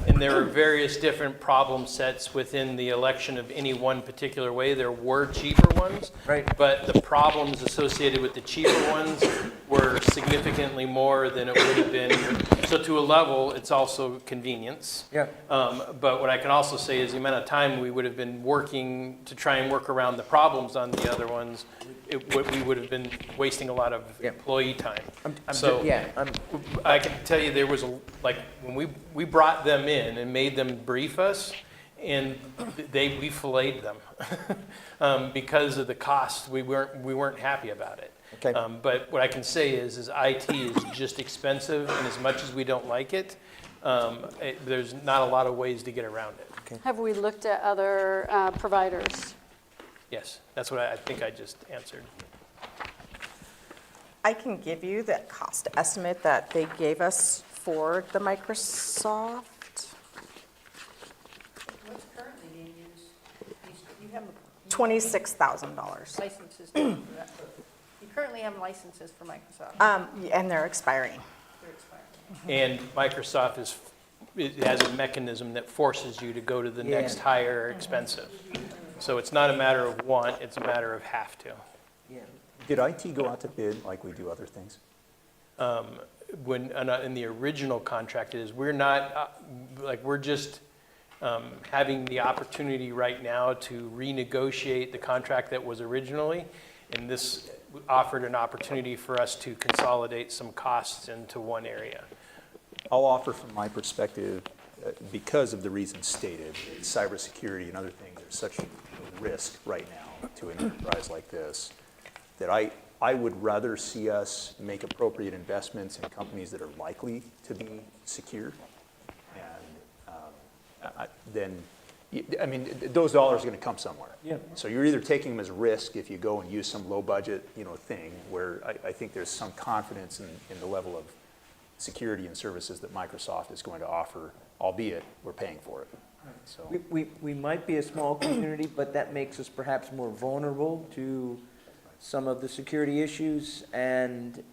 And there are various different problem sets within the election of any one particular way. There were cheaper ones. Right. But the problems associated with the cheaper ones were significantly more than it would have been. So to a level, it's also convenience. Yeah. But what I can also say is the amount of time we would have been working to try and work around the problems on the other ones, we would have been wasting a lot of employee time. I can tell you there was when we brought them in and made them brief us, and we filleted them because of the cost. We weren't happy about it. Okay. But what I can say is IT is just expensive, and as much as we don't like it, there's not a lot of ways to get around it. Okay. Have we looked at other providers? Yes, that's what I think I just answered. I can give you the cost estimate that they gave us for the Microsoft. What's currently being used? You have $26,000. licenses for that. You currently have licenses for Microsoft. And they're expiring. They're expiring. And Microsoft it has a mechanism that forces you to go to the next higher expensive. So it's not a matter of want, it's a matter of have to. Yeah. Did IT go out to bid like we do other things? In the original contract, it is, we're not, we're just having the opportunity right now to renegotiate the contract that was originally, and this offered an opportunity for us to consolidate some costs into one area. I'll offer from my perspective, because of the reasons stated, cybersecurity and other things are such a risk right now to an enterprise like this, that I would rather see us make appropriate investments in companies that are likely to be secure. And those dollars are going to come somewhere. Yeah. So you're either taking them as risk if you go and use some low budget, thing, where I think there's some confidence in the level of security and services that Microsoft is going to offer, albeit we're paying for it. So We might be a small community, but that makes us perhaps more vulnerable to some of the security issues. And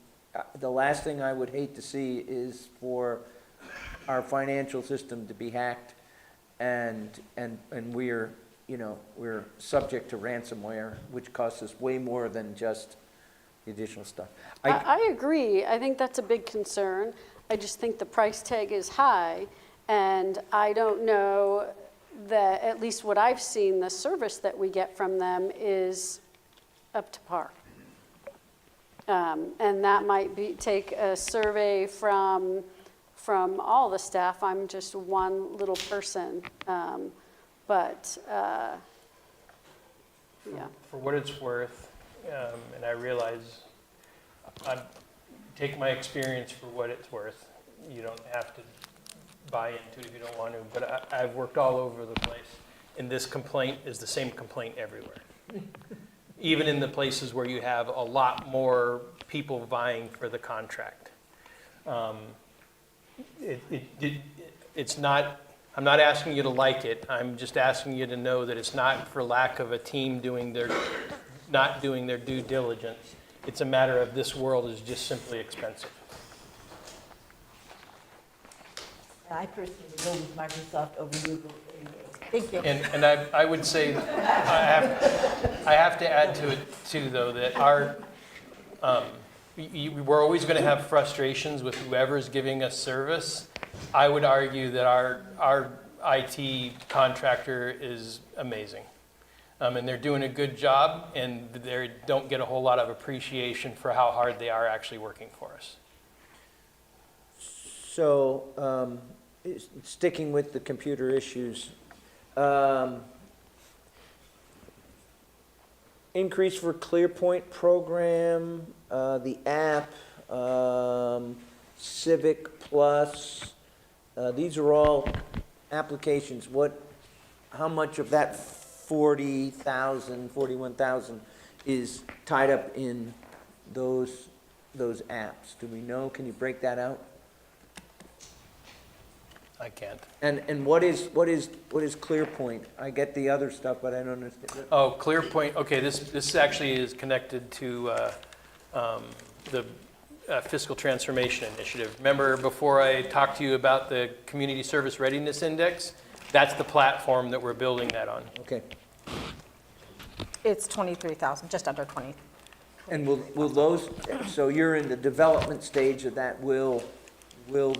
the last thing I would hate to see is for our financial system to be hacked, and we're subject to ransomware, which costs us way more than just the additional stuff. I agree. I think that's a big concern. I just think the price tag is high, and I don't know that, at least what I've seen, the service that we get from them is up to par. And that might take a survey from all the staff. I'm just one little person. Yeah. For what it's worth, and I realize take my experience for what it's worth. You don't have to buy into it if you don't want to, but I've worked all over the place, and this complaint is the same complaint everywhere. Even in the places where you have a lot more people vying for the contract. It's not, I'm not asking you to like it, I'm just asking you to know that it's not for lack of a team not doing their due diligence. It's a matter of this world is just simply expensive. I personally go with Microsoft over Google. Thank you. And I would say, I have to add to it too, though, that we're always going to have frustrations with whoever's giving us service. I would argue that our IT contractor is amazing. And they're doing a good job, and they don't get a whole lot of appreciation for how hard they are actually working for us. So, sticking with the computer issues, increase for ClearPoint program, the app, Civic Plus, these are all applications. How much of that 41,000 is tied up in those apps? Do we know? Can you break that out? I can't. And what is ClearPoint? I get the other stuff, but I don't understand. Oh, ClearPoint. Okay, this actually is connected to the fiscal transformation initiative. Remember before I talked to you about the Community Service Readiness Index? That's the platform that we're building that on. Okay. It's 23,000, just under 20. And will those, so you're in the development stage of that, will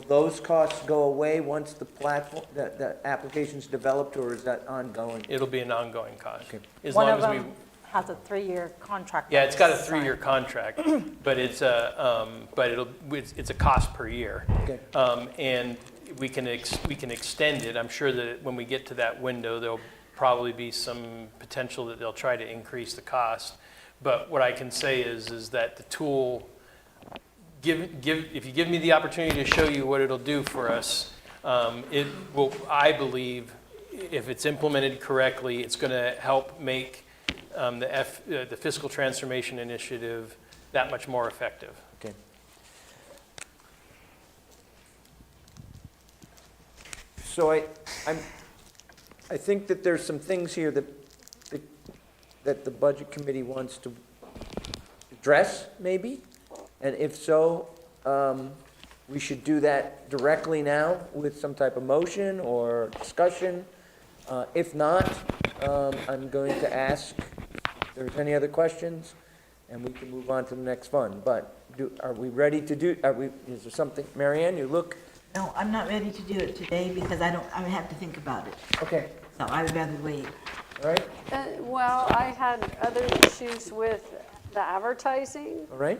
those costs go away once the platform, the application's developed, or is that ongoing? It'll be an ongoing cost. Okay. As One long of as we, them has a 3-year contract. yeah, it's got a that's 3-year signed. contract, but it's a, it's a cost per year. Okay. And we can extend it. I'm sure that when we get to that window, there'll probably be some potential that they'll try to increase the cost. But what I can say is that the tool, if you give me the opportunity to show you what it'll do for us, it will, I believe, if it's implemented correctly, it's going to help make the fiscal transformation initiative that much more effective. Okay. So I think that there's some things here that the Budget Committee wants to address, maybe? And if so, we should do that directly now with some type of motion or discussion. If not, I'm going to ask if there's any other questions, and we can move on to the next fund. But are we ready to do, is there something, Marianne, you look? No, I'm not ready to do it today because I would have to think about it. Okay. So I would rather wait. All right, Well, I had other issues with the advertising. all right.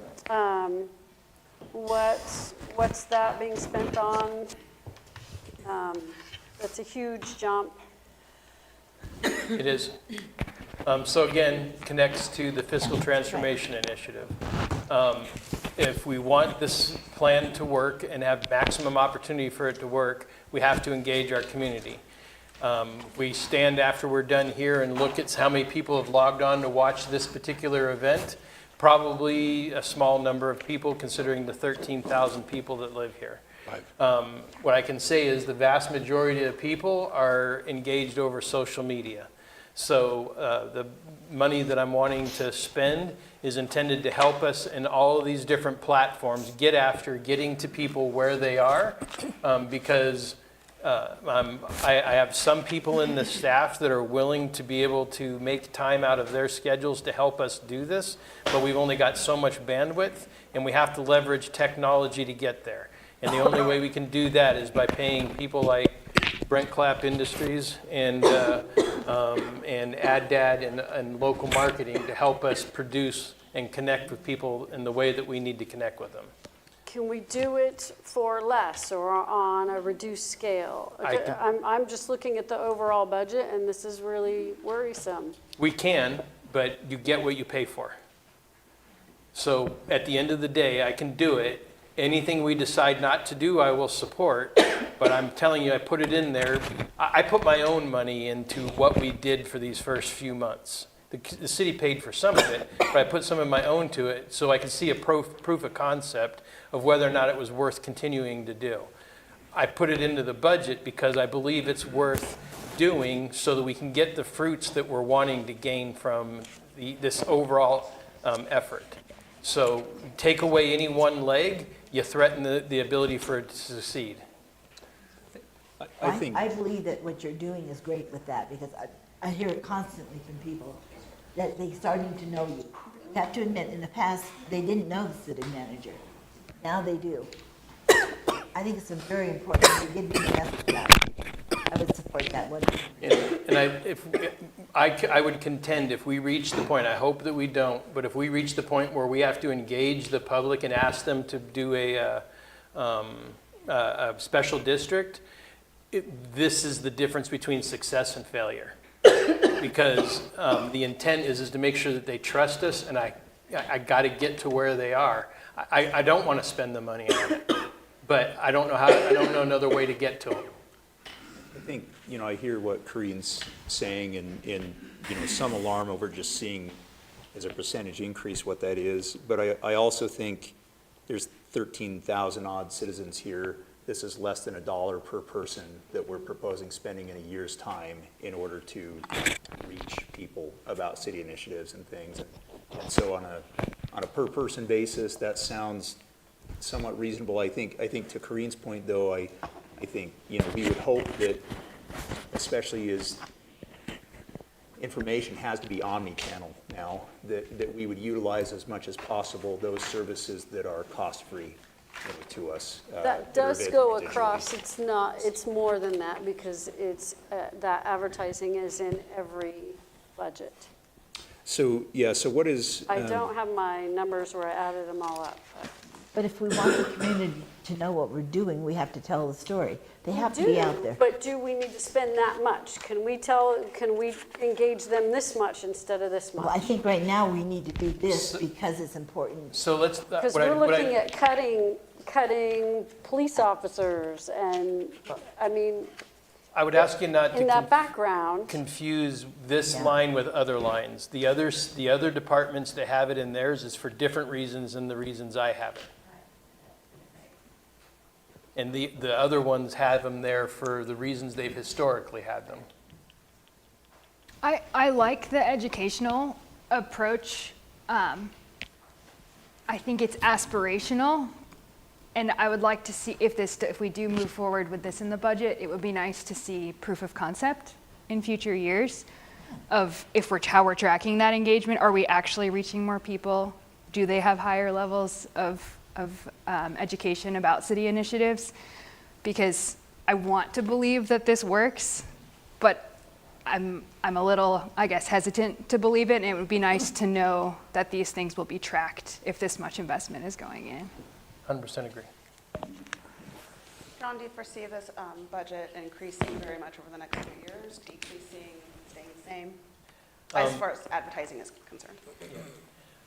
What's that being spent on? That's a huge jump. It is. So again, connects to the fiscal transformation initiative. If we want this plan to work and have maximum opportunity for it to work, we have to engage our community. We stand after we're done here and look at how many people have logged on to watch this particular event. Probably a small number of people, considering the 13,000 people that live here. Right. What I can say is the vast majority of people are engaged over social media. So the money that I'm wanting to spend is intended to help us in all of these different platforms get after getting to people where they are, because I have some people in the staff that are willing to be able to make time out of their schedules to help us do this, but we've only got so much bandwidth, and we have to leverage technology to get there. And the only way we can do that is by paying people like Brent Clapp Industries and AdDad and local marketing to help us produce and connect with people in the way that we need to connect with them. Can we do it for less or on a reduced scale? I'm just looking at the overall budget, and this is really worrisome. We can, but you get what you pay for. So at the end of the day, I can do it. Anything we decide not to do, I will support, but I'm telling you, I put it in there. I put my own money into what we did for these first few months. The city paid for some of it, but I put some of my own to it so I could see a proof of concept of whether or not it was worth continuing to do. I put it into the budget because I believe it's worth doing so that we can get the fruits that we're wanting to gain from this overall effort. So take away any one leg, you threaten the ability for it to succeed. I believe that what you're doing is great with that because I hear it constantly from people that they're starting to know you. I have to admit, in the past, they didn't know the city manager. Now they do. I think it's very important to give you the message that I would support that one. And I would contend if we reach the point, I hope that we don't, but if we reach the point where we have to engage the public and ask them to do a special district, this is the difference between success and failure. Because the intent is to make sure that they trust us, and I got to get to where they are. I don't want to spend the money on it, but I don't know another way to get to them. I think, I hear what Corinne's saying and some alarm over just seeing as a percentage increase what that is. But I also think there's 13,000 odd citizens here. This is less than $1 per person that we're proposing spending in a year's time in order to reach people about city initiatives and things. And so on a per person basis, that sounds somewhat reasonable. I think to Corinne's point, though, I think, you know, we would hope that, especially as information has to be omni-channel now, that we would utilize as much as possible those services that are cost-free to us. That does go across, it's more than that, because it's, that advertising is in every budget. So, yeah, so what is? I don't have my numbers where I added them all up. But if we want the community to know what we're doing, we have to tell the story. They have to be out there. But do we need to spend that much? Can we engage them this much instead of this much? Well, I think right now we need to do this because it's important. So let's. Because we're looking at cutting police officers, and, I mean, I would ask you not to in that background. confuse this line with other lines. The other departments that have it in theirs is for different reasons than the reasons I have it. And the other ones have them there for the reasons they've historically had them. I like the educational approach. I think it's aspirational, and I would like to see if we do move forward with this in the budget, it would be nice to see proof of concept in future years of how we're tracking that engagement. Are we actually reaching more people? Do they have higher levels of education about city initiatives? Because I want to believe that this works, but I'm a little, I guess, hesitant to believe it, and it would be nice to know that these things will be tracked if this much investment is going in. 100% agree. John, do you foresee this budget increasing very much over the next few years, decreasing, staying the same, as far as advertising is concerned?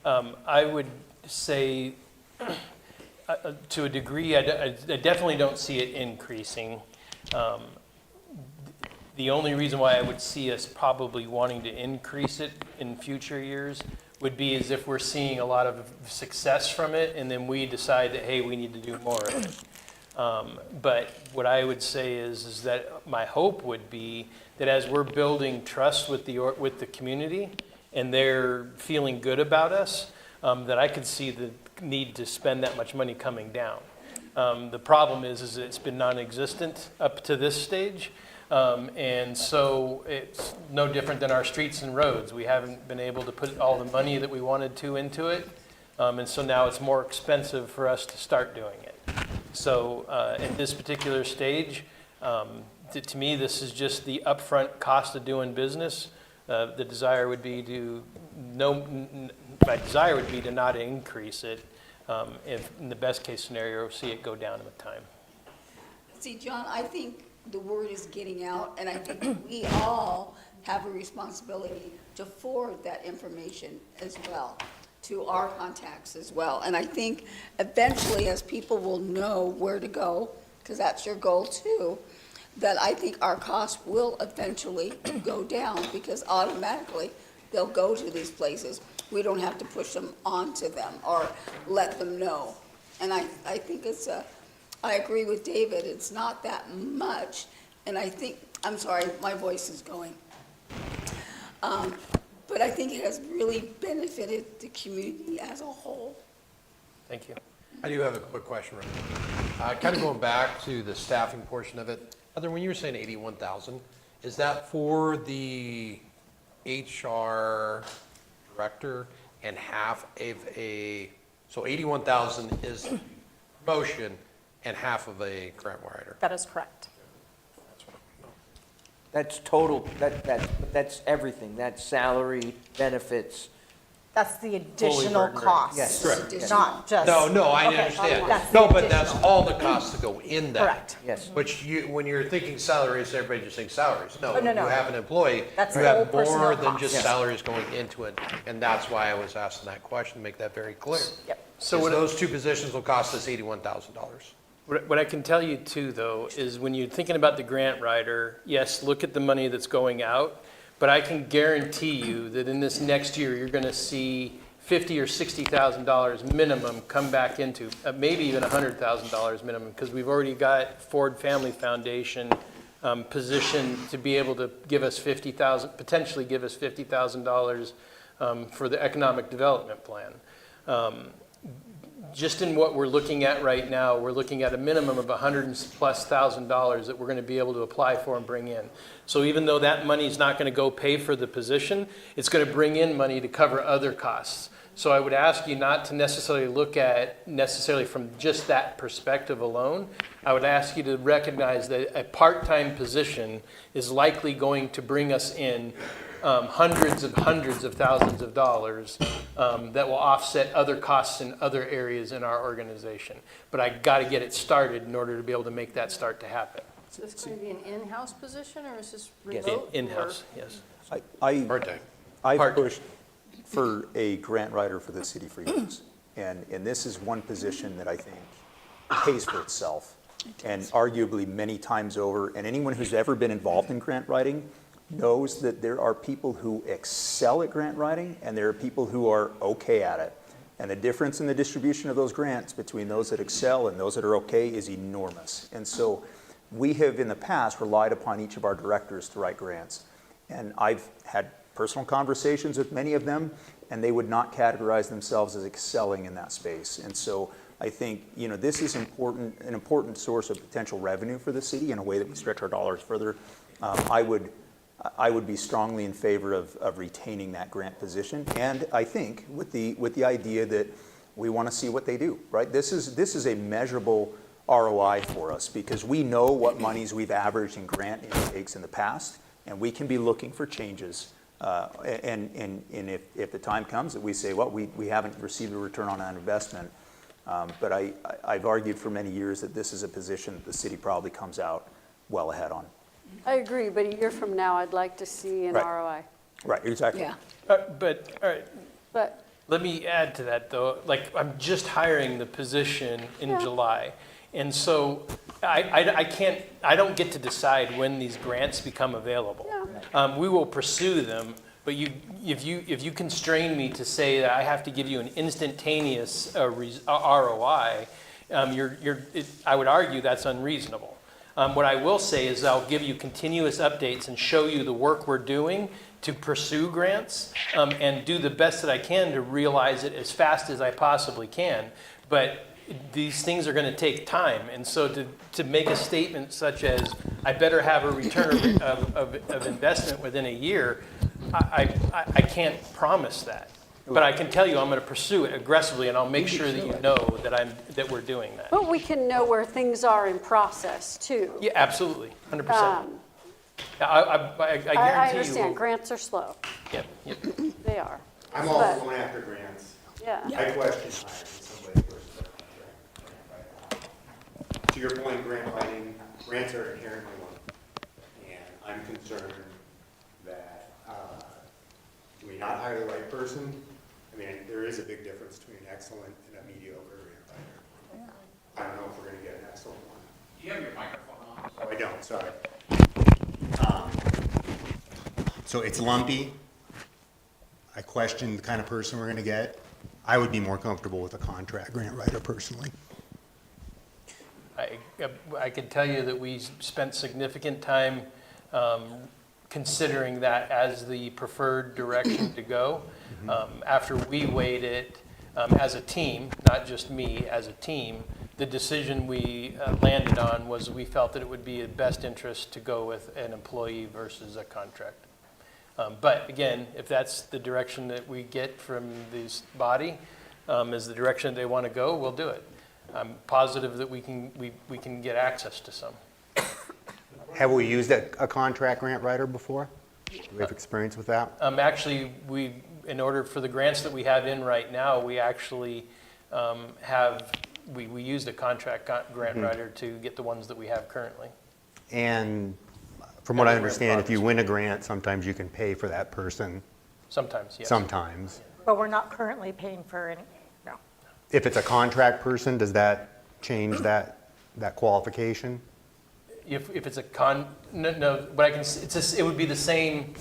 I would say, to a degree, I definitely don't see it increasing. The only reason why I would see us probably wanting to increase it in future years would be as if we're seeing a lot of success from it, and then we decide that, hey, we need to do more of it. But what I would say is that my hope would be that as we're building trust with the community, and they're feeling good about us, that I could see the need to spend that much money coming down. The problem is it's been non-existent up to this stage. And so it's no different than our streets and roads. We haven't been able to put all the money that we wanted to into it. And so now it's more expensive for us to start doing it. So at this particular stage, to me, this is just the upfront cost of doing business. My desire would be to not increase it. If in the best case scenario, see it go down with time. See, John, I think the word is getting out, and I think we all have a responsibility to forward that information as well to our contacts as well. And I think eventually, as people will know where to go, because that's your goal too, that I think our costs will eventually go down, because automatically they'll go to these places. We don't have to push them onto them or let them know. And I think I agree with David, it's not that much, and I think, I'm sorry, my voice is going. But I think it has really benefited the community as a whole. Thank you. I do have a quick question, Rick. Kind of going back to the staffing portion of it. Heather, when you were saying 81,000, is that for the HR director and half of so 81,000 is promotion and half of a grant writer? That is correct. That's total, that's everything. That's salary, benefits. That's the additional cost. Yes. Correct. Not just. No, I Okay, understand. that's No, the but that's additional. all the costs that go in that. Correct. Yes. Which when you're thinking salaries, everybody just thinks salaries. No, Oh, no, when you no. have an employee, That's you the whole have more personnel than cost. just Yes. salaries going into it. And that's why I was asking that question, to make that very clear. Yep. So So what those two positions will cost us $81,000. What I can tell you too, though, is when you're thinking about the grant writer, yes, look at the money that's going out, but I can guarantee you that in this next year, you're going to see $50,000 or $60,000 minimum come back into, maybe even $100,000 minimum, because we've already got Ford Family Foundation positioned to be able to give us potentially give us $50,000 for the economic development plan. just in what we're looking at right now, we're looking at a minimum of $100,000+ that we're going to be able to apply for and bring in. So even though that money is not going to go pay for the position, it's going to bring in money to cover other costs. So I would ask you not to necessarily look at necessarily from just that perspective alone. I would ask you to recognize that a part-time position is likely going to bring us in hundreds of thousands of dollars that will offset other costs in other areas in our organization. But I got to get it started in order to be able to make that start to happen. Is this going to be an in-house position, or is this remote? In-house, yes. Part-time. I've pushed for a grant writer for the city for years. And this is one position that I think pays for itself. And arguably many times over, and anyone who's ever been involved in grant writing knows that there are people who excel at grant writing and there are people who are okay at it. And the difference in the distribution of those grants between those that excel and those that are okay is enormous. And so we have in the past relied upon each of our directors to write grants. And I've had personal conversations with many of them, and they would not categorize themselves as excelling in that space. And so I think, you know, this is an important source of potential revenue for the city in a way that we stretch our dollars further. I would be strongly in favor of retaining that grant position, and I think with the idea that we want to see what they do. Right? This is a measurable ROI for us because we know what monies we've averaged in grant intakes in the past, and we can be looking for changes. And if the time comes that we say, well, we haven't received a return on that investment, but I've argued for many years that this is a position that the city probably comes out well ahead on. I agree, but a year from now, I'd like to see an Right. ROI. Right, exactly. Yeah. But, all right, But, let me add to that, though. Like, I'm just hiring the position in Yeah. July. And so I don't get to decide when these grants become available. We will pursue them, but if you constrain me to say that I have to give you an instantaneous ROI, I would argue that's unreasonable. What I will say is I'll give you continuous updates and show you the work we're doing to pursue grants and do the best that I can to realize it as fast as I possibly can. But these things are going to take time. And so to make a statement such as, I better have a return of investment within a year, I can't promise that. But I can tell you I'm going to pursue it aggressively, and I'll make sure that you know that we're doing that. but we can know where things are in process, too. Yeah, absolutely, 100%. I guarantee you. I understand, grants are slow. Yep. They are. I'm all But- for going after grants. Yeah. I question hiring somebody versus a contract. To your point, grant writing, grants are inherently long. And I'm concerned that, do we not hire the right person? I mean, there is a big difference between excellent and a mediocre grant writer. I don't know if we're gonna get an excellent one. Do you have your microphone on? Oh, I don't, sorry. So it's lumpy. I question the kind of person we're gonna get. I would be more comfortable with a contract grant writer personally. I can tell you that we spent significant time considering that as the preferred direction to go. After we weighed it as a team, not just me, as a team, the decision we landed on was we felt that it would be in best interest to go with an employee versus a contract. But again, if that's the direction that we get from this body, is the direction they want to go, we'll do it. I'm positive that we can get access to some. Have we used a contract grant writer before? Do we have experience with that? Actually, in order for the grants that we have in right now, we actually we used a contract grant writer to get the ones that we have currently. And from what I understand, if you win a grant, sometimes you can pay for that person. Sometimes, yes. Sometimes. But we're not currently paying for any, no. If it's a contract person, does that change that qualification? If it's a no, but it would be the same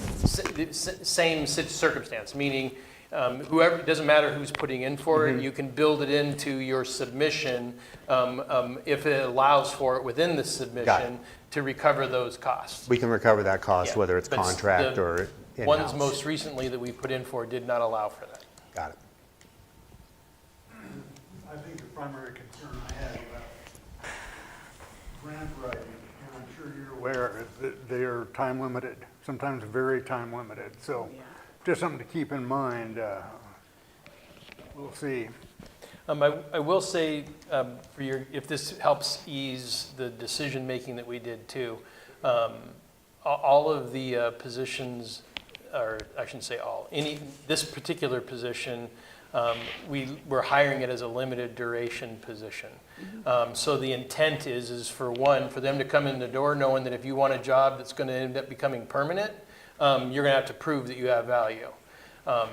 circumstance, meaning whoever, it doesn't matter who's putting in for it, you can build it into your submission if it allows for it within the submission to recover those costs. We can recover that cost, whether it's But contract the or in-house. Ones most recently that we put in for did not allow for that. Got it. I think primary concern I have about grant writing, and I'm sure you're aware that they are time limited, sometimes very time limited. So just something to keep in mind. We'll see. I will say, for your, if this helps ease the decision-making that we did too, all of the positions, or I shouldn't say all, this particular position, we're hiring it as a limited duration position. So the intent is for them to come in the door knowing that if you want a job that's going to end up becoming permanent, you're going to have to prove that you have value.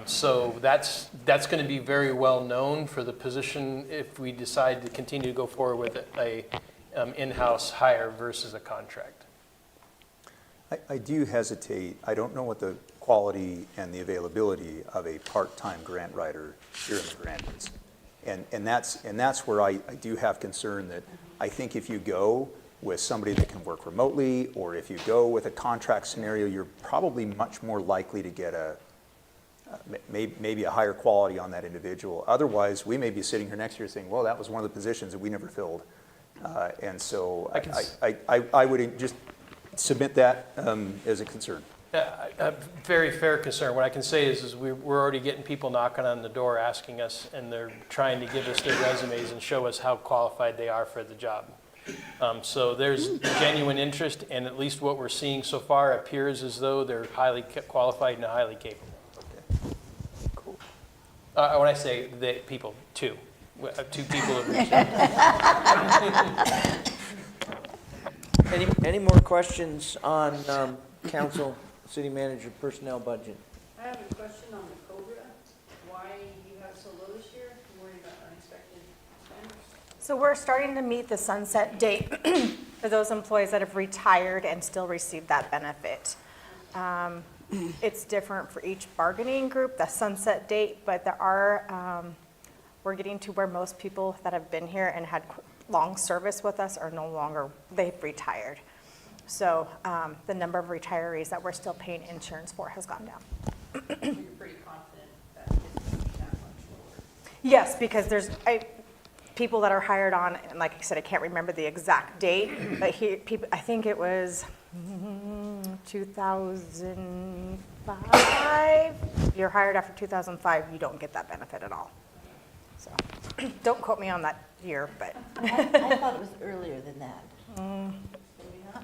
So that's going to be very well known for the position if we decide to continue to go forward with a in-house hire versus a contract. I do hesitate. I don't know what the quality and the availability of a part-time grant writer here in the Grand is. And that's where I do have concern that I think if you go with somebody that can work remotely, or if you go with a contract scenario, you're probably much more likely to get maybe a higher quality on that individual. Otherwise, we may be sitting here next year saying, well, that was one of the positions that we never filled. And so I would just submit that as a concern. A very fair concern. What I can say is we're already getting people knocking on the door asking us, and they're trying to give us their resumes and show us how qualified they are for the job. So there's genuine interest, and at least what we're seeing so far appears as though they're highly qualified and highly capable. Cool. When I say they, people, two people have reached out. Any more questions on council, city manager, personnel budget? I have a question on the COBRA. Why you have so low this year? I'm worried about unexpected spend. So we're starting to meet the sunset date for those employees that have retired and still receive that benefit. It's different for each bargaining group, the sunset date, but there are, we're getting to where most people that have been here and had long service with us are no longer, they've retired. So the number of retirees that we're still paying insurance for has gone down. You're pretty confident that it's going to be that much lower. Yes, because there's people that are hired on, and like I said, I can't remember the exact date, but I think it was 2005. If you're hired after 2005, you don't get that benefit at all. So don't quote me on that year, but. I thought it was earlier than that.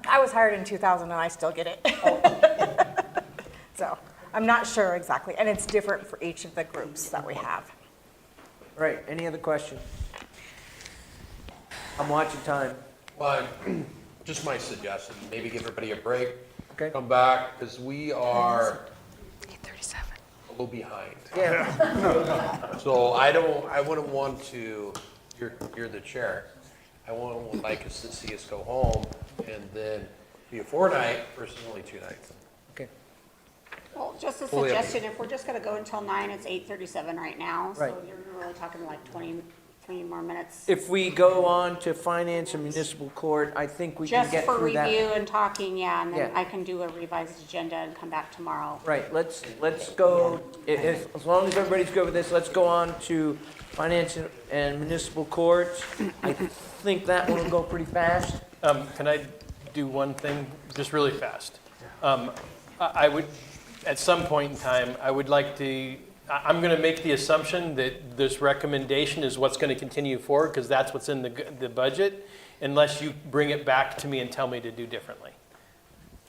I was hired in 2000 and I still get it. So I'm not sure exactly, and it's different for each of the groups that we have. Right, any other questions? I'm watching time. Well, just my suggestion, maybe give everybody a break. Okay. Come back, because we are 8:37. a little behind. Yeah. So I wouldn't want to, you're the chair. I wouldn't like us to see us go home and then be a 4-night versus only 2 nights. Okay. Well, just a Fully up to suggestion, if we're just gonna go until 9, it's 8:37 right now. Right. So you're really talking like 23 more minutes. If we go on to finance and municipal court, I think we can Just get for through that. review and talking, yeah, and then Yeah. I can do a revised agenda and come back tomorrow. Right, let's go, as long as everybody's good with this, let's go on to finance and municipal court. I think that one will go pretty fast. Can I do one thing, just really fast? I would, at some point in time, I would like to, I'm going to make the assumption that this recommendation is what's going to continue forward, because that's what's in the budget, unless you bring it back to me and tell me to do differently.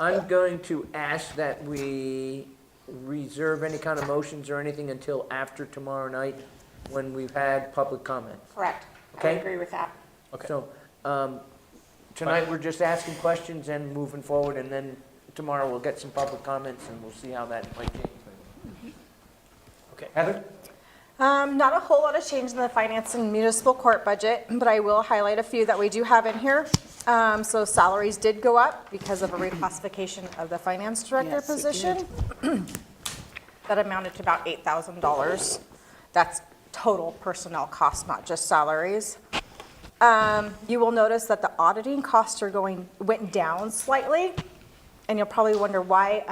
I'm going to ask that we reserve any kind of motions or anything until after tomorrow night, when we've had public comment. Correct. I Okay. agree with that. Okay. So, tonight, we're just asking questions and moving forward, and then tomorrow we'll get some public comments, and we'll see how that might change. Okay. Heather? Not a whole lot of change in the finance and municipal court budget, but I will highlight a few that we do have in here. So salaries did go up because of a reclassification of the finance director position. That amounted to about $8,000. That's total personnel costs, not just salaries. You will notice that the auditing costs went down slightly. and you'll probably wonder why,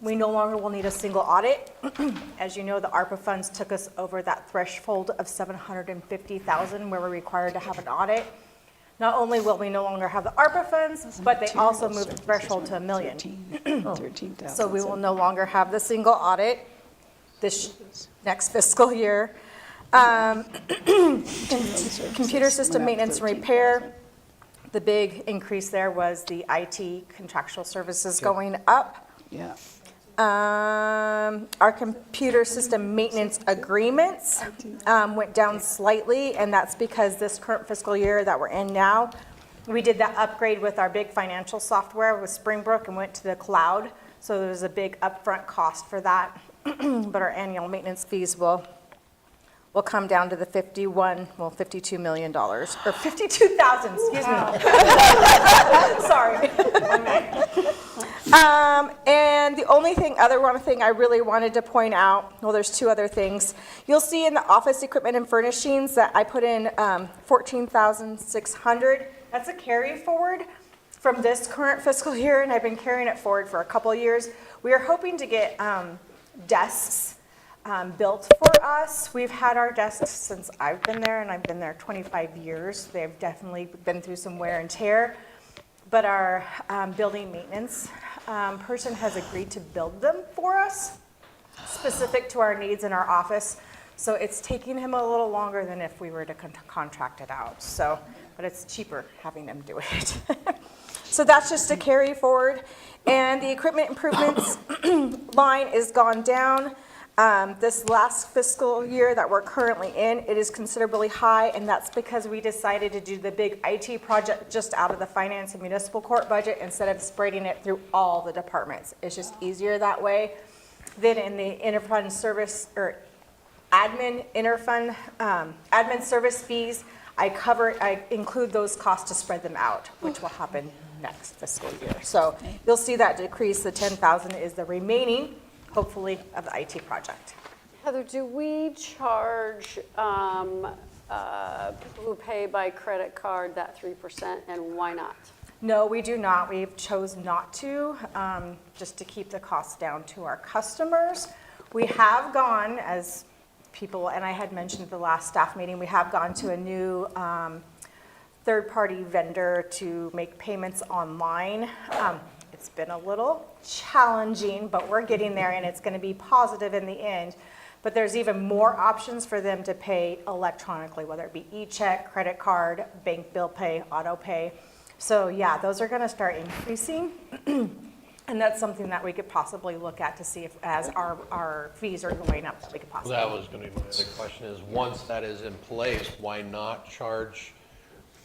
we no longer will need a single audit. As you know, the ARPA funds took us over that threshold of $750,000 where we're required to have an audit. Not only will we no longer have the ARPA funds, but they also moved the threshold to $1 million. So we will no longer have the single audit this next fiscal year. Computer system maintenance and repair, the big increase there was the IT contractual services going up. Yeah. Our computer system maintenance agreements went down slightly, and that's because this current fiscal year that we're in now, we did that upgrade with our big financial software with Springbrook and went to the cloud. So there was a big upfront cost for that, but our annual maintenance fees will come down to the $52 million, or 52,000, excuse me. Sorry. And the only other thing I really wanted to point out, well, there's two other things. You'll see in the office equipment and furnishings that I put in $14,600. That's a carry forward from this current fiscal year, and I've been carrying it forward for a couple of years. We are hoping to get desks built for us. We've had our desks since I've been there, and I've been there 25 years. They've definitely been through some wear and tear, but our building maintenance person has agreed to build them for us, specific to our needs in our office. So it's taking him a little longer than if we were to contract it out. So, but it's cheaper having them do it. So that's just a carry forward. And the equipment improvements line is gone down. This last fiscal year that we're currently in, it is considerably high, and that's because we decided to do the big IT project just out of the finance and municipal court budget instead of spreading it through all the departments. It's just easier that way. Then in the interfund service, or admin interfund, admin service fees, I include those costs to spread them out, which will happen next fiscal year. So you'll see that decrease. The 10,000 is the remaining, hopefully, of the IT project. Heather, do we charge people who pay by credit card that 3%, and why not? No, we do not. We've chose not to, just to keep the costs down to our customers. We have gone, as people, and I had mentioned at the last staff meeting, we have gone to a new third-party vendor to make payments online. It's been a little challenging, but we're getting there, and it's going to be positive in the end. But there's even more options for them to pay electronically, whether it be e-check, credit card, bank bill pay, auto pay. So yeah, those are going to start increasing. And that's something that we could possibly look at to see if, as our fees are going up, that we could possibly. That was going to be my other question is, once that is in place, why not charge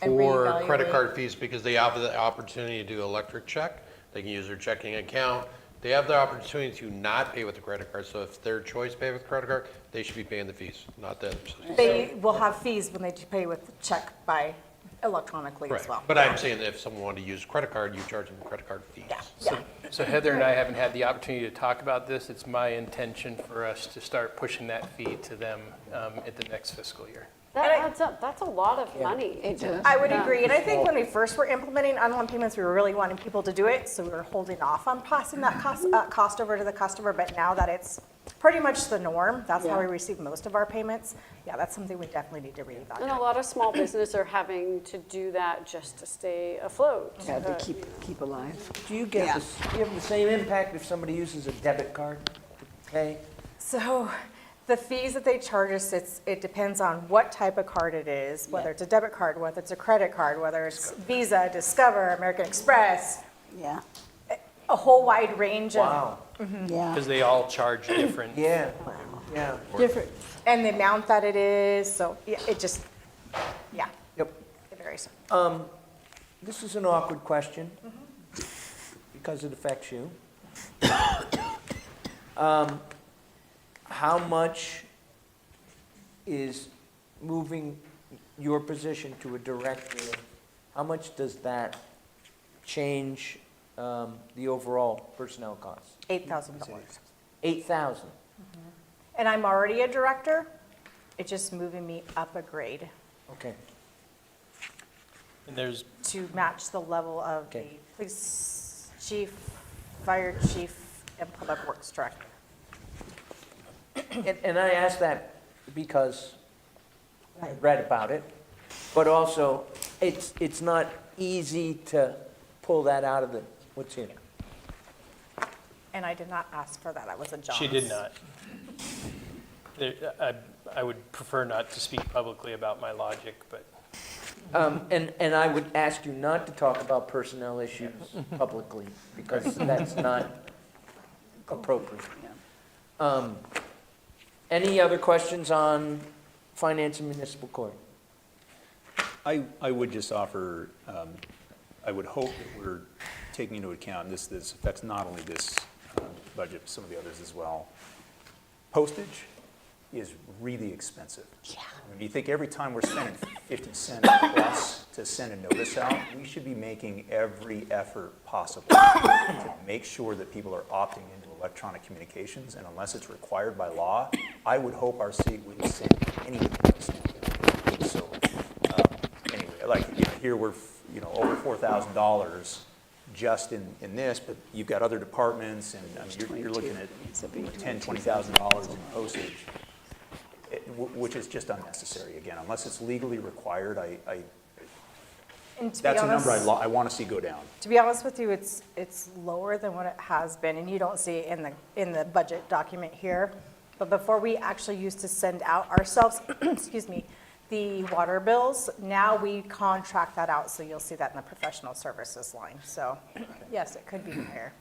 for credit card fees? Because they have the opportunity to do electric check. They can use their checking account. They have the opportunity to not pay with the credit card. So if their choice pay with credit card, they should be paying the fees, not the other. They will have fees when they pay with check by electronically as well. But I'm saying that if someone wanted to use credit card, you charge them credit card fees. Yeah. So Heather and I haven't had the opportunity to talk about this. It's my intention for us to start pushing that fee to them at the next fiscal year. That adds up. That's a lot of money. I would agree, and I think when we first were implementing on-one payments, we were really wanting people to do it, so we were holding off on passing that cost over to the customer, but now that it's pretty much the norm, that's how we receive most of our payments, yeah, that's something we definitely need to reevaluate. And a lot of small business are having to do that just to stay afloat. Yeah, to keep alive. Do you get this, do you have the same impact if somebody uses a debit card to pay? So the fees that they charge us, it depends on what type of card it is, whether it's a debit card, whether it's a credit card, whether it's Visa, Discover, American Express. Yeah. A whole wide range of. Wow. Yeah. Because they all charge different. Yeah, yeah. Different. And the amount that it is, so yeah, it just, yeah. Yep. It varies. This is an awkward question because it affects you. How much is moving your position to a director, how much does that change the overall personnel costs? $8,000. $8,000. And I'm already a director, it's just moving me up a grade Okay. And there's to match the level of the Okay. police chief fire chief and public works director. And I ask that because I read about it, but also it's not easy to pull that out of what's in it. And I did not ask for that, I was a John's. She did not. I would prefer not to speak publicly about my logic, but And I would ask you not to talk about personnel issues publicly, because that's not appropriate. Any other questions on finance and municipal court? I would just offer, I would hope that we're taking into account, this affects not only this budget, but some of the others as well. Postage is really expensive. Yeah. I mean, you think every time we're spending 50 cents plus to send a notice out, we should be making every effort possible to make sure that people are opting into electronic communications, and unless it's required by law, I would hope our city wouldn't send anything. So, anyway, like, here we're, over $4,000 just in this, but you've got other departments, and I mean, you're looking at $10,000, $20,000 in postage, which is just unnecessary. Again, unless it's legally required, And to be that's a number honest- I want to see go down. To be honest with you, it's lower than what it has been, and you don't see it in the budget document here. But before, we actually used to send out ourselves, excuse me, the water bills. Now we contract that out, so you'll see that in the professional services line. So yes, it could be higher.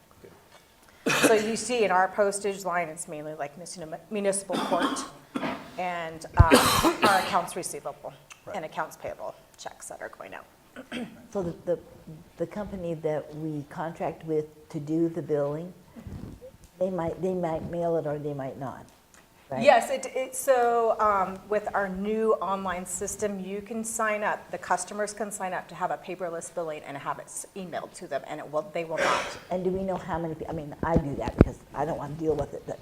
So you see in our postage line, it's mainly like municipal court and our accounts receivable and accounts payable checks that are going out. So the company that we contract with to do the billing, they might mail it or they might not, right? Yes, so with our new online system, you can sign up, the customers can sign up to have a paperless billing and have it emailed to them, and they will not. And do we know how many, I mean, I do that because I don't want to deal with it, but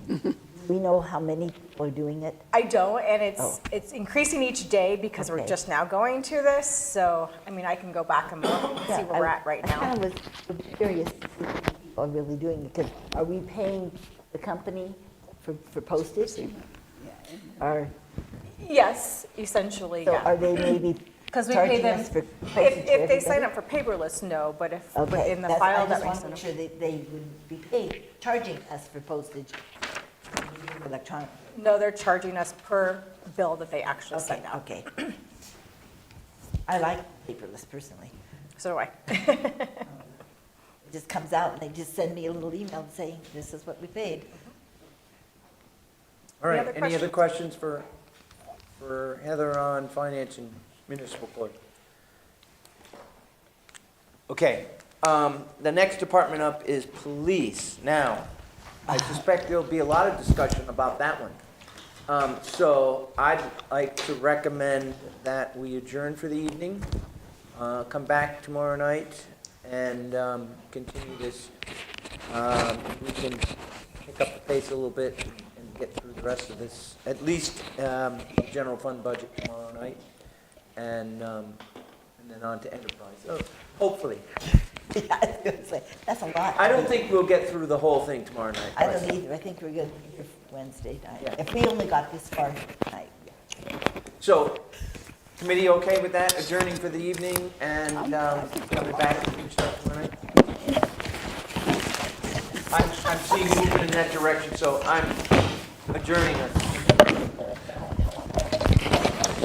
do we know how many people are doing it? I don't, and Oh. it's increasing each day because we're Okay. just now going to this, so, I mean, I can go back and look and see where we're at right I now. kind of was curious if people are really doing it, because are we paying the company for postage? Or, Yes, essentially, so yeah. are they maybe Because we pay charging them, us for postage for if they sign everybody? up for paperless, no, but if, Okay, in the that's- file I that just we want to send make them. sure that they would be paid, charging us for postage electronic. No, they're charging us per bill that they actually send out. Okay. I like paperless personally. So do I. It just comes out and they just send me a little email saying, this is what we paid. All Any right, other any other questions for Heather on finance and municipal court? Okay, the next department up is police. Now, I suspect there'll be a lot of discussion about that one. So I'd like to recommend that we adjourn for the evening, come back tomorrow night, and continue this. We can pick up the pace a little bit and get through the rest of this, at least the general fund budget tomorrow night, and then on to enterprise. So hopefully. Yeah, I was gonna say, that's a lot. I don't think we'll get through the whole thing tomorrow night. I don't either. I think we're good for Wednesday night. Yeah. If we only got this far tonight. So, committee okay with that, adjourning for the evening and coming back to finish up tomorrow night? I'm seeing movement in that direction, so I'm adjourning us.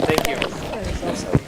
Thank you.